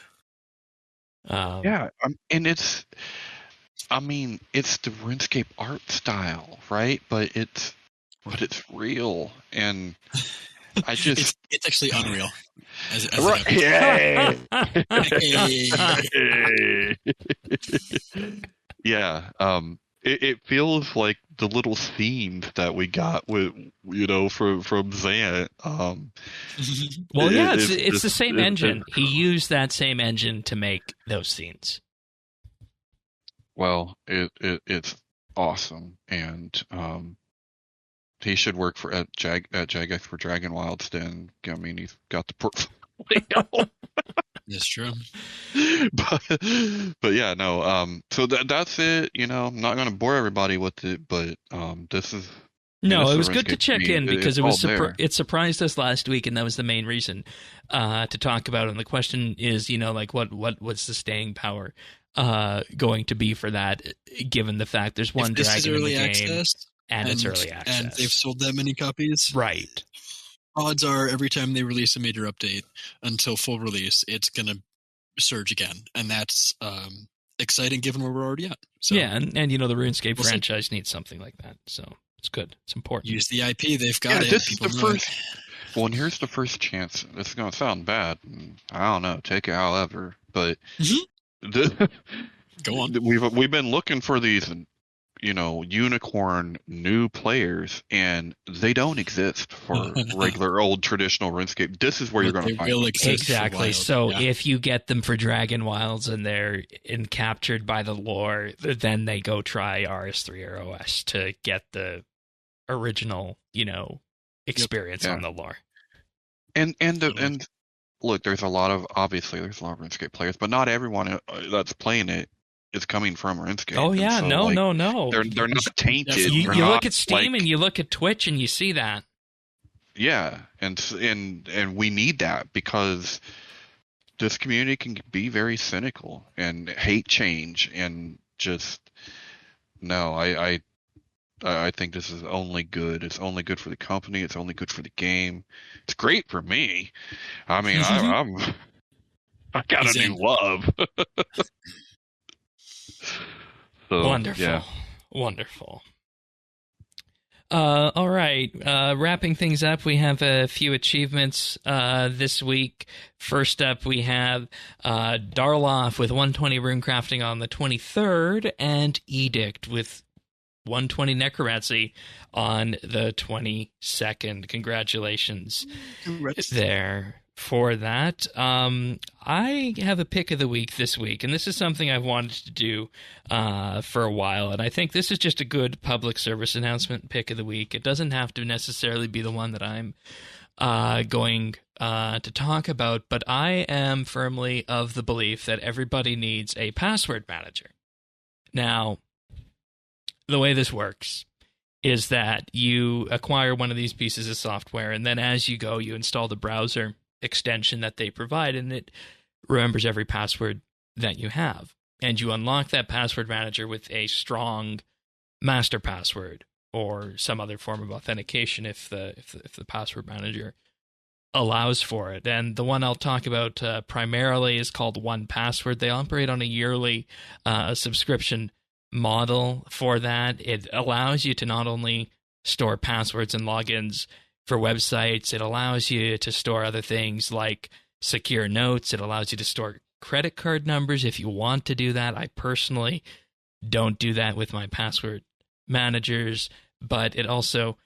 And it's the RuneScape art style, right? But it's real, and I just It's actually unreal. As right. Yeah. It feels like the little scenes that we got with from Zant. Well, yeah, it's the same engine. He used that same engine to make those scenes. Well, it's awesome, and he should work at Jagex for Dragon Wilds. Then I mean, he's got the portfolio. That's true. But yeah, no. So that's it. I'm not going to bore everybody with it, but this is. No, it was good to check in because it was it surprised us last week, and that was the main reason to talk about it. And the question is, what's the staying power going to be for that, given the fact there's one dragon in the game access, and it's early access, and they've sold that many copies, right? Odds are every time they release a major update until full release, it's going to surge again, and that's exciting given where we're already at. So, yeah, and the RuneScape franchise needs something like that, so it's good. It's important. Use the IP; they've got it. This is the first. Well, and here's the first chance. This is going to sound bad. I don't know. Take it however, but go on. We've been looking for these, unicorn new players, and they don't exist for regular old traditional RuneScape. This is where you're going to find them. Exactly. So if you get them for Dragon Wilds and they're captured by the lore, then they go try RS3 or OS to get the original, experience on the lore. And look, there's a lot of RuneScape players, but not everyone that's playing it is coming from RuneScape. Oh yeah, so, no. They're not tainted. You look at Steam and you look at Twitch and you see that. Yeah, and we need that because this community can be very cynical and hate change and just I think this is only good. It's only good for the company. It's only good for the game. It's great for me. I mean, I got a new love. So, wonderful. Yeah. Wonderful. All right. Wrapping things up, we have a few achievements this week. First up, we have Darloff with 120 Runecrafting on the 23rd, and Edict with 120 Necromancy on the 22nd. Congratulations there for that. I have a pick of the week this week, and this is something I've wanted to do for a while, and I think this is just a good public service announcement pick of the week. It doesn't have to necessarily be the one that I'm going to talk about, but I am firmly of the belief that everybody needs a password manager. Now, the way this works is that you acquire one of these pieces of software, and then as you go, you install the browser extension that they provide, and it remembers every password that you have. And you unlock that password manager with a strong master password or some other form of authentication if the password manager allows for it. And the one I'll talk about primarily is called 1Password. They operate on a yearly subscription model for that. It allows you to not only store passwords and logins for websites, it allows you to store other things like secure notes. It allows you to store credit card numbers if you want to do that. I personally don't do that with my password managers, but it also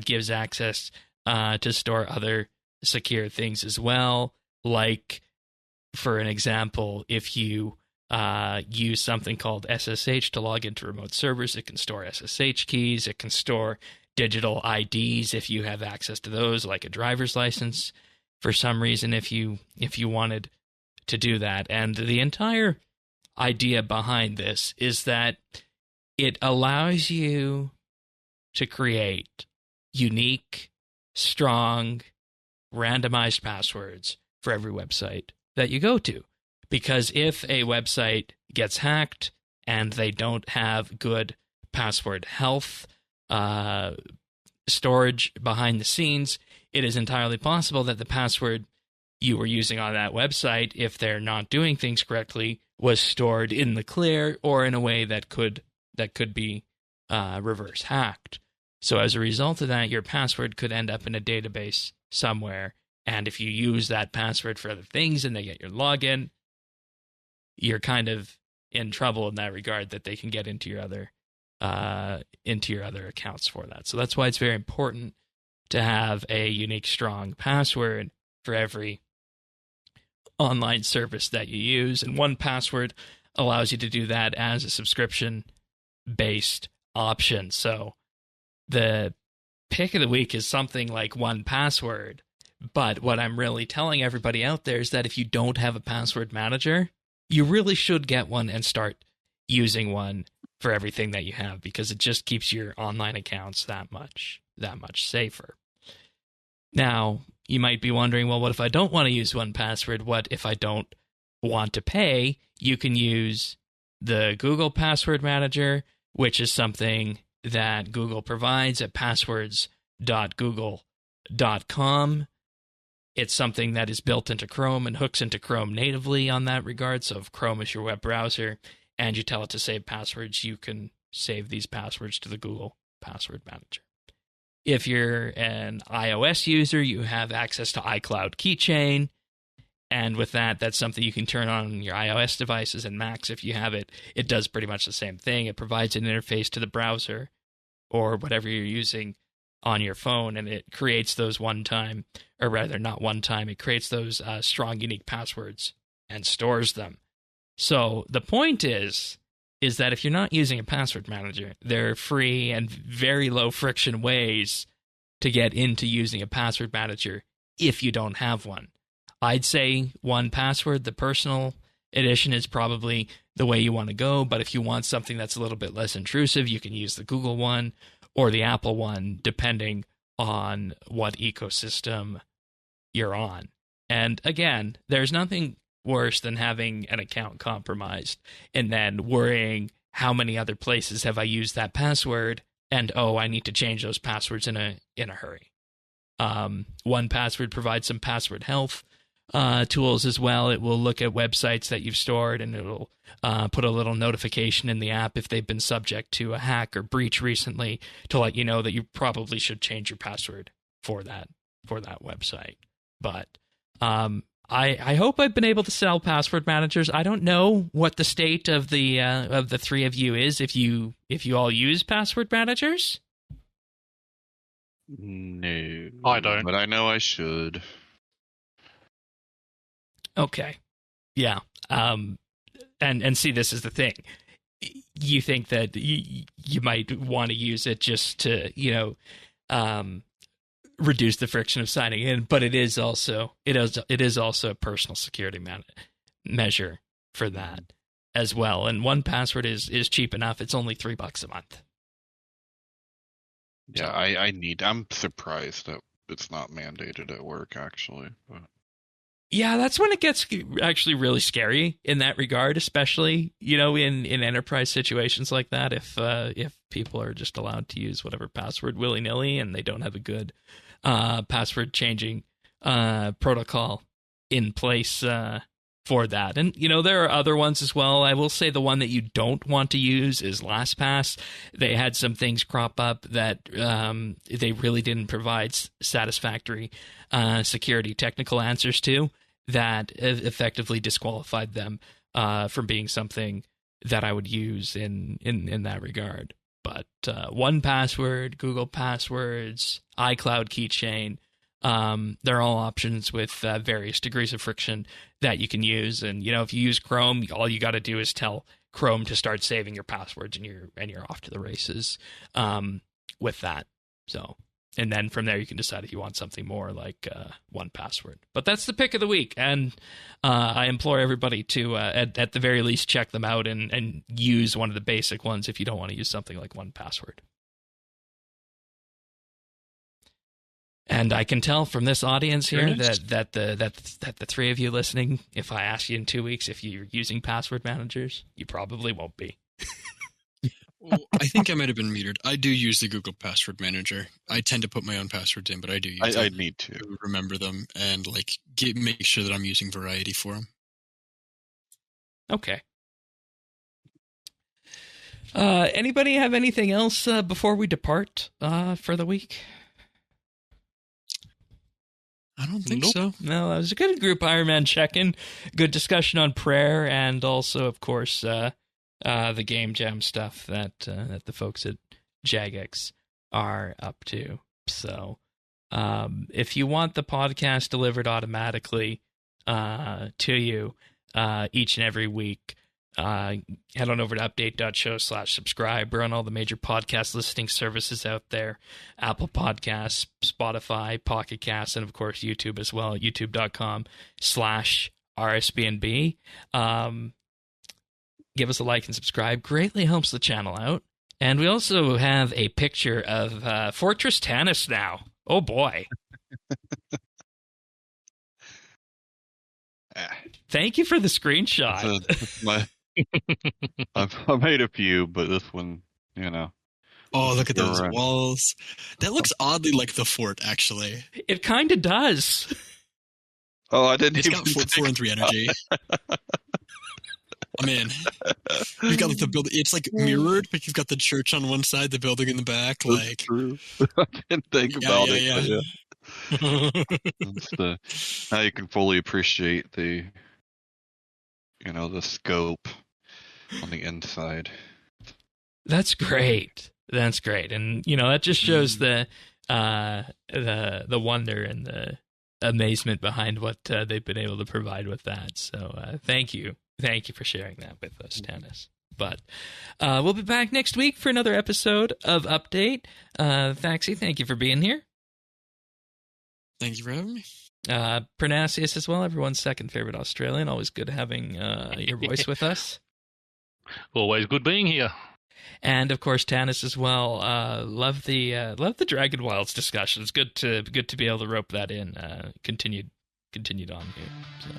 gives access to store other secure things as well. Like, for an example, if you use something called SSH to log into remote servers, it can store SSH keys. It can store digital IDs if you have access to those, like a driver's license, for some reason, if you wanted to do that. And the entire idea behind this is that it allows you to create unique, strong, randomized passwords for every website that you go to. Because if a website gets hacked and they don't have good password health storage behind the scenes, it is entirely possible that the password you were using on that website, if they're not doing things correctly, was stored in the clear or in a way that could be reverse hacked. So as a result of that, your password could end up in a database somewhere. And if you use that password for other things and they get your login, you're kind of in trouble in that regard, that they can get into your other accounts for that. So that's why it's very important to have a unique, strong password for every online service that you use. And 1Password allows you to do that as a subscription-based option. So the pick of the week is something like 1Password. But what I'm really telling everybody out there is that if you don't have a password manager, you really should get one and start using one for everything that you have, because it just keeps your online accounts that much safer. Now, you might be wondering, well, what if I don't want to use 1Password? What if I don't want to pay? You can use the Google Password Manager, which is something that Google provides at passwords.google.com. It's something that is built into Chrome and hooks into Chrome natively on that regard. So if Chrome is your web browser and you tell it to save passwords, you can save these passwords to the Google Password Manager. If you're an iOS user, you have access to iCloud Keychain. And with that, that's something you can turn on your iOS devices and Macs if you have it. It does pretty much the same thing. It provides an interface to the browser or whatever you're using on your phone, and it creates those it creates those strong, unique passwords and stores them. So the point is that if you're not using a password manager, there are free and very low friction ways to get into using a password manager if you don't have one. I'd say 1Password, the personal edition, is probably the way you want to go, but if you want something that's a little bit less intrusive, you can use the Google one or the Apple one, depending on what ecosystem you're on. And again, there's nothing worse than having an account compromised and then worrying, how many other places have I used that password? And I need to change those passwords in a hurry. 1Password provides some password health tools as well. It will look at websites that you've stored, and it'll put a little notification in the app if they've been subject to a hack or breach recently, to let you know that you probably should change your password for that website. But I hope I've been able to sell password managers. I don't know what the state of the three of you is, if you all use password managers. No, I don't. but I know I should. Okay. Yeah. And see, this is the thing. You think that you might want to use it just to, reduce the friction of signing in, but it is also a personal security measure for that as well. And 1Password is cheap enough. It's only $3 a month. Yeah, I'm surprised that it's not mandated at work, actually. But. Yeah, that's when it gets actually really scary in that regard, especially, in enterprise situations like that. If people are just allowed to use whatever password willy-nilly and they don't have a good password changing protocol in place for that. And, there are other ones as well. I will say the one that you don't want to use is LastPass. They had some things crop up that they really didn't provide satisfactory security technical answers to, that effectively disqualified them from being something that I would use in that regard. But 1Password, Google Passwords, iCloud Keychain, they're all options with various degrees of friction that you can use. And if you use Chrome, all you got to do is tell Chrome to start saving your passwords, and you're off to the races with that. So, and then from there you can decide if you want something more like 1Password. But that's the pick of the week, and I implore everybody to at the very least check them out and use one of the basic ones if you don't want to use something like 1Password. And I can tell from this audience here that the three of you listening, if I ask you in 2 weeks if you're using password managers, you probably won't be. Well, I think I might have been muted. I do use the Google Password Manager. I tend to put my own passwords in, but I do use I it need to remember them and make sure that I'm using variety for them. Okay. Anybody have anything else before we depart for the week? I don't think Nope. so. No, that was a good group Ironman check-in. Good discussion on prayer, and also, of course, the game jam stuff that the folks at Jagex are up to. So, if you want the podcast delivered automatically to you each and every week, head on over to update.show/subscribe. We're on all the major podcast listening services out there: Apple Podcasts, Spotify, Pocket Casts, and of course YouTube as well, youtube.com/RSBANDB. Give us a like and subscribe. Greatly helps the channel out. And we also have a picture of Fortress Tannis now. Oh boy. Thank you for the screenshot. I made a few, but this one, Oh, look at those You're right. walls. That looks oddly like the fort, actually. It kind of does. Oh, I didn't It's even got Fort 4 and 3 energy. I mean, you've got like the building. It's like mirrored, but you've got the church on one side, the building in the back. That's Like, true. I didn't think about it. yeah. Now you can fully appreciate the scope on the inside. That's great. That's great. And, that just shows the wonder and the amazement behind what they've been able to provide with that. So thank you. Thank you for sharing that with us, Tannis. But we'll be back next week for another episode of Update. Thaxi, thank you for being here. thank you for having me. Pernasius as well, everyone's second favorite Australian. Always good having your voice with us. Always good being here. And of course, Tannis as well. Love the Dragon Wilds discussion. It's good to be able to rope that in. Continued on here. So,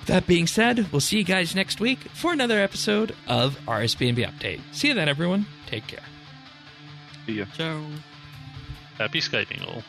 that being said, we'll see you guys next week for another episode of RSBANDB Update. See you then, everyone. Take care. See ya. Ciao. Happy skating all.